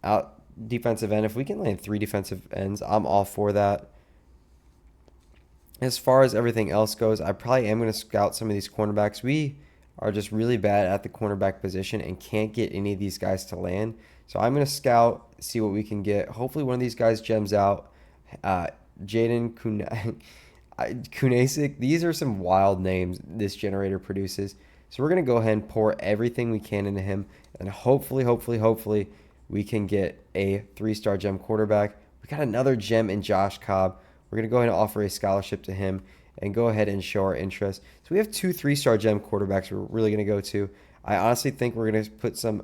out defensive end. If we can land 3 defensive ends, I'm all for that. As far as everything else goes, I probably am going to scout some of these cornerbacks. We are just really bad at the cornerback position and can't get any of these guys to land. So I'm going to scout, see what we can get. Hopefully one of these guys gems out. Jaden Kunasik. These are some wild names this generator produces. So we're going to go ahead and pour everything we can into him. And hopefully, we can get a 3-star gem quarterback. We got another gem in Josh Cobb. We're going to go ahead and offer a scholarship to him and go ahead and show our interest. So we have 2 3-star gem quarterbacks we're really going to go to. I honestly think we're going to put some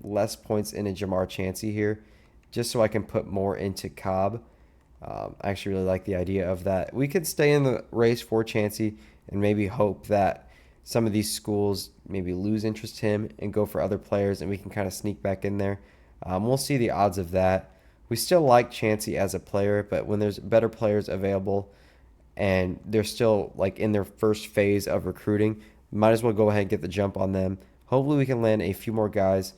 less points into Jamar Chansey here just so I can put more into Cobb. I actually really like the idea of that. We could stay in the race for Chansey and maybe hope that some of these schools maybe lose interest in him and go for other players, and we can kind of sneak back in there. We'll see the odds of that. We still like Chansey as a player, but when there's better players available and they're still like in their first phase of recruiting, might as well go ahead and get the jump on them. Hopefully we can land a few more guys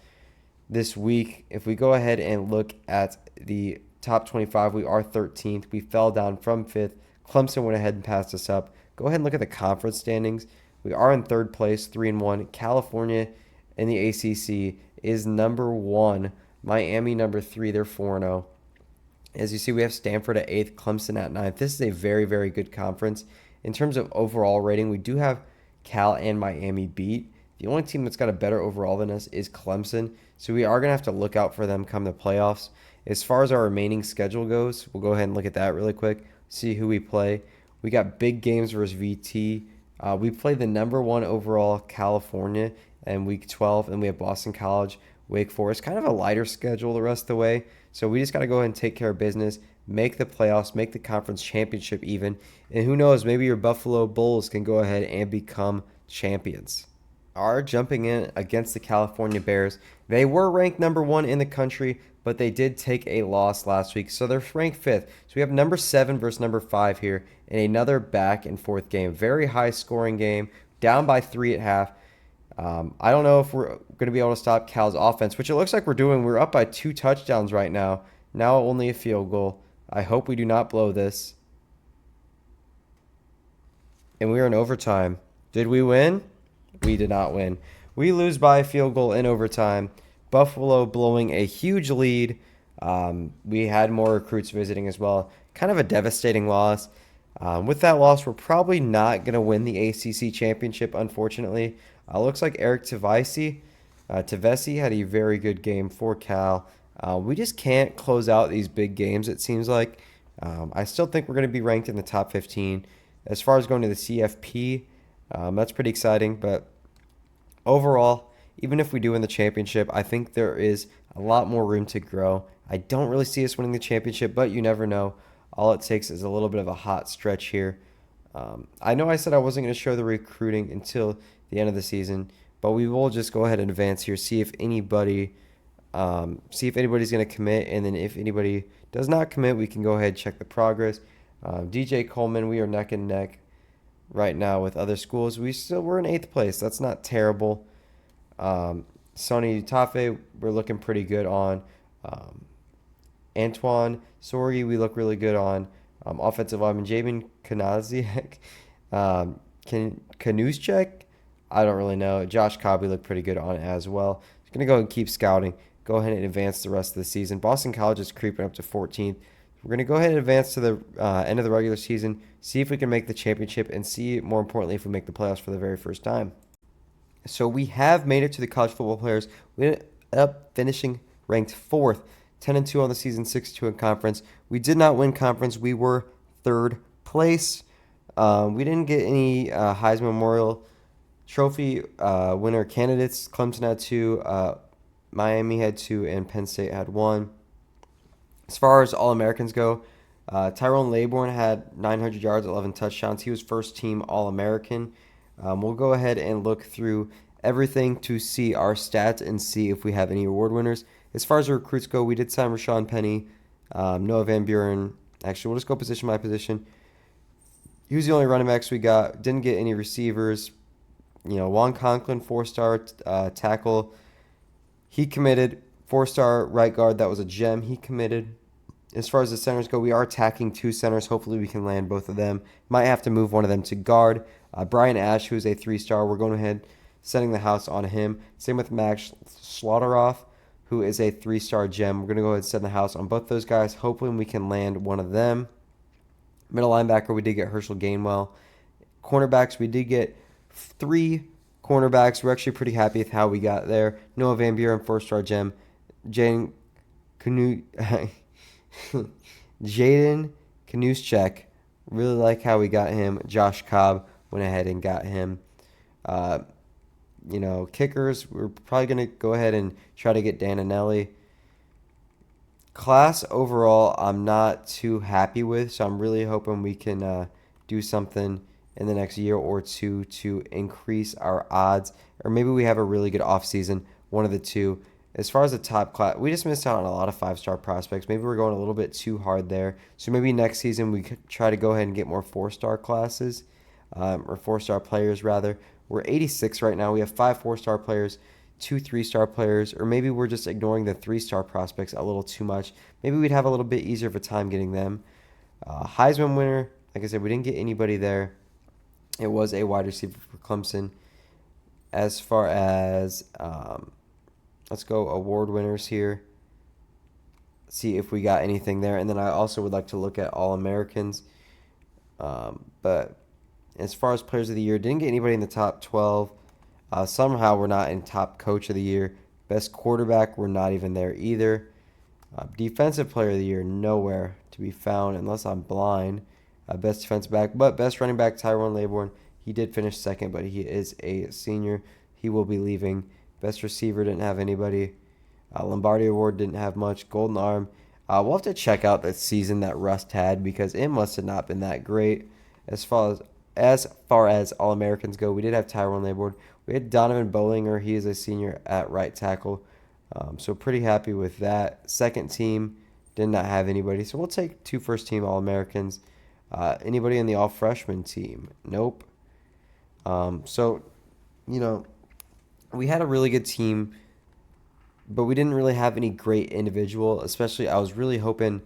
this week. If we go ahead and look at the top 25, we are 13th. We fell down from 5th. Clemson went ahead and passed us up. Go ahead and look at the conference standings. We are in 3rd place, 3-1. California in the ACC is number 1. Miami number 3, they're 4-0. As you see, we have Stanford at 8th, Clemson at 9th. This is a very, very good conference. In terms of overall rating, we do have Cal and Miami beat. The only team that's got a better overall than us is Clemson, so we are going to have to look out for them come the playoffs. As far as our remaining schedule goes, we'll go ahead and look at that really quick, see who we play. We got big games versus VT. We play the number one overall California in week 12, and we have Boston College, Wake Forest. Kind of a lighter schedule the rest of the way. So we just got to go ahead and take care of business, make the playoffs, make the conference championship even. And who knows, maybe your Buffalo Bulls can go ahead and become champions. Are jumping in against the California Bears. They were ranked number one in the country, but they did take a loss last week, so they're ranked fifth. So we have number seven versus number five here in another back and forth game. Very high scoring game, down by 3 at half. I don't know if we're going to be able to stop Cal's offense, which it looks like we're doing. We're up by 2 touchdowns right now. Now only a field goal. I hope we do not blow this. And we are in overtime. Did we win? We did not win. We lose by a field goal in overtime. Buffalo blowing a huge lead. We had more recruits visiting as well. Kind of a devastating loss. With that loss, we're probably not going to win the ACC championship, unfortunately. Looks like Eric Tavesi had a very good game for Cal. We just can't close out these big games, it seems like. I still think we're going to be ranked in the top 15. As far as going to the CFP, that's pretty exciting. But overall, even if we do win the championship, I think there is a lot more room to grow. I don't really see us winning the championship, but you never know. All it takes is a little bit of a hot stretch here. I know I said I wasn't going to show the recruiting until the end of the season, but we will just go ahead and advance here, see if anybody's going to commit, and then if anybody does not commit, we can go ahead and check the progress. DJ Coleman, we are neck and neck right now with other schools. We're in 8th place. That's not terrible. Sonny Tafe, we're looking pretty good on. Antoine Sorgi, we look really good on. Offensive lineman Jamin Kanaziak, Kanuschek, I don't really know. Josh Cobb, we look pretty good on as well. Just going to go and keep scouting. Go ahead and advance the rest of the season. Boston College is creeping up to 14th. We're going to go ahead and advance to the end of the regular season, see if we can make the championship, and see, more importantly, if we make the playoffs for the very first time. So we have made it to the college football players. We ended up finishing ranked 4th, 10-2 on the season, 6-2 in conference. We did not win conference. We were 3rd place. We didn't get any Heisman Memorial Trophy winner candidates. Clemson had 2, Miami had 2, and Penn State had 1. As far as All-Americans go, Tyrone Laborn had 900 yards, 11 touchdowns. He was first team All-American. We'll go ahead and look through everything to see our stats and see if we have any award winners. As far as the recruits go, we did sign Rashawn Penny, Noah Van Buren. Actually, we'll just go position by position. He was the only running backs we got. Didn't get any receivers. Juan Conklin, 4-star tackle. He committed. 4-star right guard, that was a gem. He committed. As far as the centers go, we are attacking 2 centers. Hopefully we can land both of them. Might have to move one of them to guard. Brian Ash, who's a 3-star, we're going ahead setting the house on him. Same with Max Slaughterhoff, who is a 3-star gem. We're going to go ahead and set the house on both those guys. Hopefully we can land one of them. Middle linebacker, we did get Herschel Gainwell. Cornerbacks, we did get 3 cornerbacks. We're actually pretty happy with how we got there. Noah Van Buren, 4-star gem. Jaden Kanuschek, really like how we got him. Josh Cobb went ahead and got him. Kickers, we're probably going to go ahead and try to get Dan Anelli. Class overall, I'm not too happy with, so I'm really hoping we can do something in the next year or two to increase our odds, or maybe we have a really good offseason, one of the two. As far as the top class, we just missed out on a lot of 5-star prospects. Maybe we're going a little bit too hard there. So maybe next season we could try to go ahead and get more 4-star classes, or 4-star players rather. We're 86 right now. We have 5 4-star players, 2 3-star players, or maybe we're just ignoring the 3-star prospects a little too much. Maybe we'd have a little bit easier of a time getting them. Heisman winner, like I said, we didn't get anybody there. It was a wide receiver for Clemson. As far as let's go award winners here. See if we got anything there. And then I also would like to look at All-Americans. But as far as players of the year, didn't get anybody in the top 12. Somehow we're not in top coach of the year. Best quarterback, we're not even there either. Defensive player of the year, nowhere to be found unless I'm blind. Best defensive back, but best running back, Tyrone Laborn. He did finish second, but he is a senior. He will be leaving. Best receiver didn't have anybody. Lombardi Award didn't have much. Golden Arm. We'll have to check out that season that Rust had because it must have not been that great as far as All Americans go. We did have Tyrone Laybourne. We had Donovan Bollinger. He is a senior at right tackle. So pretty happy with that. Second team did not have anybody. So we'll take 2 first team All Americans. Anybody in the all freshman team? Nope. So, we had a really good team, but we didn't really have any great individual. Especially, I was really hoping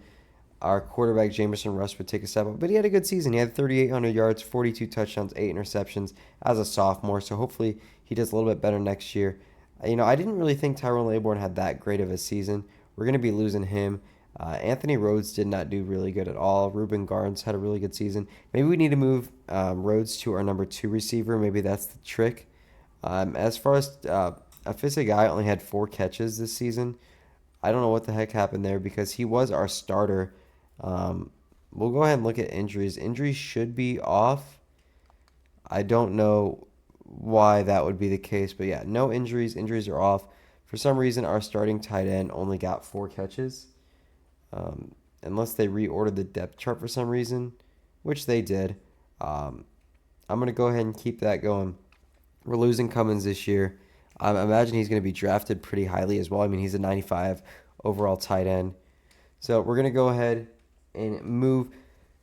our quarterback Jamison Russ would take a step up, but he had a good season. He had 3,800 yards, 42 touchdowns, 8 interceptions as a sophomore. So hopefully he does a little bit better next year. I didn't really think Tyrone Laybourne had that great of a season. We're going to be losing him. Anthony Rhodes did not do really good at all. Ruben Gardens had a really good season. Maybe we need to move Rhodes to our number 2 receiver. Maybe that's the trick. As far as Afisa Guy only had 4 catches this season. I don't know what the heck happened there because he was our starter. We'll go ahead and look at injuries. Injuries should be off. I don't know why that would be the case, but yeah, no injuries. Injuries are off. For some reason, our starting tight end only got 4 catches. Unless they reordered the depth chart for some reason, which they did. I'm going to go ahead and keep that going. We're losing Cummins this year. I imagine he's going to be drafted pretty highly as well. I mean, he's a 95 overall tight end. So we're going to go ahead and move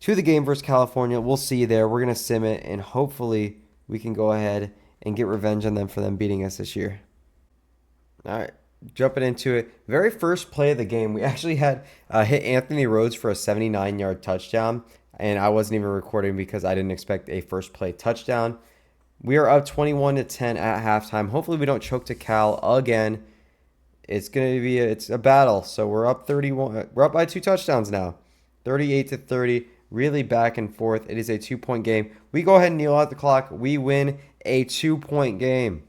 to the game versus California. We'll see you there. We're going to sim it, and hopefully we can go ahead and get revenge on them for them beating us this year. All right, jumping into it. Very first play of the game, we actually had hit Anthony Rhodes for a 79-yard touchdown, and I wasn't even recording because I didn't expect a first play touchdown. We are up 21-10 at halftime. Hopefully we don't choke to Cal again. It's a battle. So we're up 31. We're up by 2 touchdowns now. 38-30. Really back and forth. It is a 2-point game. We go ahead and kneel out the clock. We win a 2-point game.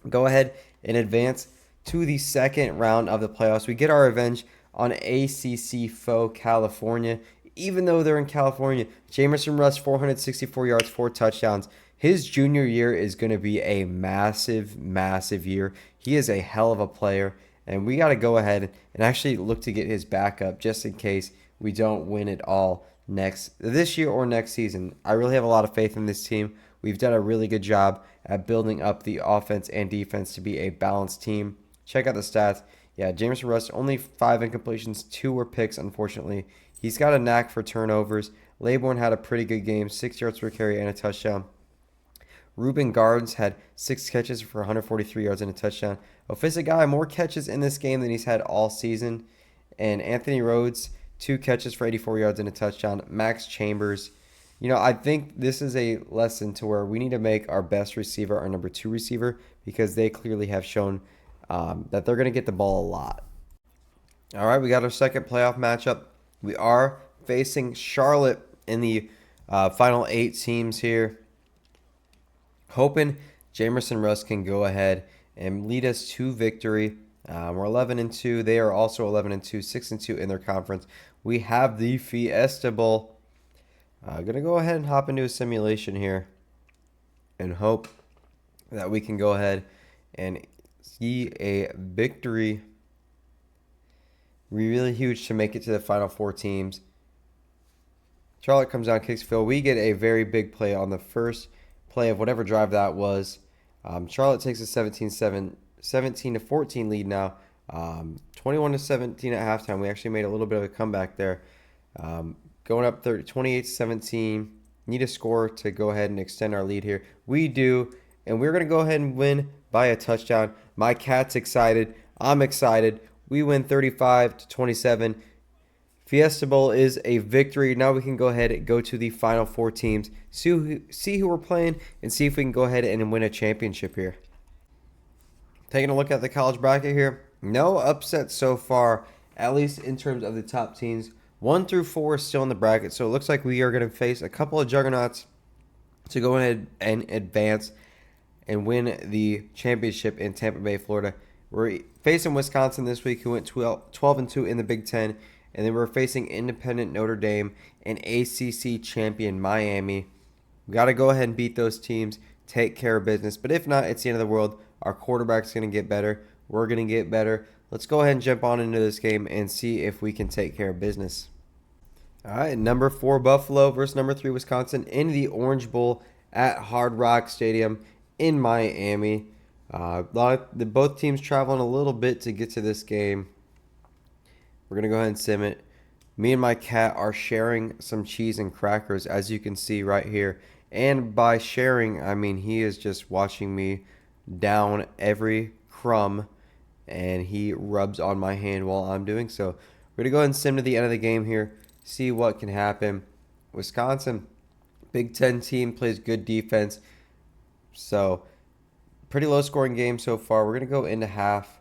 Go ahead and advance to the second round of the playoffs. We get our revenge on ACC foe California. Even though they're in California, Jamison Russ, 464 yards, 4 touchdowns. His junior year is going to be a massive, massive year. He is a hell of a player, and we got to go ahead and actually look to get his backup just in case we don't win it all this year or next season. I really have a lot of faith in this team. We've done a really good job at building up the offense and defense to be a balanced team. Check out the stats. Yeah, Jamison Russ, only 5 incompletions, 2 were picks, unfortunately. He's got a knack for turnovers. Laybourne had a pretty good game, 6 yards per carry and a touchdown. Ruben Gardens had 6 catches for 143 yards and a touchdown. Ofisa Guy, more catches in this game than he's had all season. And Anthony Rhodes, 2 catches for 84 yards and a touchdown. Max Chambers. I think this is a lesson to where we need to make our best receiver our number 2 receiver because they clearly have shown that they're going to get the ball a lot. All right, we got our second playoff matchup. We are facing Charlotte in the final 8 teams here. Hoping Jamison Russ can go ahead and lead us to victory. We're 11-2. They are also 11-2, 6-2 in their conference. We have the Fiesta Bowl. Going to go ahead and hop into a simulation here and hope that we can go ahead and see a victory. Really huge to make it to the final 4 teams. Charlotte comes down, kicks field. We get a very big play on the first play of whatever drive that was. Charlotte takes a 17-14 lead now. 21-17 at halftime. We actually made a little bit of a comeback there. Going up 28-17. Need a score to go ahead and extend our lead here. We do, and we're going to go ahead and win by a touchdown. My cat's excited. I'm excited. We win 35-27. Fiesta Bowl is a victory. Now we can go ahead and go to the final 4 teams, see who we're playing, and see if we can go ahead and win a championship here. Taking a look at the college bracket here. No upsets so far, at least in terms of the top teams. 1 through 4 is still in the bracket, so it looks like we are going to face a couple of juggernauts to go ahead and advance and win the championship in Tampa Bay, Florida. We're facing Wisconsin this week, who went 12-2 in the Big Ten. And then we're facing independent Notre Dame and ACC champion Miami. We got to go ahead and beat those teams, take care of business. But if not, it's the end of the world. Our quarterback's going to get better. We're going to get better. Let's go ahead and jump on into this game and see if we can take care of business. All right, number 4 Buffalo versus number 3 Wisconsin in the Orange Bowl at Hard Rock Stadium in Miami. Both teams traveling a little bit to get to this game. We're going to go ahead and sim it. Me and my cat are sharing some cheese and crackers, as you can see right here. And by sharing, I mean he is just watching me down every crumb, and he rubs on my hand while I'm doing so. We're going to go ahead and sim to the end of the game here, see what can happen. Wisconsin, Big Ten team, plays good defense. So, pretty low scoring game so far. We're going to go into half.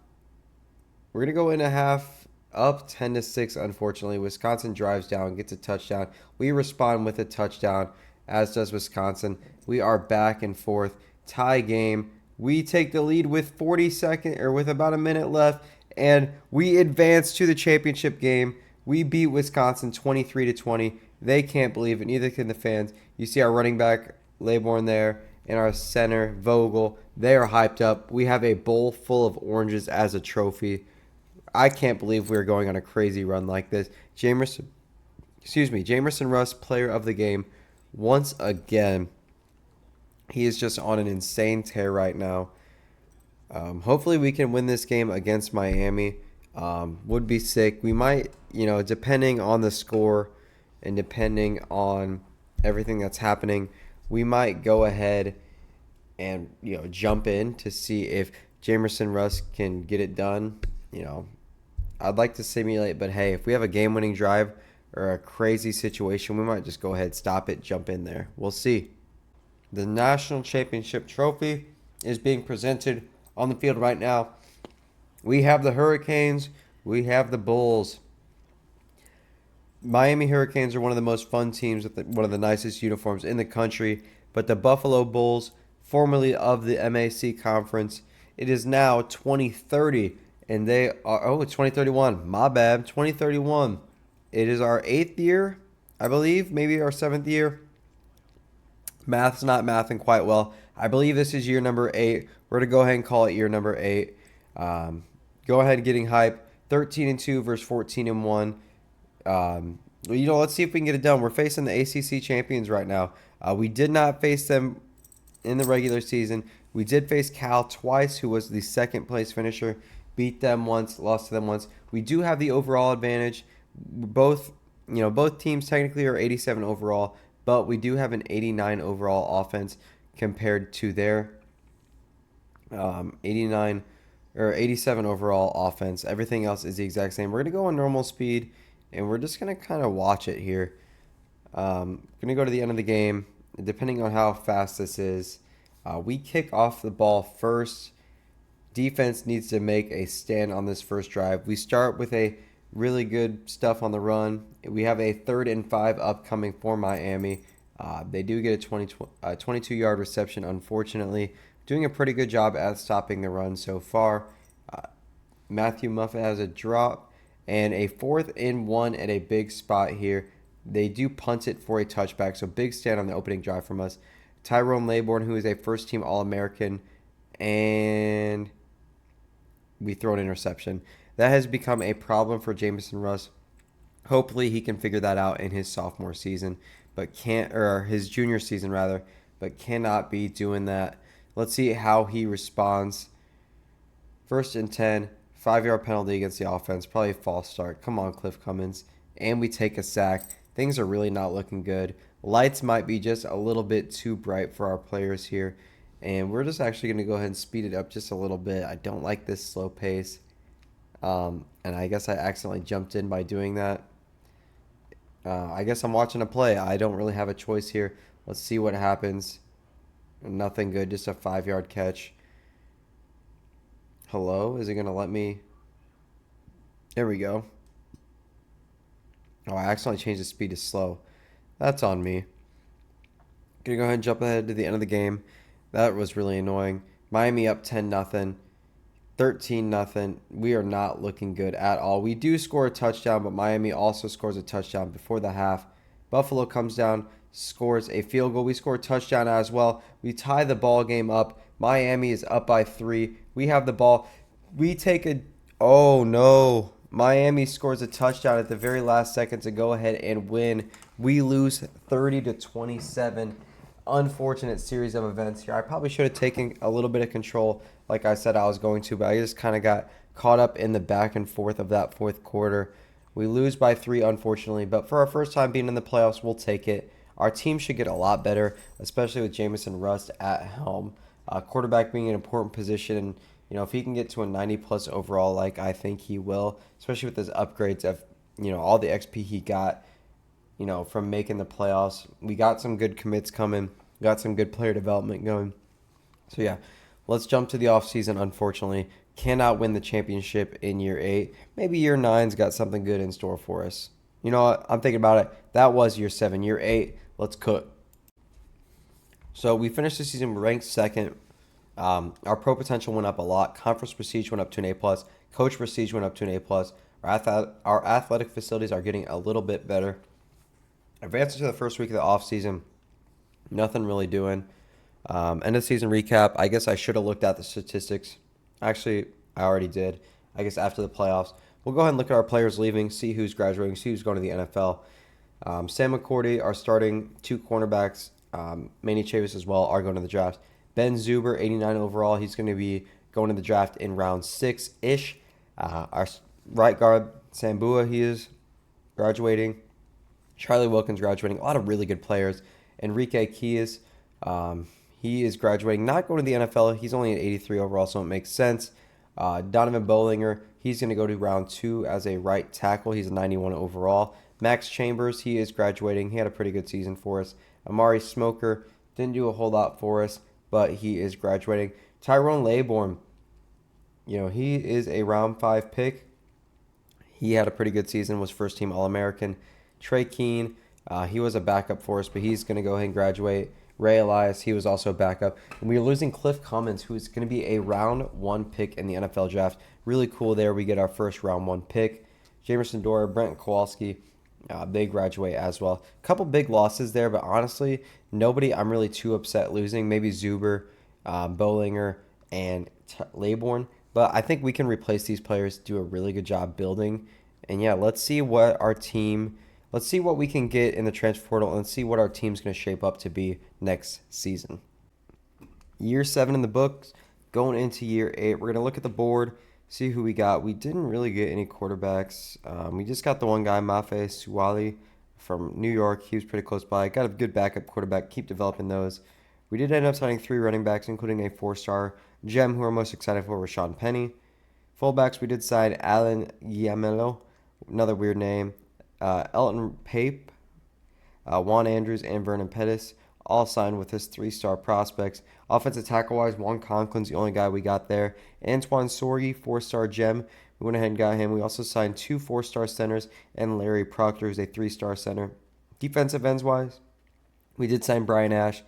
Up 10-6, unfortunately. Wisconsin drives down, gets a touchdown. We respond with a touchdown, as does Wisconsin. We are back and forth. Tie game. We take the lead with with about a minute left, and we advance to the championship game. We beat Wisconsin 23-20. They can't believe it. Neither can the fans. You see our running back, Laybourne, there, and our center, Vogel. They are hyped up. We have a bowl full of oranges as a trophy. I can't believe we're going on a crazy run like this. Jamerson Russ, player of the game, once again. He is just on an insane tear right now. Hopefully we can win this game against Miami. Would be sick. We might, depending on the score and depending on everything that's happening, we might go ahead and, jump in to see if Jamerson Russ can get it done. I'd like to simulate, but hey, if we have a game-winning drive or a crazy situation, we might just go ahead, stop it, jump in there. We'll see. The national championship trophy is being presented on the field right now. We have the Hurricanes. We have the Bulls. Miami Hurricanes are one of the most fun teams with one of the nicest uniforms in the country. But the Buffalo Bulls, formerly of the MAC Conference, it is now 2030. And they are, it's 2031. My bad. 2031. It is our 8th year, I believe. Maybe our 7th year. Math's not mathing quite well. I believe this is year number 8. We're going to go ahead and call it year number 8. Go ahead getting hype. 13-2 versus 14-1. Let's see if we can get it done. We're facing the ACC champions right now. We did not face them in the regular season. We did face Cal twice, who was the second place finisher. Beat them once, lost to them once. We do have the overall advantage. Both teams technically are 87 overall, but we do have an 89 overall offense compared to their 89 or 87 overall offense. Everything else is the exact same. We're going to go on normal speed, and we're just going to kind of watch it here. Going to go to the end of the game, depending on how fast this is. We kick off the ball first. Defense needs to make a stand on this first drive. We start with a really good stuff on the run. We have a 3rd and 5 upcoming for Miami. They do get a 22-yard reception, unfortunately. Doing a pretty good job at stopping the run so far. Matthew Muffet has a drop and a 4th and 1 at a big spot here. They do punt it for a touchback, so big stand on the opening drive from us. Tyrone Laybourne, who is a first-team All-American, and we throw an interception. That has become a problem for Jamerson Russ. Hopefully he can figure that out in his sophomore season, his junior season rather, but cannot be doing that. Let's see how he responds. 1st and 10, 5-yard penalty against the offense, probably a false start. Come on, Cliff Cummins. And we take a sack. Things are really not looking good. Lights might be just a little bit too bright for our players here. And we're just actually going to go ahead and speed it up just a little bit. I don't like this slow pace. And I guess I accidentally jumped in by doing that. I guess I'm watching a play. I don't really have a choice here. Let's see what happens. Nothing good, just a 5-yard catch. Hello? Is it going to let me? There we go. Oh, I accidentally changed the speed to slow. That's on me. Gonna go ahead and jump ahead to the end of the game. That was really annoying. Miami up 10-0. 13-0. We are not looking good at all. We do score a touchdown, but Miami also scores a touchdown before the half. Buffalo comes down, scores a field goal. We score a touchdown as well. We tie the ball game up. Miami is up by 3. We have the ball. We take a. Oh no. Miami scores a touchdown at the very last second to go ahead and win. We lose 30-27. Unfortunate series of events here. I probably should have taken a little bit of control, like I said I was going to, but I just kind of got caught up in the back and forth of that fourth quarter. We lose by 3, unfortunately, but for our first time being in the playoffs, we'll take it. Our team should get a lot better, especially with Jamison Rust at helm. Quarterback being an important position. If he can get to a 90-plus overall, like I think he will, especially with his upgrades of, all the XP he got, from making the playoffs. We got some good commits coming. We got some good player development going. So, yeah, let's jump to the offseason, unfortunately. Cannot win the championship in year 8. Maybe year 9's got something good in store for us. You know what? I'm thinking about it. That was year 7. Year 8, let's cook. So we finished the season ranked second. Our pro potential went up a lot. Conference prestige went up to an A+. Coach prestige went up to an A+. Our athletic facilities are getting a little bit better. Advancing to the first week of the offseason, nothing really doing. End of season recap. I guess I should have looked at the statistics. Actually, I already did. I guess after the playoffs. We'll go ahead and look at our players leaving, see who's graduating, see who's going to the NFL. Sam McCourty, our starting 2 cornerbacks, Manny Chavis as well, are going to the draft. Ben Zuber, 89 overall. He's going to be going to the draft in round 6-ish. Our right guard, Sambua, he is graduating. Charlie Wilkins graduating. A lot of really good players. Enrique Keyes, he is graduating. Not going to the NFL. He's only an 83 overall, so it makes sense. Donovan Bollinger, he's going to go to round 2 as a right tackle. He's a 91 overall. Max Chambers, he is graduating. He had a pretty good season for us. Amari Smoker didn't do a whole lot for us, but he is graduating. Tyrone Laybourne, he is a round 5 pick. He had a pretty good season, was first team All-American. Trey Keane, he was a backup for us, but he's going to go ahead and graduate. Ray Elias, he was also a backup. And we are losing Cliff Cummins, who's going to be a round 1 pick in the NFL draft. Really cool there. We get our first round 1 pick. Jamerson Dora, Brent Kowalski, they graduate as well. A couple big losses there, but honestly, nobody I'm really too upset losing. Maybe Zuber, Bollinger, and Laybourne. But I think we can replace these players, do a really good job building. And yeah, let's see what we can get in the transfer portal and see what our team's going to shape up to be next season. Year 7 in the books, going into year 8. We're going to look at the board, see who we got. We didn't really get any quarterbacks. We just got the one guy, Mafe Suwali from New York. He was pretty close by. Got a good backup quarterback. Keep developing those. We did end up signing 3 running backs, including a 4-star gem, who we're most excited for, Rashawn Penny. Fullbacks, we did sign Alan Yamelo, another weird name. Elton Pape, Juan Andrews, and Vernon Pettis all signed with his 3-star prospects. Offensive tackle-wise, Juan Conklin's the only guy we got there. Antoine Sorgi, 4-star gem. We went ahead and got him. We also signed 2 4-star centers, and Larry Proctor, who's a 3-star center. Defensive ends-wise, we did sign Brian Ash.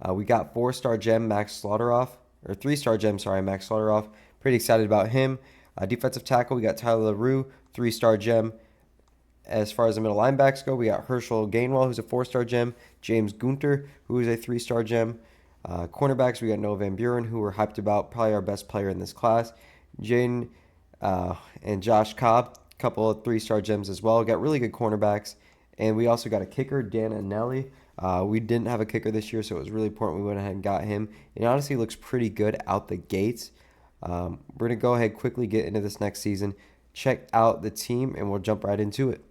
We got 4-star gem Max Slaughterhoff, or 3-star gem, Max Slaughterhoff. Pretty excited about him. Defensive tackle, we got Tyler LaRue, 3-star gem. As far as the middle linebacks go, we got Herschel Gainwell, who's a 4-star gem. James Gunter, who is a 3-star gem. Cornerbacks, we got Noah Van Buren, who we're hyped about, probably our best player in this class. Jaden and Josh Cobb, a couple of 3-star gems as well. Got really good cornerbacks. And we also got a kicker, Dan Anelli. We didn't have a kicker this year, so it was really important we went ahead and got him. It honestly looks pretty good out the gates. We're going to go ahead quickly get into this next season, check out the team, and we'll jump right into it.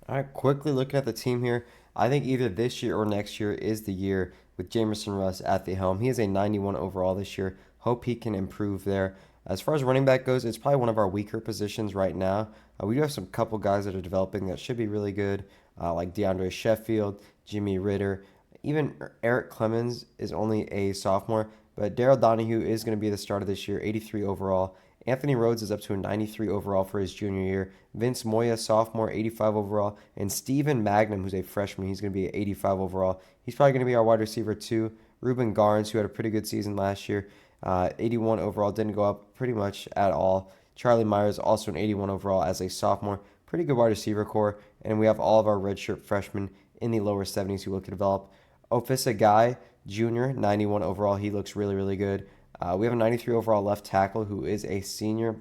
All right, quickly looking at the team here. I think either this year or next year is the year with Jamison Rust at the helm. He is a 91 overall this year. Hope he can improve there. As far as running back goes, it's probably one of our weaker positions right now. We do have some couple guys that are developing that should be really good, like DeAndre Sheffield, Jimmy Ritter. Even Eric Clemens is only a sophomore, but Daryl Donahue is going to be the starter this year, 83 overall. Anthony Rhodes is up to a 93 overall for his junior year. Vince Moya, sophomore, 85 overall. And Steven Magnum, who's a freshman, he's going to be 85 overall. He's probably going to be our wide receiver too. Ruben Garnes, who had a pretty good season last year, 81 overall, didn't go up pretty much at all. Charlie Myers, also an 81 overall as a sophomore. Pretty good wide receiver core. And we have all of our redshirt freshmen in the lower 70s who look to develop. Ofisa Guy Jr., 91 overall. He looks really, really good. We have a 93 overall left tackle who is a senior.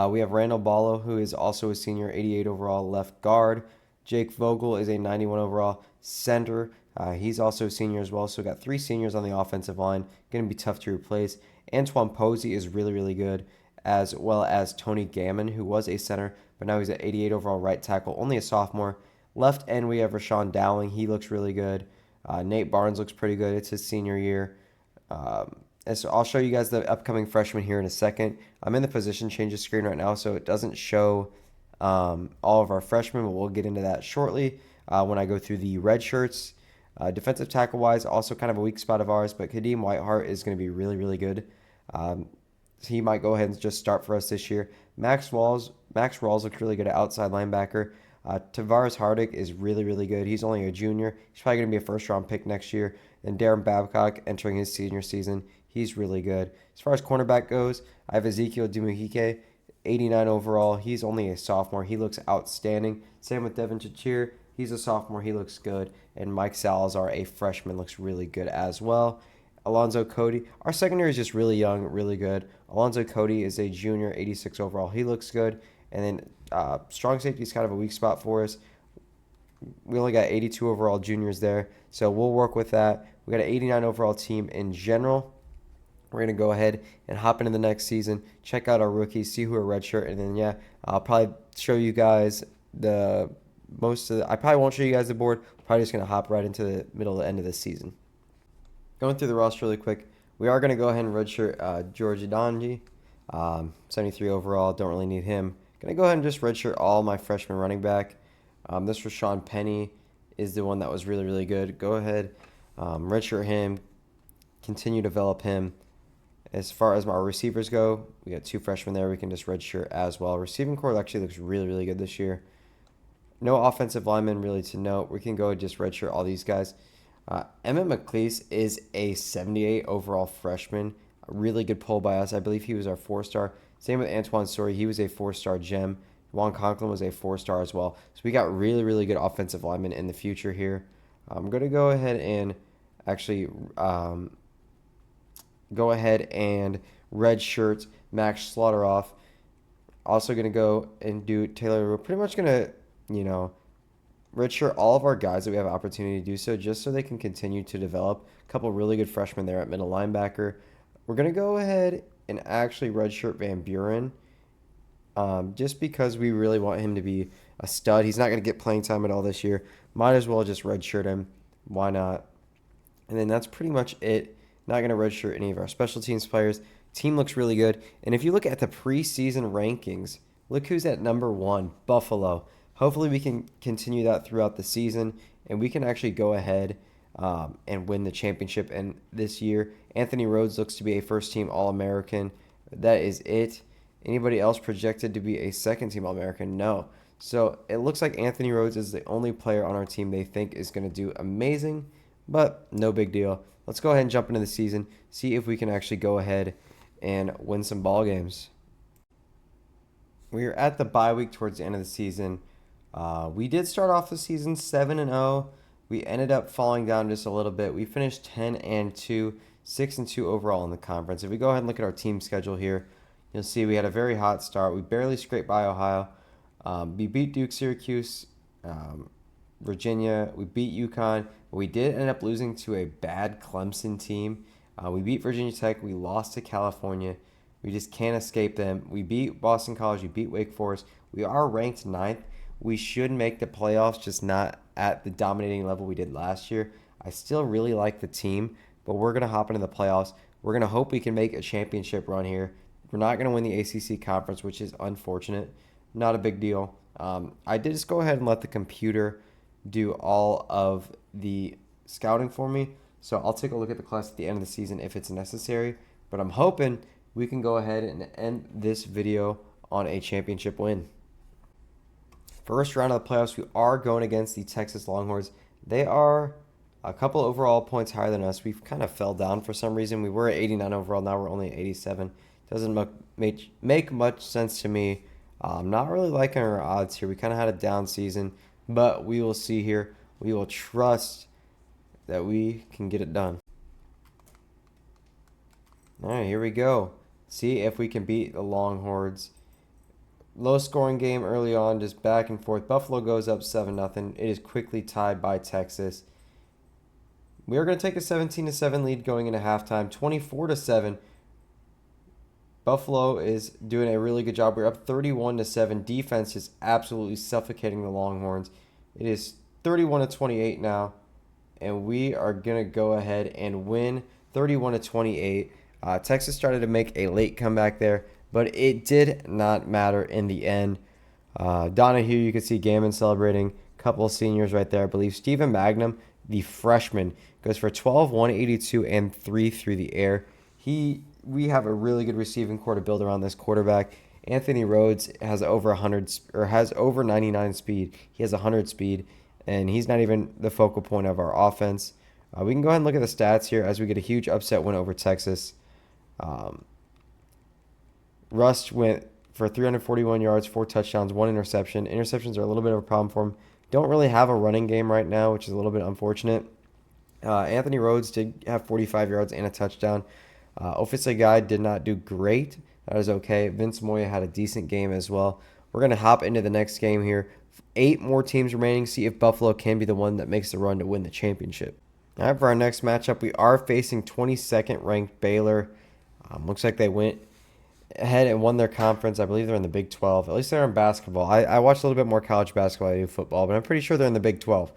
We have Randall Ballo, who is also a senior, 88 overall left guard. Jake Vogel is a 91 overall center. He's also a senior as well, so got three seniors on the offensive line. Going to be tough to replace. Antoine Posey is really, really good, as well as Tony Gammon, who was a center, but now he's at 88 overall right tackle, only a sophomore. Left end, we have Rashawn Dowling. He looks really good. Nate Barnes looks pretty good. It's his senior year. And so I'll show you guys the upcoming freshmen here in a second. I'm in the position changes screen right now, so it doesn't show all of our freshmen, but we'll get into that shortly when I go through the red shirts. Defensive tackle-wise, also kind of a weak spot of ours, but Kadeem Whiteheart is going to be really, really good. So he might go ahead and just start for us this year. Max Rawls looks really good at outside linebacker. Tavares Hardick is really, really good. He's only a junior. He's probably going to be a first-round pick next year. And Darren Babcock entering his senior season. He's really good. As far as cornerback goes, I have Ezekiel Dumuhike, 89 overall. He's only a sophomore. He looks outstanding. Same with Devin Chachir. He's a sophomore. He looks good. And Mike Salazar, a freshman, looks really good as well. Alonzo Cody. Our secondary is just really young, really good. Alonzo Cody is a junior, 86 overall. He looks good. And then strong safety is kind of a weak spot for us. We only got 82 overall juniors there, so we'll work with that. We got an 89 overall team in general. We're going to go ahead and hop into the next season, check out our rookies, see who are redshirt, and then, I'll probably show you guys I probably won't show you guys the board. Probably just going to hop right into the middle of the end of this season. Going through the roster really quick, we are going to go ahead and redshirt George Adanji, 73 overall. Don't really need him. Going to go ahead and just redshirt all my freshman running back. This Rashawn Penny is the one that was really, really good. Go ahead, redshirt him, continue to develop him. As far as my receivers go, we got two freshmen there. We can just redshirt as well. Receiving core actually looks really, really good this year. No offensive linemen really to note. We can go and just redshirt all these guys. Emmett McLeese is a 78 overall freshman. A really good pull by us. I believe he was our 4-star. Same with Antoine Story. He was a 4-star gem. Juan Conklin was a 4-star as well. So we got really, really good offensive linemen in the future here. I'm going to go ahead and actually redshirt Max Slaughter. Also going to go and do Taylor. We're pretty much going to, redshirt all of our guys that we have an opportunity to do so, just so they can continue to develop. A couple really good freshmen there at middle linebacker. We're going to go ahead and actually redshirt Van Buren. Just because we really want him to be a stud. He's not going to get playing time at all this year. Might as well just redshirt him. Why not? And then that's pretty much it. Not going to redshirt any of our special teams players. Team looks really good. And if you look at the preseason rankings, look who's at number 1, Buffalo. Hopefully we can continue that throughout the season, and we can actually go ahead and win the championship. And this year, Anthony Rhodes looks to be a first-team All-American. That is it. Anybody else projected to be a second-team All-American? No. So it looks like Anthony Rhodes is the only player on our team they think is going to do amazing, but no big deal. Let's go ahead and jump into the season, see if we can actually go ahead and win some ball games. We are at the bye week towards the end of the season. We did start off the season 7-0. We ended up falling down just a little bit. We finished 10-2, 6-2 overall in the conference. If we go ahead and look at our team schedule here, you'll see we had a very hot start. We barely scraped by Ohio. We beat Duke, Syracuse, Virginia. We beat UConn. We did end up losing to a bad Clemson team. We beat Virginia Tech. We lost to California. We just can't escape them. We beat Boston College. We beat Wake Forest. We are ranked 9th. We should make the playoffs, just not at the dominating level we did last year. I still really like the team, but we're going to hop into the playoffs. We're going to hope we can make a championship run here. We're not going to win the ACC conference, which is unfortunate. Not a big deal. I did just go ahead and let the computer do all of the scouting for me, so I'll take a look at the class at the end of the season if it's necessary, but I'm hoping we can go ahead and end this video on a championship win. First round of the playoffs, we are going against the Texas Longhorns. They are a couple overall points higher than us. We've kind of fell down for some reason. We were at 89 overall. Now we're only at 87. Doesn't make much sense to me. I'm not really liking our odds here. We kind of had a down season. but we will see here. We will trust that we can get it done. All right, here we go. See if we can beat the Longhorns. Low scoring game early on, just back and forth. Buffalo goes up 7-0. It is quickly tied by Texas. We are going to take a 17-7 lead going into halftime. 24-7. Buffalo is doing a really good job. We're up 31-7. Defense is absolutely suffocating the Longhorns. It is 31-28 now, and we are going to go ahead and win 31-28. Texas started to make a late comeback there, but it did not matter in the end. Donahue, you can see Gammon celebrating. A couple of seniors right there. I believe Stephen Magnum, the freshman, goes for 12, 182, and 3 through the air. We have a really good receiving core to build around this quarterback. Anthony Rhodes has over 100 or has over 99 speed. He has 100 speed, and he's not even the focal point of our offense. We can go ahead and look at the stats here as we get a huge upset win over Texas. Rust went for 341 yards, 4 touchdowns, 1 interception. Interceptions are a little bit of a problem for him. Don't really have a running game right now, which is a little bit unfortunate. Anthony Rhodes did have 45 yards and a touchdown. Office Guy did not do great. That is okay. Vince Moya had a decent game as well. We're going to hop into the next game here. 8 more teams remaining. See if Buffalo can be the one that makes the run to win the championship. All right, for our next matchup, we are facing 22nd ranked Baylor. Looks like they went ahead and won their conference. I believe they're in the Big 12. At least they're in basketball. I watched a little bit more college basketball than I do football, but I'm pretty sure they're in the Big 12.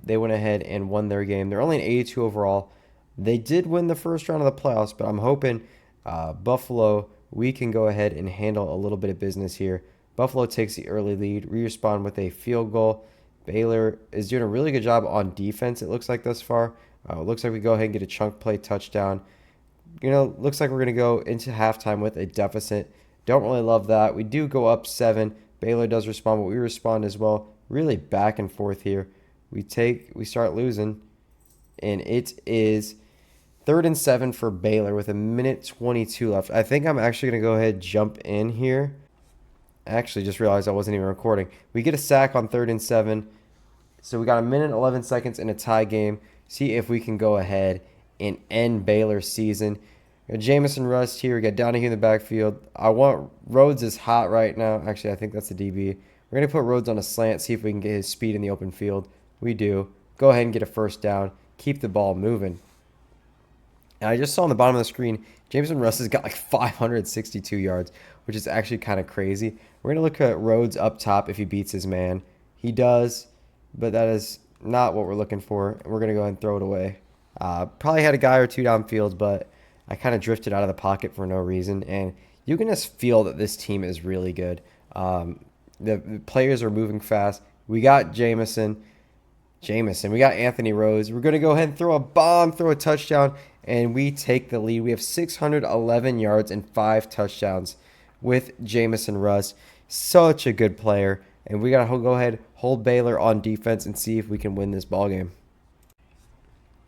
They went ahead and won their game. They're only an 82 overall. They did win the first round of the playoffs, but I'm hoping Buffalo, we can go ahead and handle a little bit of business here. Buffalo takes the early lead. We respond with a field goal. Baylor is doing a really good job on defense, it looks like, thus far. It looks like we go ahead and get a chunk play touchdown. Looks like we're going to go into halftime with a deficit. Don't really love that. We do go up 7. Baylor does respond, but we respond as well. Really back and forth here. We start losing, and it is 3rd and 7 for Baylor with 1:22 left. I think I'm actually going to go ahead and jump in here. I actually just realized I wasn't even recording. We get a sack on 3rd and 7. So we got 1:11 in a tie game. See if we can go ahead and end Baylor's season. We got Jamison Rust here. We got Donahue in the backfield. Rhodes is hot right now. Actually, I think that's the DB. We're going to put Rhodes on a slant, see if we can get his speed in the open field. We do. Go ahead and get a first down. Keep the ball moving. And I just saw on the bottom of the screen, Jamison Rust has got like 562 yards, which is actually kind of crazy. We're going to look at Rhodes up top if he beats his man. He does, but that is not what we're looking for. We're going to go ahead and throw it away. Probably had a guy or two downfield, but I kind of drifted out of the pocket for no reason. And you can just feel that this team is really good. The players are moving fast. We got Jamison. We got Anthony Rhodes. We're going to go ahead and throw a bomb, throw a touchdown, and we take the lead. We have 611 yards and 5 touchdowns with Jamison Rust. Such a good player. And we got to go ahead, hold Baylor on defense, and see if we can win this ballgame.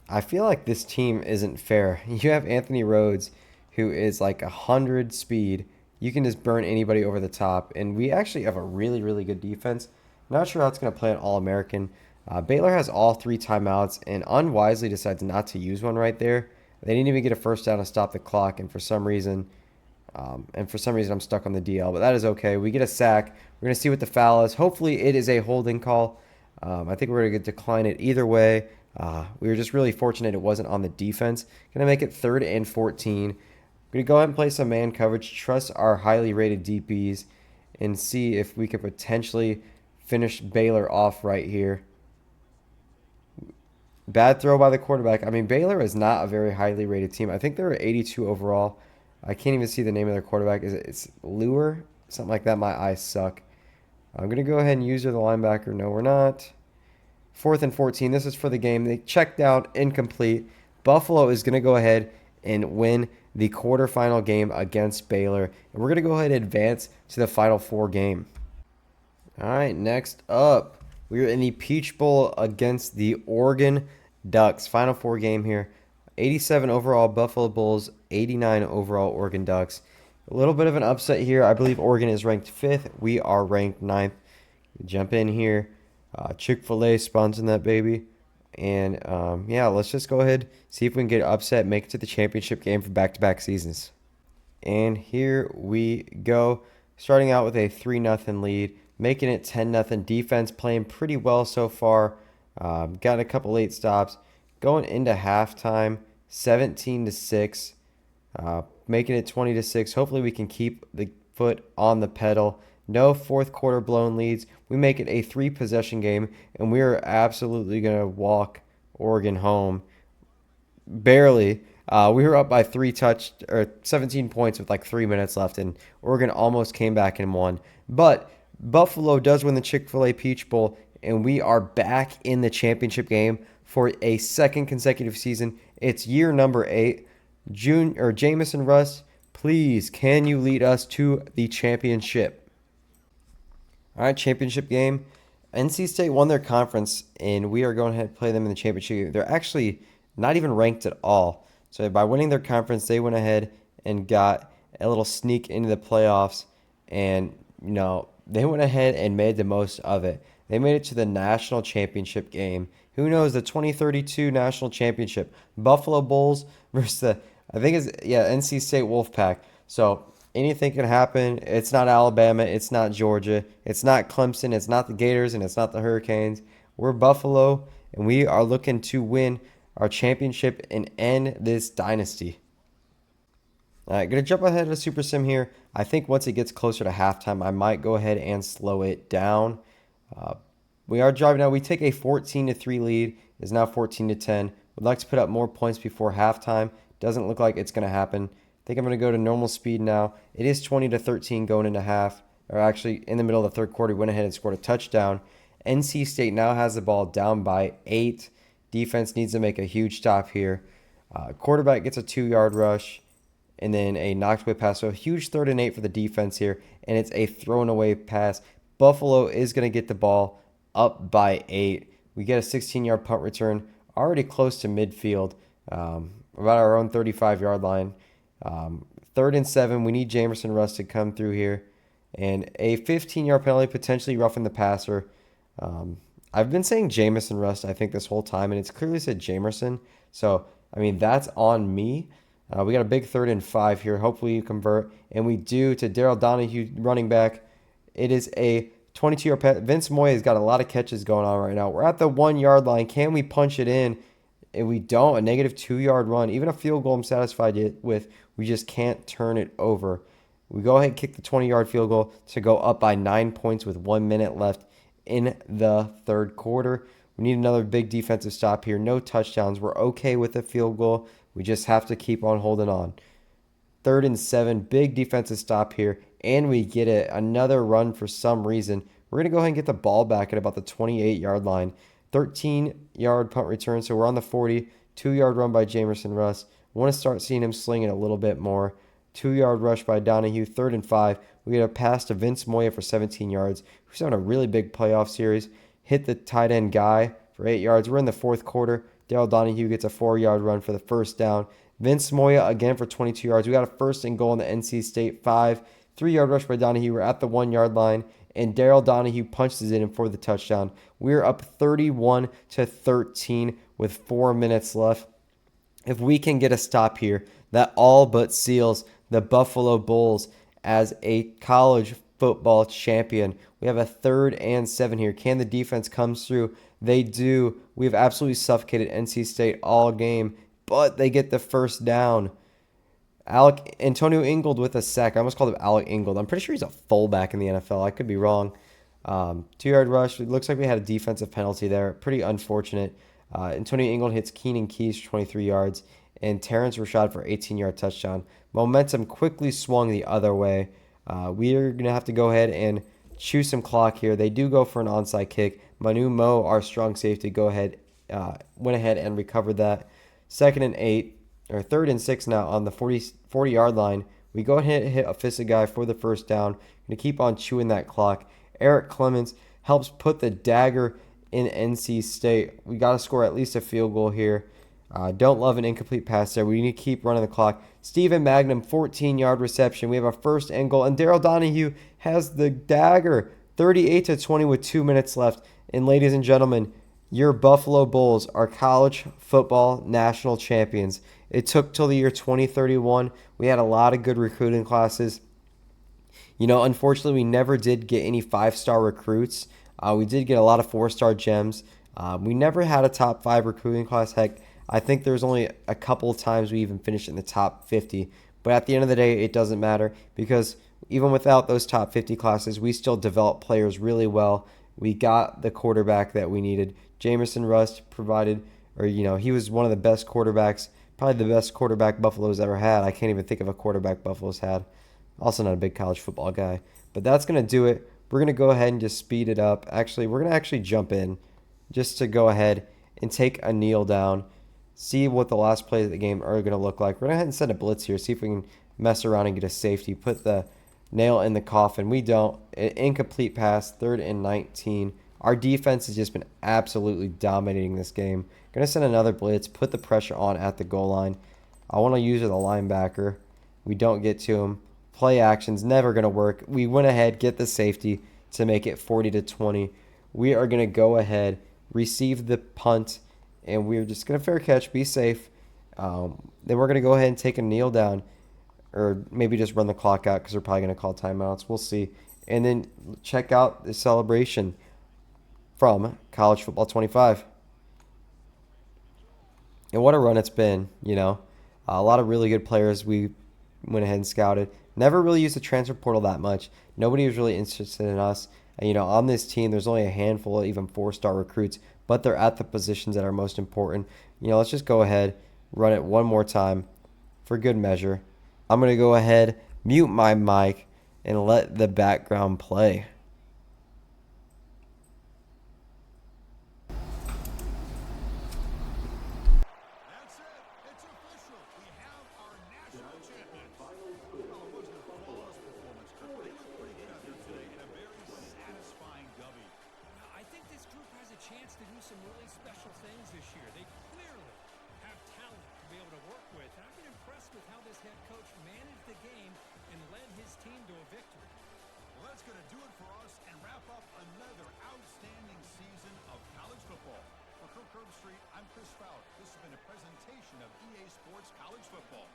I feel like this team isn't fair. You have Anthony Rhodes, who is like 100 speed. You can just burn anybody over the top. And we actually have a really, really good defense. Not sure how it's going to play an All-American. Baylor has all 3 timeouts and unwisely decides not to use one right there. They didn't even get a first down to stop the clock, and for some reason I'm stuck on the DL, but that is okay. We get a sack. We're going to see what the foul is. Hopefully it is a holding call. I think we're going to decline it either way. We were just really fortunate it wasn't on the defense. Going to make it 3rd and 14. We're going to go ahead and play some man coverage, trust our highly rated DBs, and see if we could potentially finish Baylor off right here. Bad throw by the quarterback. I mean, Baylor is not a very highly rated team. I think they're 82 overall. I can't even see the name of their quarterback. It's Lure? Something like that. My eyes suck. I'm going to go ahead and use the linebacker. No, we're not. 4th and 14. This is for the game. They checked down, incomplete. Buffalo is going to go ahead and win the quarterfinal game against Baylor. And we're going to go ahead and advance to the Final Four game. All right, next up, we're in the Peach Bowl against the Oregon Ducks. Final Four game here. 87 overall Buffalo Bulls, 89 overall Oregon Ducks. A little bit of an upset here. I believe Oregon is ranked 5th. We are ranked 9th. Jump in here. Chick-fil-A sponsoring that baby. And yeah, let's just go ahead, see if we can get upset, make it to the championship game for back-to-back seasons. And here we go. Starting out with a 3-0 lead, making it 10-0. Defense playing pretty well so far. Got a couple late stops. Going into halftime, 17-6, making it 20-6. Hopefully we can keep the foot on the pedal. No fourth quarter blown leads. We make it a 3 possession game, and we are absolutely going to walk Oregon home. Barely. We were up by 17 points with like 3 minutes left, and Oregon almost came back and won. But Buffalo does win the Chick-fil-A Peach Bowl, and we are back in the championship game for a second consecutive season. It's year number 8. Jamison Russ, please, can you lead us to the championship? All right, championship game. NC State won their conference, and we are going ahead to play them in the championship game. They're actually not even ranked at all. So by winning their conference, they went ahead and got a little sneak into the playoffs, and they went ahead and made the most of it. They made it to the national championship game. Who knows, the 2032 national championship, Buffalo Bulls versus NC State Wolfpack. So anything can happen. It's not Alabama, it's not Georgia, it's not Clemson, it's not the Gators, and it's not the Hurricanes. We're Buffalo, and we are looking to win our championship and end this dynasty. All right, going to jump ahead of the Super Sim here. I think once it gets closer to halftime, I might go ahead and slow it down. We are driving now. We take a 14-3 lead. It's now 14-10. Would like to put up more points before halftime. Doesn't look like it's going to happen. I think I'm going to go to normal speed now. It is 20-13 going into half. Or actually, in the middle of the third quarter, we went ahead and scored a touchdown. NC State now has the ball down by 8. Defense needs to make a huge stop here. Quarterback gets a 2-yard rush and then a knocked away pass. So a huge 3rd and 8 for the defense here, and it's a thrown away pass. Buffalo is going to get the ball up by 8. We get a 16-yard punt return, already close to midfield, about our own 35-yard line. 3rd and 7. We need Jamison Russ to come through here, and a 15-yard penalty, potentially roughing the passer. I've been saying Jamison Russ, I think, this whole time, and it's clearly said Jamerson. So, I mean, that's on me. We got a big 3rd and 5 here. Hopefully you convert. And we do to Darrell Donahue, running back. It is a 22-yard pass. Vince Moya has got a lot of catches going on right now. We're at the 1-yard line. Can we punch it in? And we don't. A negative 2-yard run. Even a field goal I'm satisfied with. We just can't turn it over. We go ahead and kick the 20-yard field goal to go up by 9 points with 1 minute left in the third quarter. We need another big defensive stop here. No touchdowns. We're okay with the field goal. We just have to keep on holding on. 3rd and 7. Big defensive stop here. And we get it. Another run for some reason. We're going to go ahead and get the ball back at about the 28-yard line. 13-yard punt return. So we're on the 40. 2-yard run by Jamison Russ. Want to start seeing him sling it a little bit more. 2-yard rush by Donahue. 3rd and 5. We get a pass to Vince Moya for 17 yards. Who's having a really big playoff series. Hit the tight end guy for 8 yards. We're in the fourth quarter. Darrell Donahue gets a 4-yard run for the first down. Vince Moya again for 22 yards. We got a 1st and goal on the NC State 5. 3-yard rush by Donahue. We're at the 1-yard line. And Darrell Donahue punches it in for the touchdown. We're up 31-13 with 4 minutes left. If we can get a stop here, that all but seals the Buffalo Bulls as a college football champion. We have a 3rd and 7 here. Can the defense come through? They do. We've absolutely suffocated NC State all game, but they get the first down. Antonio Ingold with a sack. I almost called him Alec Ingold. I'm pretty sure he's a fullback in the NFL. I could be wrong. 2-yard rush. It looks like we had a defensive penalty there. Pretty unfortunate. Antonio Ingold hits Keenan Keys for 23 yards, and Terrence Rashad for 18-yard touchdown. Momentum quickly swung the other way. We are going to have to go ahead and chew some clock here. They do go for an onside kick. Manu Mo, our strong safety, went ahead and recovered that. 2nd and 8, or 3rd and 6 now on the 40-yard line. We go ahead and hit a fisted guy for the first down. Going to keep on chewing that clock. Eric Clements helps put the dagger in NC State. We got to score at least a field goal here. Don't love an incomplete pass there. We need to keep running the clock. Stephen Magnum, 14-yard reception. We have a 1st and goal. And Darrell Donahue has the dagger. 38-20 with 2 minutes left. And ladies and gentlemen, your Buffalo Bulls are college football national champions. It took till the year 2031. We had a lot of good recruiting classes. Unfortunately, we never did get any 5-star recruits. We did get a lot of 4-star gems. We never had a top 5 recruiting class. Heck, I think there's only a couple of times we even finished in the top 50. But at the end of the day, it doesn't matter because even without those top 50 classes, we still developed players really well. We got the quarterback that we needed. Jamison Rust provided, he was one of the best quarterbacks, probably the best quarterback Buffalo's ever had. I can't even think of a quarterback Buffalo's had. Also, not a big college football guy. But that's going to do it. We're going to go ahead and just speed it up. Actually, we're going to actually jump in just to go ahead and take a kneel down, see what the last plays of the game are going to look like. We're going to go ahead and send a blitz here, see if we can mess around and get a safety, put the nail in the coffin. We don't. An incomplete pass, 3rd and 19. Our defense has just been absolutely dominating this game. Going to send another blitz, put the pressure on at the goal line. I want to use the linebacker. We don't get to him. Play action's never going to work. We went ahead, get the safety to make it 40-20. We are going to go ahead, receive the punt, and we're just going to fair catch, be safe. Then we're going to go ahead and take a kneel down, or maybe just run the clock out because we're probably going to call timeouts. We'll see. And then check out the celebration from College Football 25. And what a run it's been, A lot of really good players we went ahead and scouted. Never really used the transfer portal that much. Nobody was really interested in us. And, on this team, there's only a handful of even 4-star recruits, but they're at the positions that are most important. Let's just go ahead, run it one more time for good measure. I'm going to go ahead, mute my mic, and let the background play. Chance to do some really special things this year. They clearly have talent to be able to work with. I've been impressed with how this head coach managed the game and led his team to a victory. Well, that's going to do it for us and wrap up another outstanding season of college football. For Kirk Herbstreit, I'm Chris Fowler. This has been a presentation of EA Sports College Football.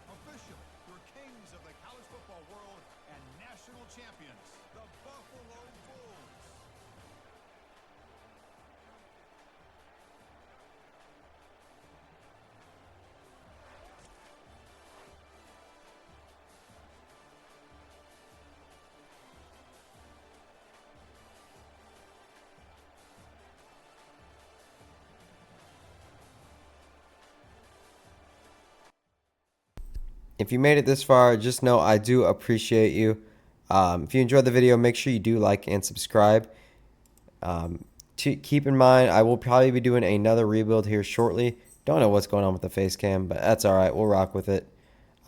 Officially, your kings of the college football world and national champions, the Buffalo Bulls. If you made it this far, just know I do appreciate you. If you enjoyed the video, make sure you do like and subscribe. Keep in mind, I will probably be doing another rebuild here shortly. Don't know what's going on with the face cam, but that's all right. We'll rock with it.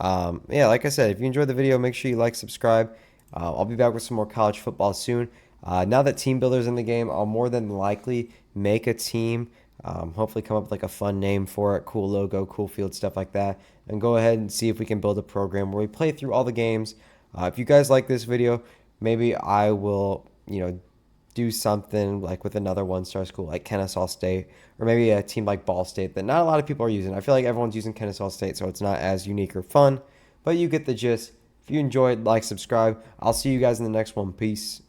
Yeah, like I said, if you enjoyed the video, make sure you like, subscribe. I'll be back with some more college football soon. Now that Team Builder's in the game, I'll more than likely make a team. Hopefully come up with like a fun name for it, cool logo, cool field, stuff like that. And go ahead and see if we can build a program where we play through all the games. If you guys like this video, maybe I will, do something like with another 1-star school like Kennesaw State, or maybe a team like Ball State that not a lot of people are using. I feel like everyone's using Kennesaw State, so it's not as unique or fun, but you get the gist. If you enjoyed, like, subscribe. I'll see you guys in the next one. Peace.